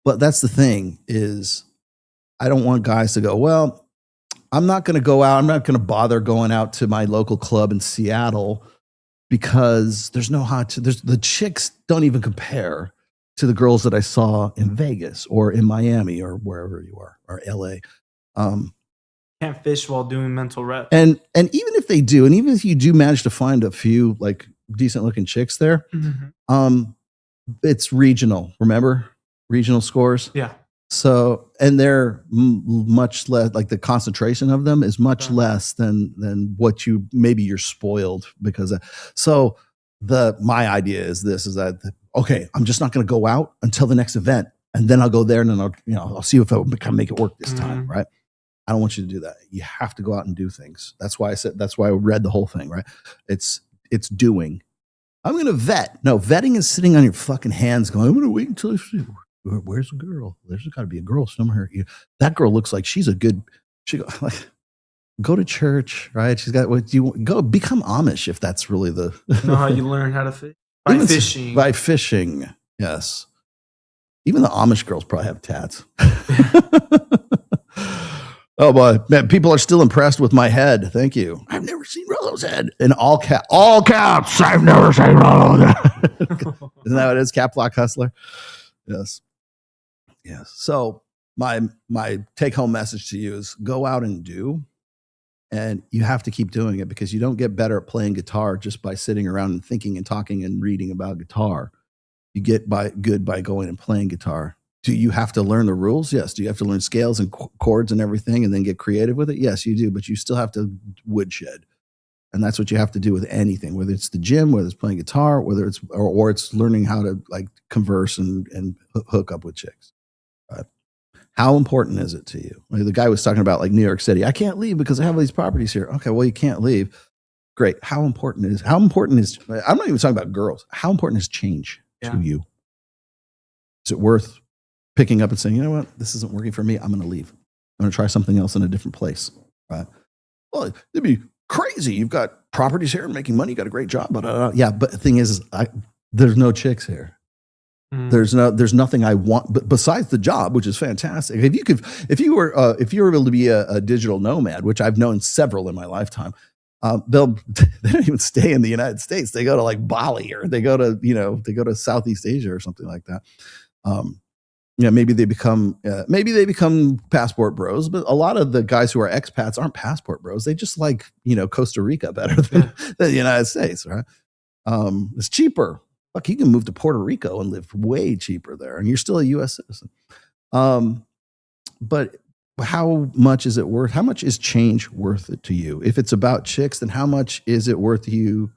But that's the thing is, I don't want guys to go, well, I'm not going to go out. I'm not going to bother going out to my local club in Seattle because there's no the chicks don't even compare to the girls that I saw in Vegas or in Miami or wherever you are, or LA. Can't fish while doing mental reps. And even if they do, and even if you do manage to find a few like decent looking chicks there, it's regional. Remember regional scores? Yeah. So, and they're much less, like the concentration of them is much less than what maybe you're spoiled because of. So my idea is that, okay, I'm just not going to go out until the next event. And then I'll go there and then I'll see if I can make it work this time. Right. I don't want you to do that. You have to go out and do things. That's why I read the whole thing, right? It's doing. I'm going to vet. No, vetting is sitting on your fucking hands going, I'm going to wait until I see. Where's the girl? There's got to be a girl somewhere. That girl looks like she's a good. Go to church, right? She's got what you go become Amish if that's really the. Know how you learn how to fish by fishing. By fishing, yes. Even the Amish girls probably have tats. Oh boy, man! People are still impressed with my head. Thank you. I've never seen Rollo's head in all caps. I've never seen Rollo's head. Isn't that what it is? Cap Lock Hustler. Yes. Yes. So my take home message to you is go out and do, and you have to keep doing it because you don't get better at playing guitar just by sitting around and thinking and talking and reading about guitar. You get good by going and playing guitar. Do you have to learn the rules? Yes. Do you have to learn scales and chords and everything and then get creative with it? Yes, you do, but you still have to woodshed. And that's what you have to do with anything, whether it's the gym, whether it's playing guitar, whether it's or it's learning how to like converse and hook up with chicks. How important is it to you? Like the guy was talking about like New York City. I can't leave because I have all these properties here. Okay, well, you can't leave. Great. How important is, I'm not even talking about girls. How important is change to you? Is it worth picking up and saying, you know what, this isn't working for me. I'm going to leave. I'm going to try something else in a different place. Right. Well, it'd be crazy. You've got properties here and making money. You got a great job. Yeah. But the thing is there's no chicks here. There's nothing I want, but besides the job, which is fantastic. If you were able to be a digital nomad, which I've known several in my lifetime, they don't even stay in the United States. They go to like Bali or they go to Southeast Asia or something like that. Maybe they become passport bros, but a lot of the guys who are expats aren't passport bros. They just like, Costa Rica better than the United States, right? It's cheaper. Fuck, you can move to Puerto Rico and live way cheaper there, and you're still a U.S. citizen. But how much is it worth? How much is change worth it to you? If it's about chicks, then how much is it worth you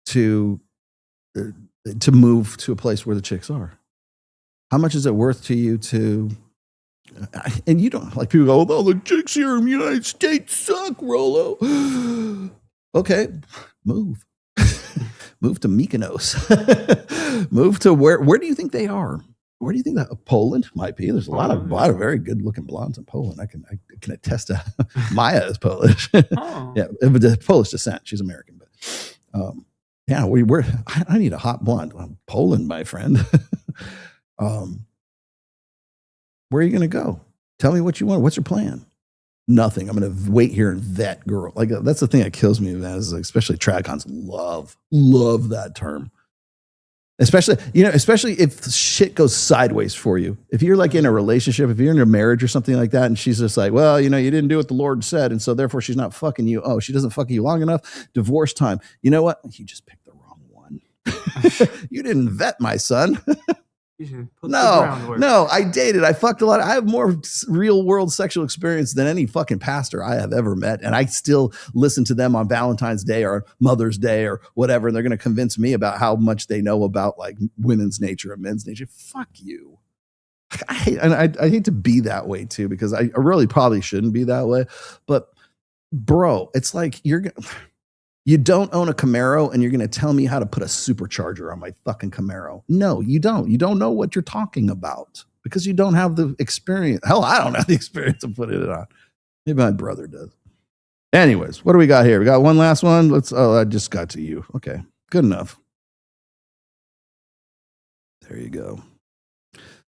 to move to a place where the chicks are? How much is it worth to you to? And you don't like people go, oh, the chicks here in the United States suck, Rollo. Okay, move. Move to Mykonos. Move to where do you think they are? Where do you think that Poland might be? There's a lot of very good looking blondes in Poland. I can attest to Maya is Polish. Yeah, but Polish descent. She's American, but yeah, I need a hot blonde. Poland, my friend. Where are you going to go? Tell me what you want. What's your plan? Nothing. I'm going to wait here and vet girl. Like that's the thing that kills me, man. Is especially trad-cons love that term. Especially if shit goes sideways for you. If you're like in a relationship, if you're in a marriage or something like that, and she's just like, well, you didn't do what the Lord said, and so therefore she's not fucking you. Oh, she doesn't fuck you long enough. Divorce time. You know what? You just picked the wrong one. You didn't vet my son. No, I dated. I fucked a lot. I have more real world sexual experience than any fucking pastor I have ever met. And I still listen to them on Valentine's Day or Mother's Day or whatever. And they're going to convince me about how much they know about like women's nature and men's nature. Fuck you. I hate to be that way too, because I really probably shouldn't be that way. But bro, it's like you You don't own a Camaro and you're going to tell me how to put a supercharger on my fucking Camaro. No, you don't. You don't know what you're talking about because you don't have the experience. Hell, I don't have the experience of putting it on. Maybe my brother does. Anyways, what do we got here? We got one last one. I just got to you. Okay, good enough. There you go.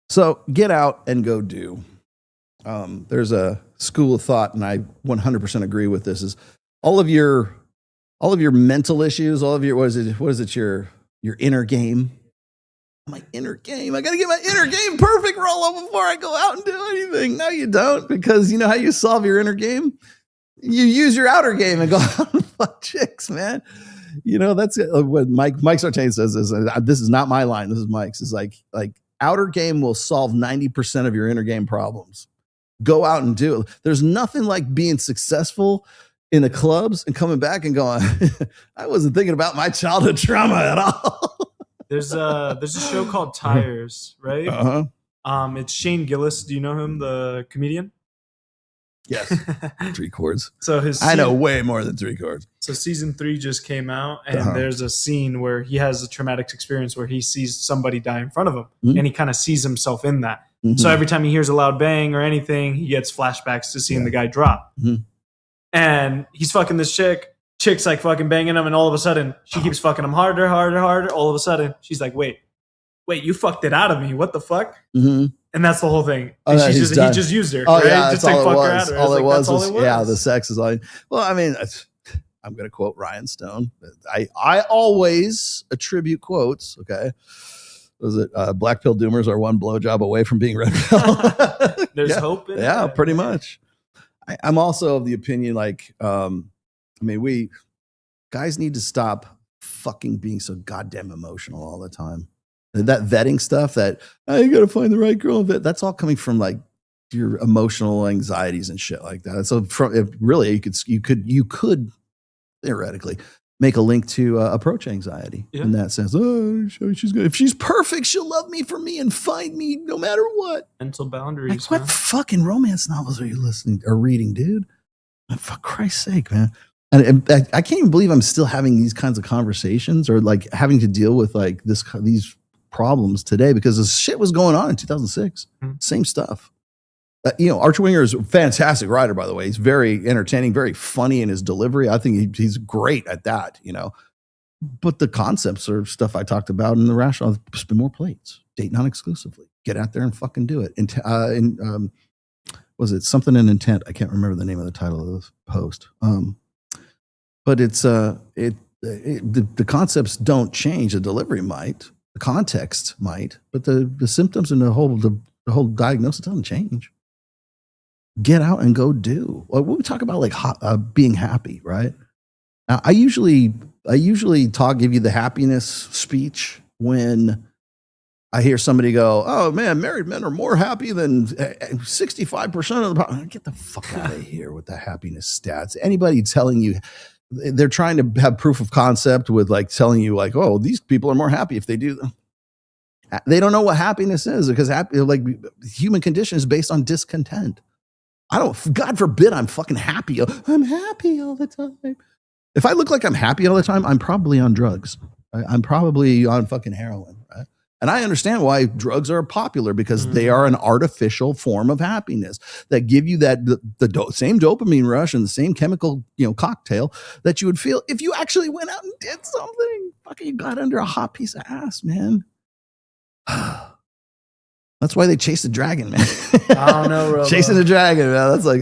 So get out and go do. There's a school of thought, and I 100% agree with this, is all of your mental issues, all of your, what is it, your inner game? My inner game. I got to get my inner game perfect, Rollo, before I go out and do anything. No, you don't, because you know how you solve your inner game? You use your outer game and go out and fuck chicks, man. You know, that's what Mike Sartain says is, this is not my line, this is Mike's, is like outer game will solve 90% of your inner game problems. Go out and do it. There's nothing like being successful in the clubs and coming back and going, I wasn't thinking about my childhood trauma at all. There's a show called Tires, right? Uh-huh. It's Shane Gillis. Do you know him, the comedian? Yes. 3 chords. So I know way more than 3 chords. So season 3 just came out, and there's a scene where he has a traumatic experience where he sees somebody die in front of him, and he kind of sees himself in that. So every time he hears a loud bang or anything, he gets flashbacks to seeing the guy drop. And he's fucking this chick's like fucking banging him, and all of a sudden she keeps fucking him harder. All of a sudden she's like, wait, you fucked it out of me. What the fuck? And that's the whole thing. And he just used her. Oh, right? yeah, just that's to all it fuck her was. out. All it was That's all it was. Yeah, the sex is all. Well, I mean, I'm going to quote Ryan Stone. I always attribute quotes. Okay, was it Black Pill Doomers are one blowjob away from being red pill? There's hope in yeah, it. pretty much. I'm also of the opinion, we guys need to stop fucking being so goddamn emotional all the time. That vetting stuff, that you got to find the right girl. That's all coming from like your emotional anxieties and shit like that. So you could theoretically make a link to approach anxiety in that sense. Oh, she's good. If she's perfect, she'll love me for me and find me no matter what. Mental boundaries. Like, what fucking romance novels are you listening or reading, dude? For Christ's sake, man. And I can't even believe I'm still having these kinds of conversations or like having to deal with like these problems today, because this shit was going on in 2006. Same stuff. Archer Winger is a fantastic writer, by the way. He's very entertaining, very funny in his delivery. I think he's great at that, But the concepts are stuff I talked about in the rational. Spin more plates, date non-exclusively, get out there and fucking do it. Was it something in intent? I can't remember the name of the title of this post. But it's the concepts don't change. The delivery might, the context might, but the symptoms and the whole diagnosis doesn't change. Get out and go do. Well, we talk about like being happy, right? Now, I usually give you the happiness speech when I hear somebody go, "Oh man, married men are more happy than 65% of the." Get the fuck out of here with the happiness stats. Anybody telling you they're trying to have proof of concept with like telling you like, "Oh, these people are more happy if they do." They don't know what happiness is, because human condition is based on discontent. God forbid I'm fucking happy. I'm happy all the time. If I look like I'm happy all the time, I'm probably on drugs. I'm probably on fucking heroin, right? And I understand why drugs are popular, because they are an artificial form of happiness that give you the same dopamine rush and the same chemical, cocktail that you would feel if you actually went out and did something. Fucking, you got under a hot piece of ass, man. That's why they chase the dragon, man. I don't know, Rolo. Chasing the dragon, man. That's like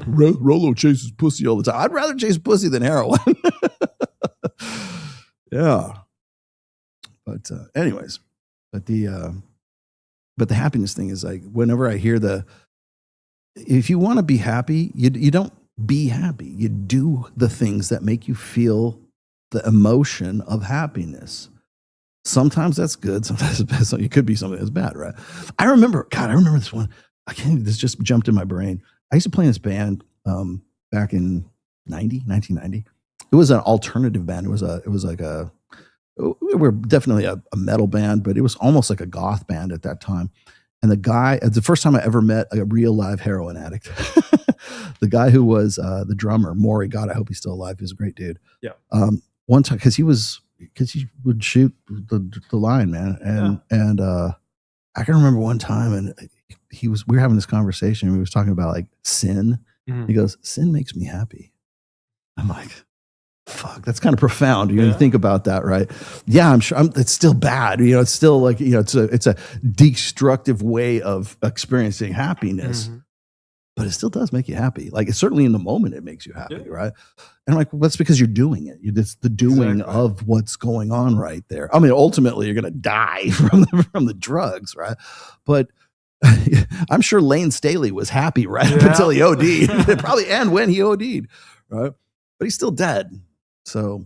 Rolo chases pussy all the time. I'd rather chase pussy than heroin. Yeah. But anyways, but the happiness thing is like, whenever I hear if you want to be happy, you don't be happy. You do the things that make you feel the emotion of happiness. Sometimes that's good. Sometimes it's bad. So it could be something that's bad, right? I remember this one. This just jumped in my brain. I used to play in this band back in 1990. It was an alternative band. We were definitely a metal band, but it was almost like a goth band at that time. And the first time I ever met a real live heroin addict, the guy who was the drummer, Maury, God, I hope he's still alive. He was a great dude. Yeah. One time, because he would shoot the line, man, and I can remember one time, and we were having this conversation. And we was talking about like sin. Mhm. He goes, "Sin makes me happy." I'm like, fuck, that's kind of profound. You think about that, right? Yeah, I'm sure it's still bad. It's still like, it's a destructive way of experiencing happiness, but it still does make you happy. Like, it's certainly in the moment it makes you happy, right? And I'm like, well, that's because you're doing it. It's the doing of what's going on right there. I mean, ultimately you're going to die from the drugs, right? But I'm sure Lane Staley was happy right up until he OD'd, probably, and when he OD'd, right? But he's still dead. So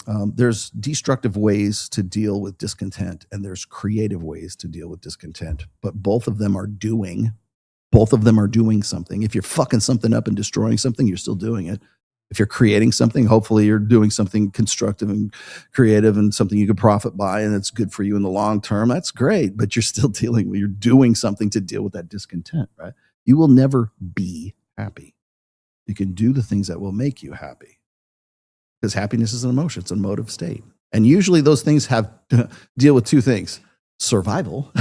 there's destructive ways to deal with discontent, and there's creative ways to deal with discontent. But both of them are doing something. If you're fucking something up and destroying something, you're still doing it. If you're creating something, hopefully you're doing something constructive and creative and something you could profit by, and it's good for you in the long term. That's great, but you're doing something to deal with that discontent, right? You will never be happy. You can do the things that will make you happy. Because happiness is an emotion, it's a emotive state. And usually those things deal with two things: survival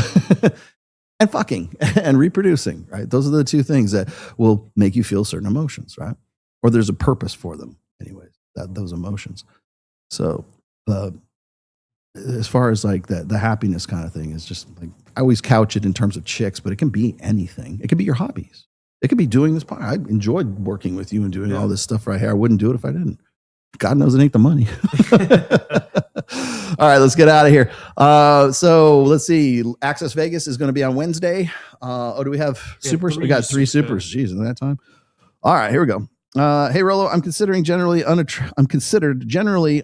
and fucking and reproducing, right? Those are the two things that will make you feel certain emotions, right? Or there's a purpose for them, anyways, those emotions. So as far as like the happiness kind of thing is just like, I always couch it in terms of chicks, but it can be anything. It can be your hobbies. It could be doing this. I enjoyed working with you and doing all this stuff right here. I wouldn't do it if I didn't. God knows it ain't the money. All right, let's get out of here. So let's see. Access Vegas is going to be on Wednesday. Do we have supers? We got 3 supers. Jeez, in that time. All right, here we go. Hey Rolo, I'm considered generally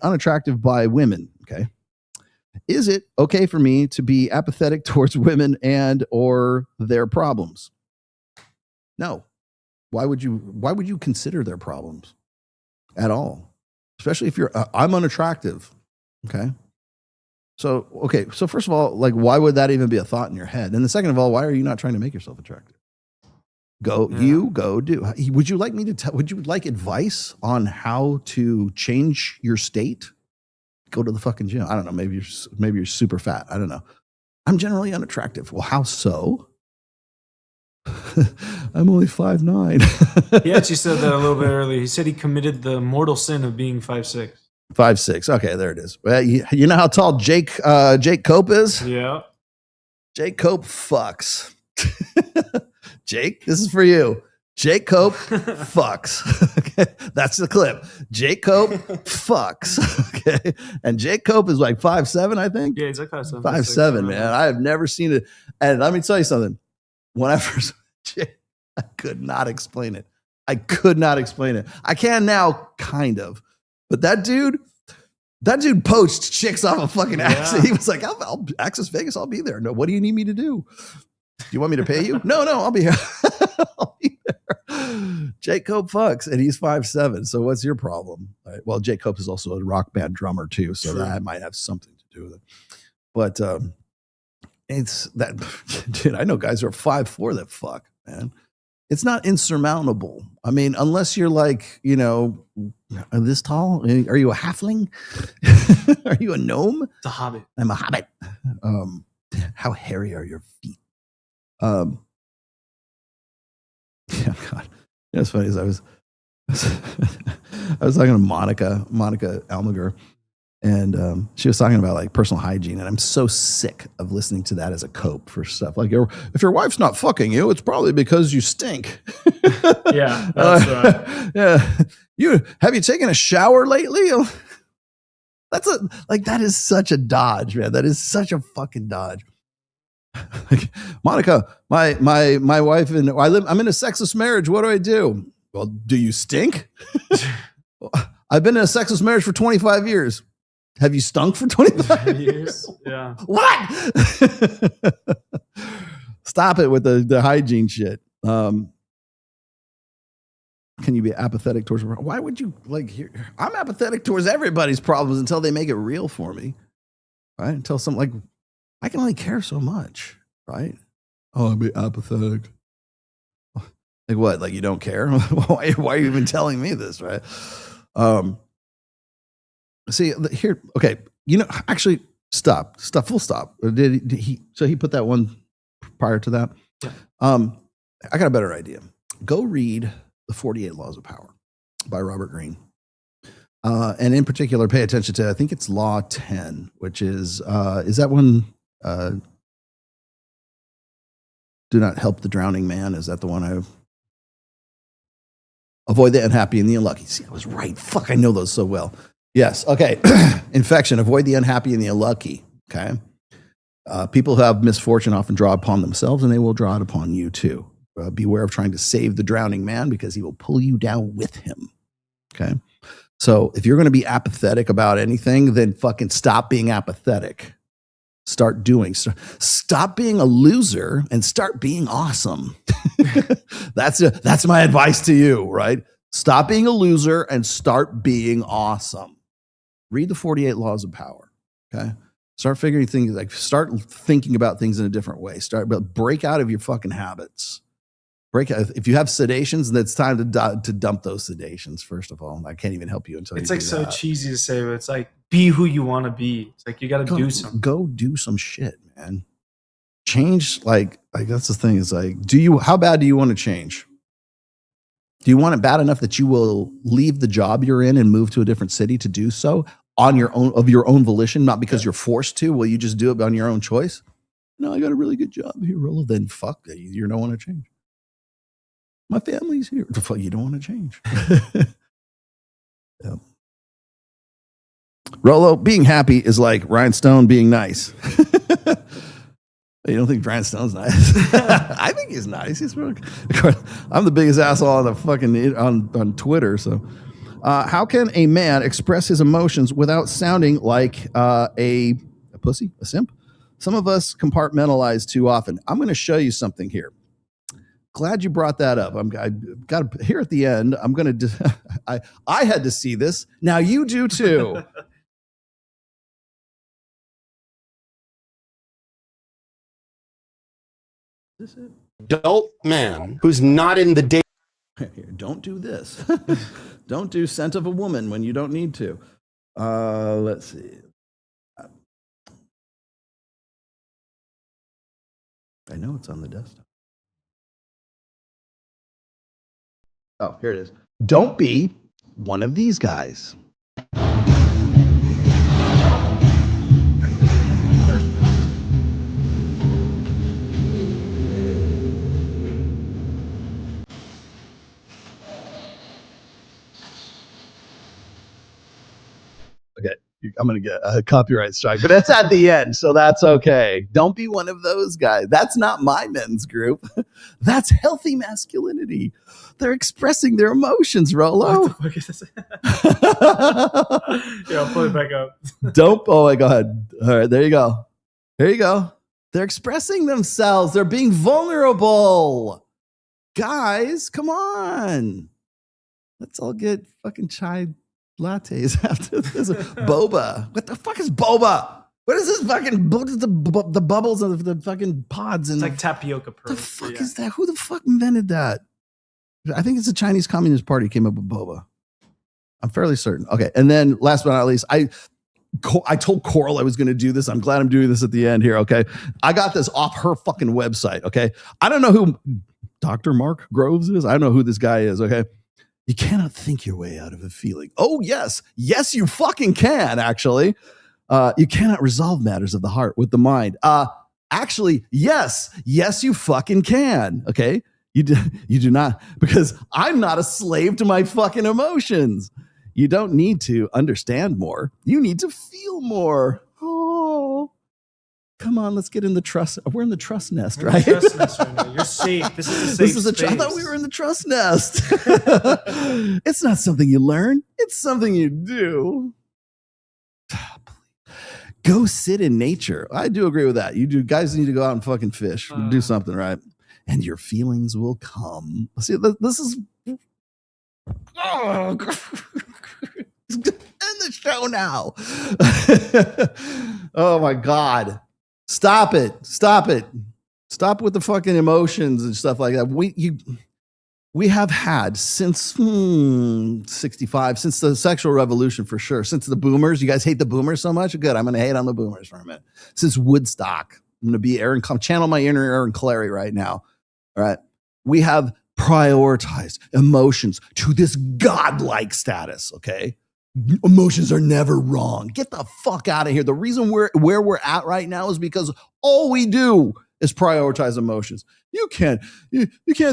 unattractive by women. Okay. Is it okay for me to be apathetic towards women and or their problems? No. Why would you consider their problems at all? Especially if I'm unattractive. Okay. So first of all, like, why would that even be a thought in your head? And the second of all, why are you not trying to make yourself attractive? Go do. Would you like me to would you like advice on how to change your state? Go to the fucking gym. I don't know. Maybe you're super fat. I don't know. I'm generally unattractive. Well, how so? I'm only 5'9". He actually said that a little bit earlier. He said he committed the mortal sin of being 5'6". 5'6". Okay, there it is. Well, you know how tall Jake Cope is? Yeah. Jake Cope fucks. Jake, this is for you. Jake Cope fucks. Okay, that's the clip. Jake Cope fucks. Okay, and Jake Cope is like 5'7", I think. Yeah, he's like 5'7". 5'7", man. I have never seen it. And let me tell you something. When I first, I could not explain it. I can now, kind of. But that dude poached chicks off of fucking Access. He was like, I'll Access Vegas, I'll be there. No, what do you need me to do? Do you want me to pay you? No, I'll be here. I'll be there. Jake Cope fucks, and he's 5'7". So what's your problem? Right. Well, Jake Cope is also a rock band drummer too, so that might have something to do with it. But it's that, dude, I know guys who are 5'4" that fuck, man. It's not insurmountable. I mean, unless you're like, this tall. Are you a halfling? Are you a gnome? It's a hobbit. I'm a hobbit. How hairy are your feet? Yeah, God. It's funny as I was talking to Monica Almager, and she was talking about like personal hygiene, and I'm so sick of listening to that as a cope for stuff like, if your wife's not fucking you, it's probably because you stink. Yeah, that's right. Yeah, have you taken a shower lately? That is such a dodge, man. That is such a fucking dodge. Like, Monica, my wife and I'm in a sexless marriage. What do I do? Well, do you stink? I've been in a sexless marriage for 25 years. Have you stunk for 25 years? Yeah. What? Stop it with the hygiene shit. Can you be apathetic towards? Why would you I'm apathetic towards everybody's problems until they make it real for me, right? Until I can only care so much, right? Oh, I'll be apathetic. Like what? Like you don't care? why are you even telling me this, right? See here. Okay, actually, full stop. Did he? So he put that one prior to that. Yeah. I got a better idea. Go read the 48 Laws of Power by Robert Greene. And in particular, pay attention to, I think it's Law 10, which is that one, do not help the drowning man. Is that the one avoid the unhappy and the unlucky? See, I was right. Fuck, I know those so well. Yes. Okay. Infection, avoid the unhappy and the unlucky. Okay. People who have misfortune often draw upon themselves and they will draw it upon you too. Beware of trying to save the drowning man because he will pull you down with him. Okay. So if you're going to be apathetic about anything, then fucking stop being apathetic. Start doing. Stop being a loser and start being awesome. That's my advice to you, right? Stop being a loser and start being awesome. Read the 48 Laws of Power. Okay. Start figuring things like start thinking about things in a different way. Break out of your fucking habits. If you have sedations, then it's time to dump those sedations. First of all, I can't even help you until it's you like do so that. cheesy to say, but it's like be who you want to be. It's like you got to do something. Go do some shit, man. Change, like that's the thing. Is like, how bad do you want to change? Do you want it bad enough that you will leave the job you're in and move to a different city to do so on your own volition, not because you're forced to? Will you just do it on your own choice? No, I got a really good job here, Rollo. Then fuck, you don't want to change. My family's here. You don't want to change. Yeah. Rollo, being happy is like Rhinestone being nice. You don't think Rhinestone's nice? I think he's nice. I'm the biggest asshole on the fucking on Twitter. So, how can a man express his emotions without sounding like a pussy, a simp? Some of us compartmentalize too often. I'm going to show you something here. Glad you brought that up. I got to here at the end. I'm going to. I had to see this. Now you do too. Is this it? Adult man who's not in the day. Here, don't do this. Don't do scent of a woman when you don't need to. Let's see. I know it's on the desktop. Oh, here it is. Don't be one of these guys. Okay, I'm going to get a copyright strike, but that's at the end, so that's okay. Don't be one of those guys. That's not my men's group. That's healthy masculinity. They're expressing their emotions, Rollo. What the fuck is this? Yeah, I'll pull it back up. Go ahead. All right, there you go. There you go. They're expressing themselves. They're being vulnerable. Guys, come on. Let's all get fucking chai lattes after this. Boba. What the fuck is boba? What is this fucking the bubbles of the fucking pods? It's like tapioca pearls. What the fuck is that? Who the fuck invented that? I think it's the Chinese Communist Party came up with boba. I'm fairly certain. Okay, and then last but not least, I told Coral I was going to do this. I'm glad I'm doing this at the end here. Okay, I got this off her fucking website. Okay, I don't know who Dr. Mark Groves is. I don't know who this guy is. Okay. You cannot think your way out of a feeling. Oh, yes. Yes, you fucking can, actually. You cannot resolve matters of the heart with the mind. Actually, yes. Yes, you fucking can. Okay? You do not, because I'm not a slave to my fucking emotions. You don't need to understand more. You need to feel more. Oh. Come on, let's get in the trust. We're in the trust nest, right? Trust nest right now. You're safe. This is a safe space. I thought we were in the trust nest. It's not something you learn. It's something you do. Go sit in nature. I do agree with that. You do. Guys need to go out and fucking fish. Do something, right? And your feelings will come. See, this is... Oh, end the show now. Oh, my God. Stop it. Stop with the fucking emotions and stuff like that. we have had since 65, since the sexual revolution for sure, since the boomers. You guys hate the boomers so much? Good. I'm going to hate on the boomers for a minute. Since Woodstock, I'm going to be channel my inner Aaron Clary right now. All right. We have prioritized emotions to this godlike status. Okay. Emotions are never wrong. Get the fuck out of here. The reason where we're at right now is because all we do is prioritize emotions. You can't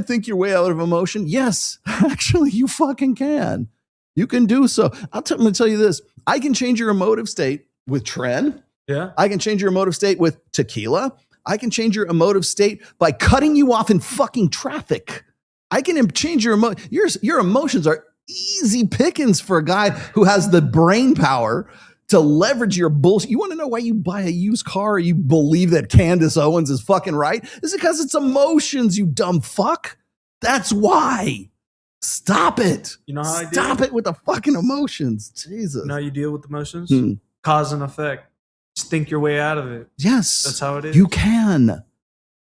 think your way out of emotion. Yes, actually, you fucking can. You can do so. I'm going to tell you this. I can change your emotive state with Tren. Yeah. I can change your emotive state with tequila. I can change your emotive state by cutting you off in fucking traffic. I can change your emotions are easy pickings for a guy who has the brain power to leverage your bullshit. You want to know why you buy a used car or you believe that Candace Owens is fucking right? It's because it's emotions, you dumb fuck. That's why. Stop it. You know how I Stop it with the fucking emotions. Jesus. You know how you deal with emotions? Hmm. Cause and effect. Just think your way out of it. Yes. That's how it is. You can.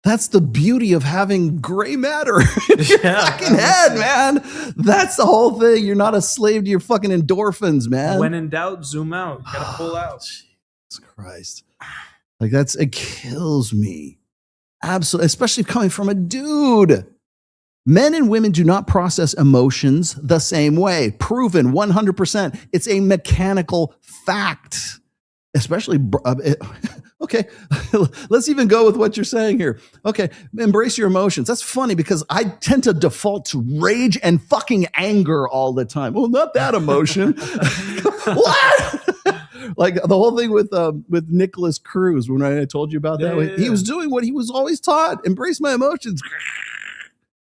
That's the beauty of having gray matter in your fucking head, man. That's the whole thing. You're not a slave to your fucking endorphins, man. When in doubt, zoom out. You gotta pull out. Jesus Christ. Like it kills me. Absolutely. Especially coming from a dude. Men and women do not process emotions the same way. Proven 100%. It's a mechanical fact. Especially, okay, let's even go with what you're saying here. Okay, embrace your emotions. That's funny because I tend to default to rage and fucking anger all the time. Well, not that emotion. What? Like the whole thing with Nicholas Cruz, when I told you about that, he was doing what he was always taught. Embrace my emotions.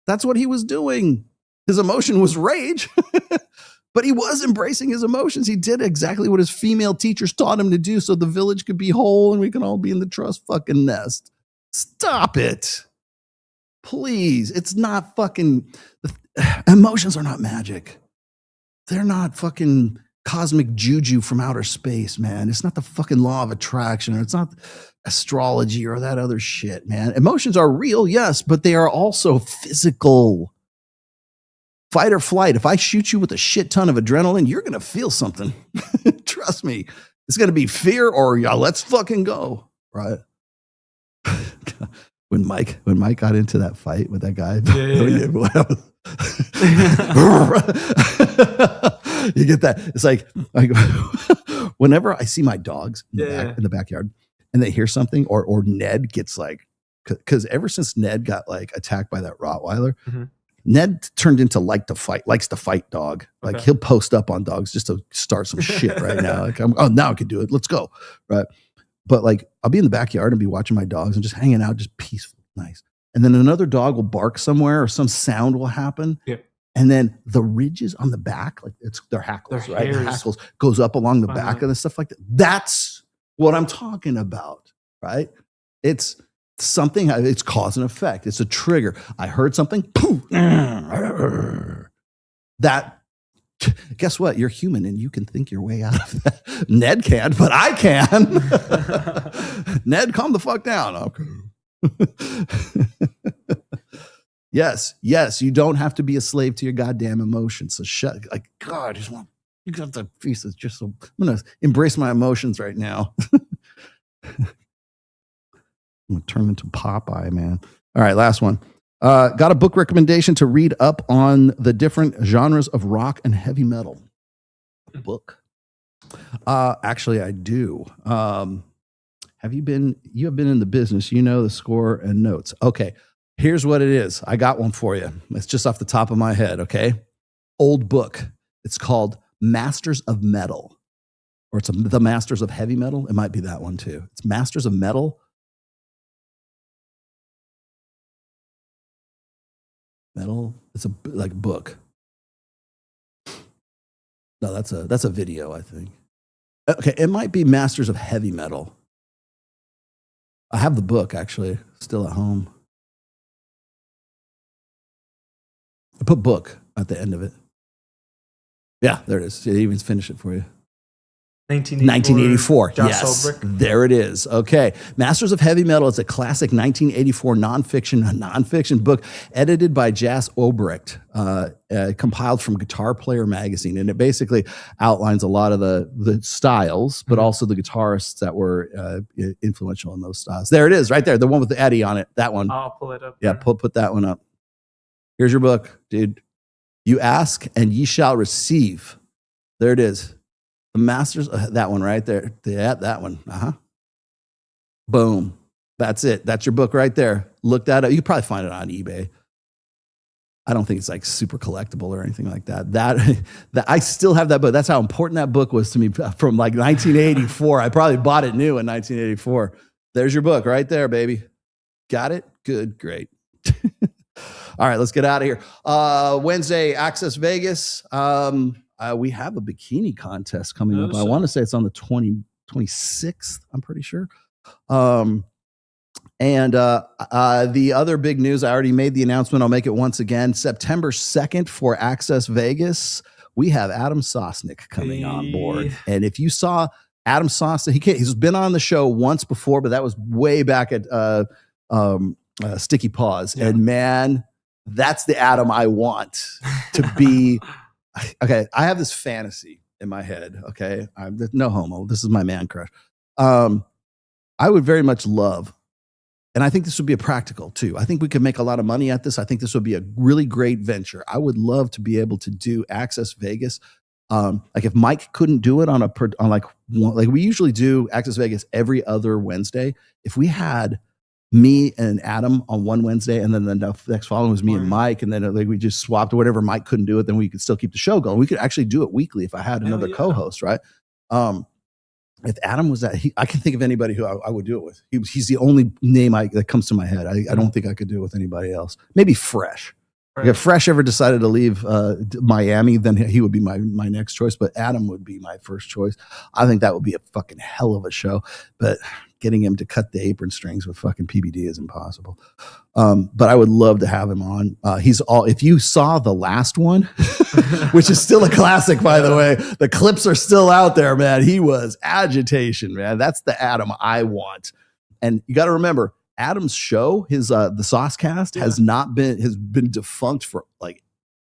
That's what he was doing. His emotion was rage. But he was embracing his emotions. He did exactly what his female teachers taught him to do so the village could be whole and we can all be in the trust fucking nest. Stop it. Please. It's not fucking... Emotions are not magic. They're not fucking cosmic juju from outer space, man. It's not the fucking law of attraction, or it's not astrology or that other shit, man. Emotions are real, yes, but they are also physical. Fight or flight. If I shoot you with a shit ton of adrenaline, you're going to feel something. Trust me. It's going to be fear or let's fucking go. Right. When Mike got into that fight with that guy. You get that. It's like whenever I see my dogs in the backyard and they hear something or Ned gets like, because ever since Ned got like attacked by that Rottweiler, Ned turned into likes to fight dog. Like he'll post up on dogs just to start some shit right now. Like, now I can do it. Let's go. Right. But like, I'll be in the backyard and be watching my dogs and just hanging out, just peaceful, nice. And then another dog will bark somewhere or some sound will happen. Yeah. And then the ridges on the back, like their hackles, Their right? The hairs. hackles goes up along the back and stuff like that. That's what I'm talking about, right? It's something, it's cause and effect. It's a trigger. I heard something. Poof, that, guess what? You're human and you can think your way out of that. Ned can't, but I can. Ned, calm the fuck down. Okay. Yes, you don't have to be a slave to your goddamn emotions. So shut, like, God, you got the piece of just so, I'm going to embrace my emotions right now. I'm going to turn into Popeye, man. All right, last one. Got a book recommendation to read up on the different genres of rock and heavy metal. Book? Actually, I do. You have been in the business, you know the score and notes. Okay, here's what it is. I got one for you. It's just off the top of my head, okay? Old book. It's called Masters of Metal. Or it's The Masters of Heavy Metal. It might be that one too. It's Masters of Metal. Metal. It's a like book. No, that's a video, I think. Okay, it might be Masters of Heavy Metal. I have the book actually still at home. I put book at the end of it. Yeah, there it is. It even finished it for you. 1984. Josh Yes, Solbrick. there it is. Okay. Masters of Heavy Metal. It's a classic 1984 nonfiction book edited by Jas Obrecht, compiled from Guitar Player magazine. And it basically outlines a lot of the styles, but also the guitarists that were influential in those styles. There it is right there. The one with the Eddie on it. That one. I'll pull it up. Yeah, put that one up. Here's your book, dude. You ask and ye shall receive. There it is. The Masters, that one right there. Yeah, that one. Boom. That's it. That's your book right there. Look that up. You can probably find it on eBay. I don't think it's like super collectible or anything like that. That I still have that book. That's how important that book was to me from like 1984. I probably bought it new in 1984. There's your book right there, baby. Got it? Good, great. All right, let's get out of here. Wednesday, Access Vegas. We have a bikini contest coming up. I want to say it's on the 26th, I'm pretty sure. And the other big news, I already made the announcement. I'll make it once again. September 2nd for Access Vegas, we have Adam Sosnick coming on board. And if you saw Adam Sosnick, he's been on the show once before, but that was way back at Sticky Paws. Yeah. And man, that's the Adam I want to be. Okay, I have this fantasy in my head. Okay, I'm no homo. This is my man crush. I would very much love, and I think this would be a practical too. I think we could make a lot of money at this. I think this would be a really great venture. I would love to be able to do Access Vegas. Like if Mike couldn't do it on like we usually do Access Vegas every other Wednesday. If we had me and Adam on one Wednesday, and then the next following was me and Mike, and then like we just swapped or whatever. Mike couldn't do it, then we could still keep the show going. We could actually do it weekly if I had another co-host, right? If Adam was that, I can think of anybody who I would do it with. He's the only name that comes to my head. I don't think I could do it with anybody else. Maybe Fresh. Right. If Fresh ever decided to leave Miami, then he would be my next choice. But Adam would be my first choice. I think that would be a fucking hell of a show. But getting him to cut the apron strings with fucking PBD is impossible. But I would love to have him on. If you saw the last one, which is still a classic, by the way, the clips are still out there, man. He was agitation, man. That's the Adam I want. And you got to remember, Adam's show, the Saucecast, has been defunct for like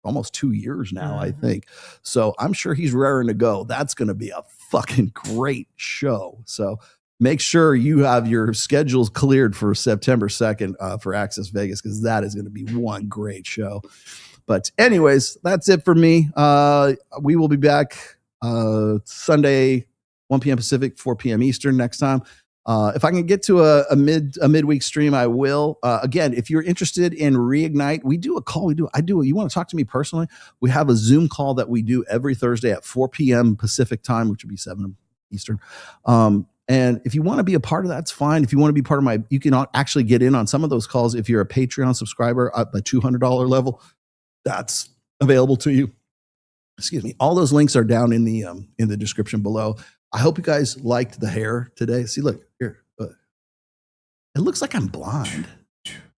almost 2 years now, I think. So I'm sure he's raring to go. That's going to be a fucking great show. So make sure you have your schedules cleared for September 2nd for Access Vegas, because that is going to be one great show. But anyways, that's it for me. We will be back Sunday, 1 p.m. Pacific, 4 p.m. Eastern next time. If I can get to a midweek stream, I will. Again, if you're interested in Reignite, we do a call. You want to talk to me personally? We have a Zoom call that we do every Thursday at 4 p.m. Pacific time, which would be 7 Eastern. And if you want to be a part of that, it's fine. If you want to be part of you can actually get in on some of those calls. If you're a Patreon subscriber at the $200 level, that's available to you. Excuse me. All those links are down in the description below. I hope you guys liked the hair today. See, look here. It looks like I'm blonde.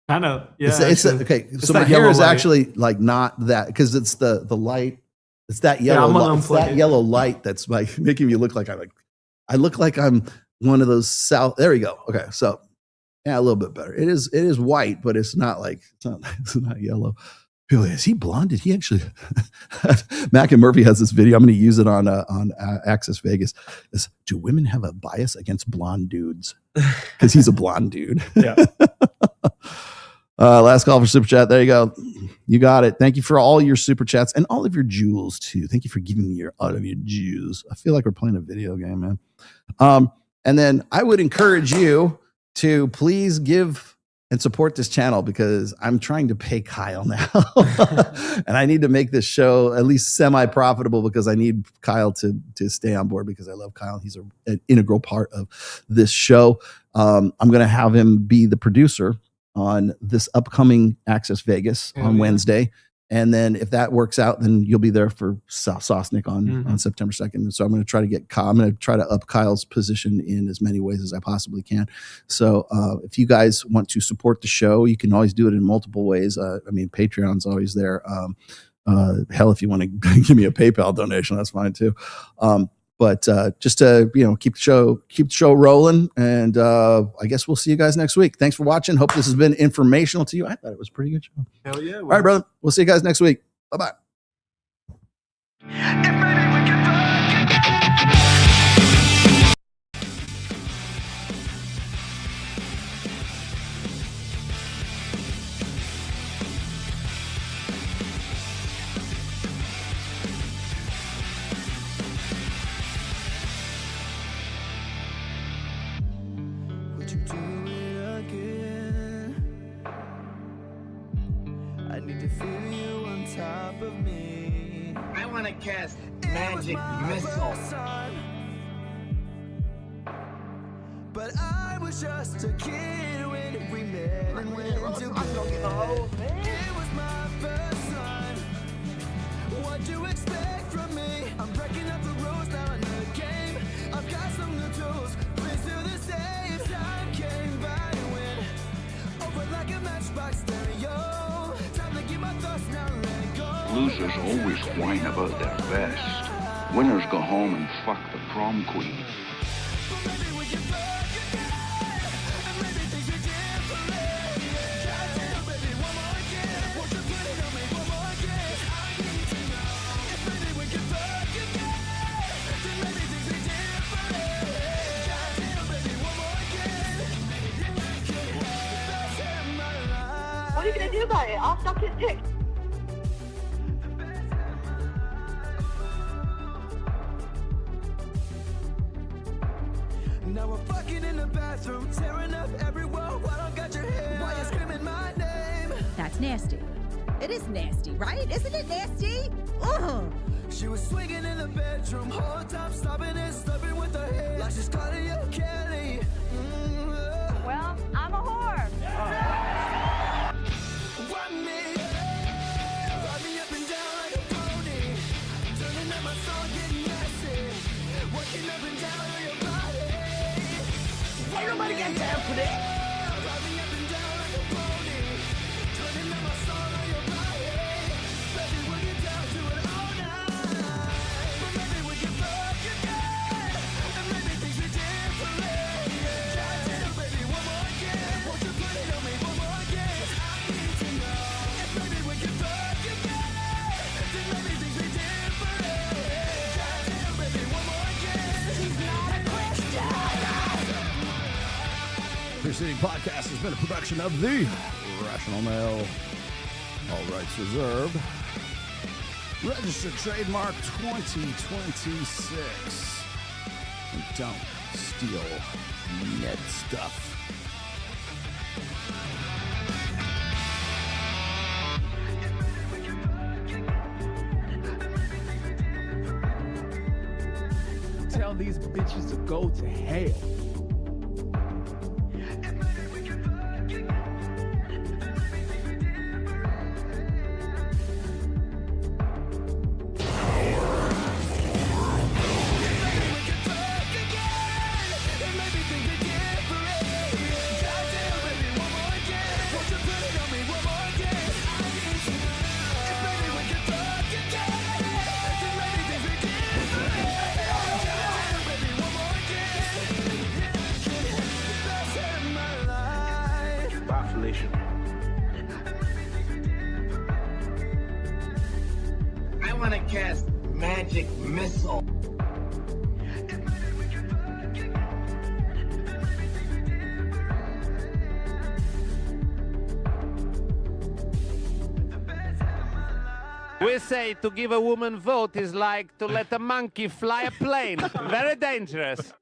Kind of, yeah. Okay, so my hair is actually like not that, because it's the light. It's that yellow. It's that yellow light that's like making me look like I look like I'm one of those South. There we go. Okay, so yeah, a little bit better. It is white, but it's not yellow. People, is he blonde? Did he actually? Mac and Murphy has this video. I'm going to use it on Access Vegas. Do women have a bias against blonde dudes? Because he's a blonde dude. Yeah. Last call for super chat. There you go. You got it. Thank you for all your super chats and all of your jewels too. Thank you for giving me all of your jewels. I feel like we're playing a video game, man. And then I would encourage you to please give and support this channel, because I'm trying to pay Kyle now. And I need to make this show at least semi-profitable, because I need Kyle to stay on board, because I love Kyle. He's an integral part of this show. I'm going to have him be the producer on this upcoming Access Vegas on Wednesday. And then if that works out, then you'll be there for Sosnick on September 2nd. And so I'm going to try to I'm going to try to up Kyle's position in as many ways as I possibly can. So if you guys want to support the show, you can always do it in multiple ways. Patreon's always there. Hell, if you want to give me a PayPal donation, that's fine too. But just to keep the show rolling, and I guess we'll see you guys next week. Thanks for watching. Hope this has been informational to you. I thought it was a pretty good show. Hell yeah! All right, brother. We'll see you guys next week. Bye bye. Would you do it again? I need to feel you on top of me. I want to cast magic missile. But I was just a kid when we met and went into bed. It was my first time. What do you expect from me? I'm breaking up the rules now in the game. I've got some new tools. Please do the same. Time came by and went over like a matchbox stereo. Time to get my thoughts now, let go. Losers always whine about their best. Winners go home and fuck the prom queen. What are you gonna do about it? I'll suck his dick. Now we're fucking in the bathroom, tearing up every wall while I got your hair. Why you screaming my name? That's nasty. It is nasty, right? Isn't it nasty? Ugh. She was swinging in the bedroom, whole time stopping and stubbing with her hair. Like she's calling you Kelly. Well, I'm a whore. Ride me up and down like a pony. Turning up my song, getting nasty. Working up and down on your body. Ain't nobody got time for that. Ride me up and down like a pony. Turning up my song on your body. Baby, we'll get down to it all night. But maybe we can fuck again. And maybe things are different. Goddamn, baby, one more again. Won't you put it on me one more again? I need to know. If maybe we can fuck again. Then maybe things are different. Goddamn, baby, one more again. She's not a Christian. Preceding podcast has been a production of the Rational Mail. All rights reserved. Registered trademark 2026. And don't steal Ned stuff. Tell these bitches to go to hell. I want to cast magic missile. We say to give a woman vote is like to let a monkey fly a plane. Very dangerous.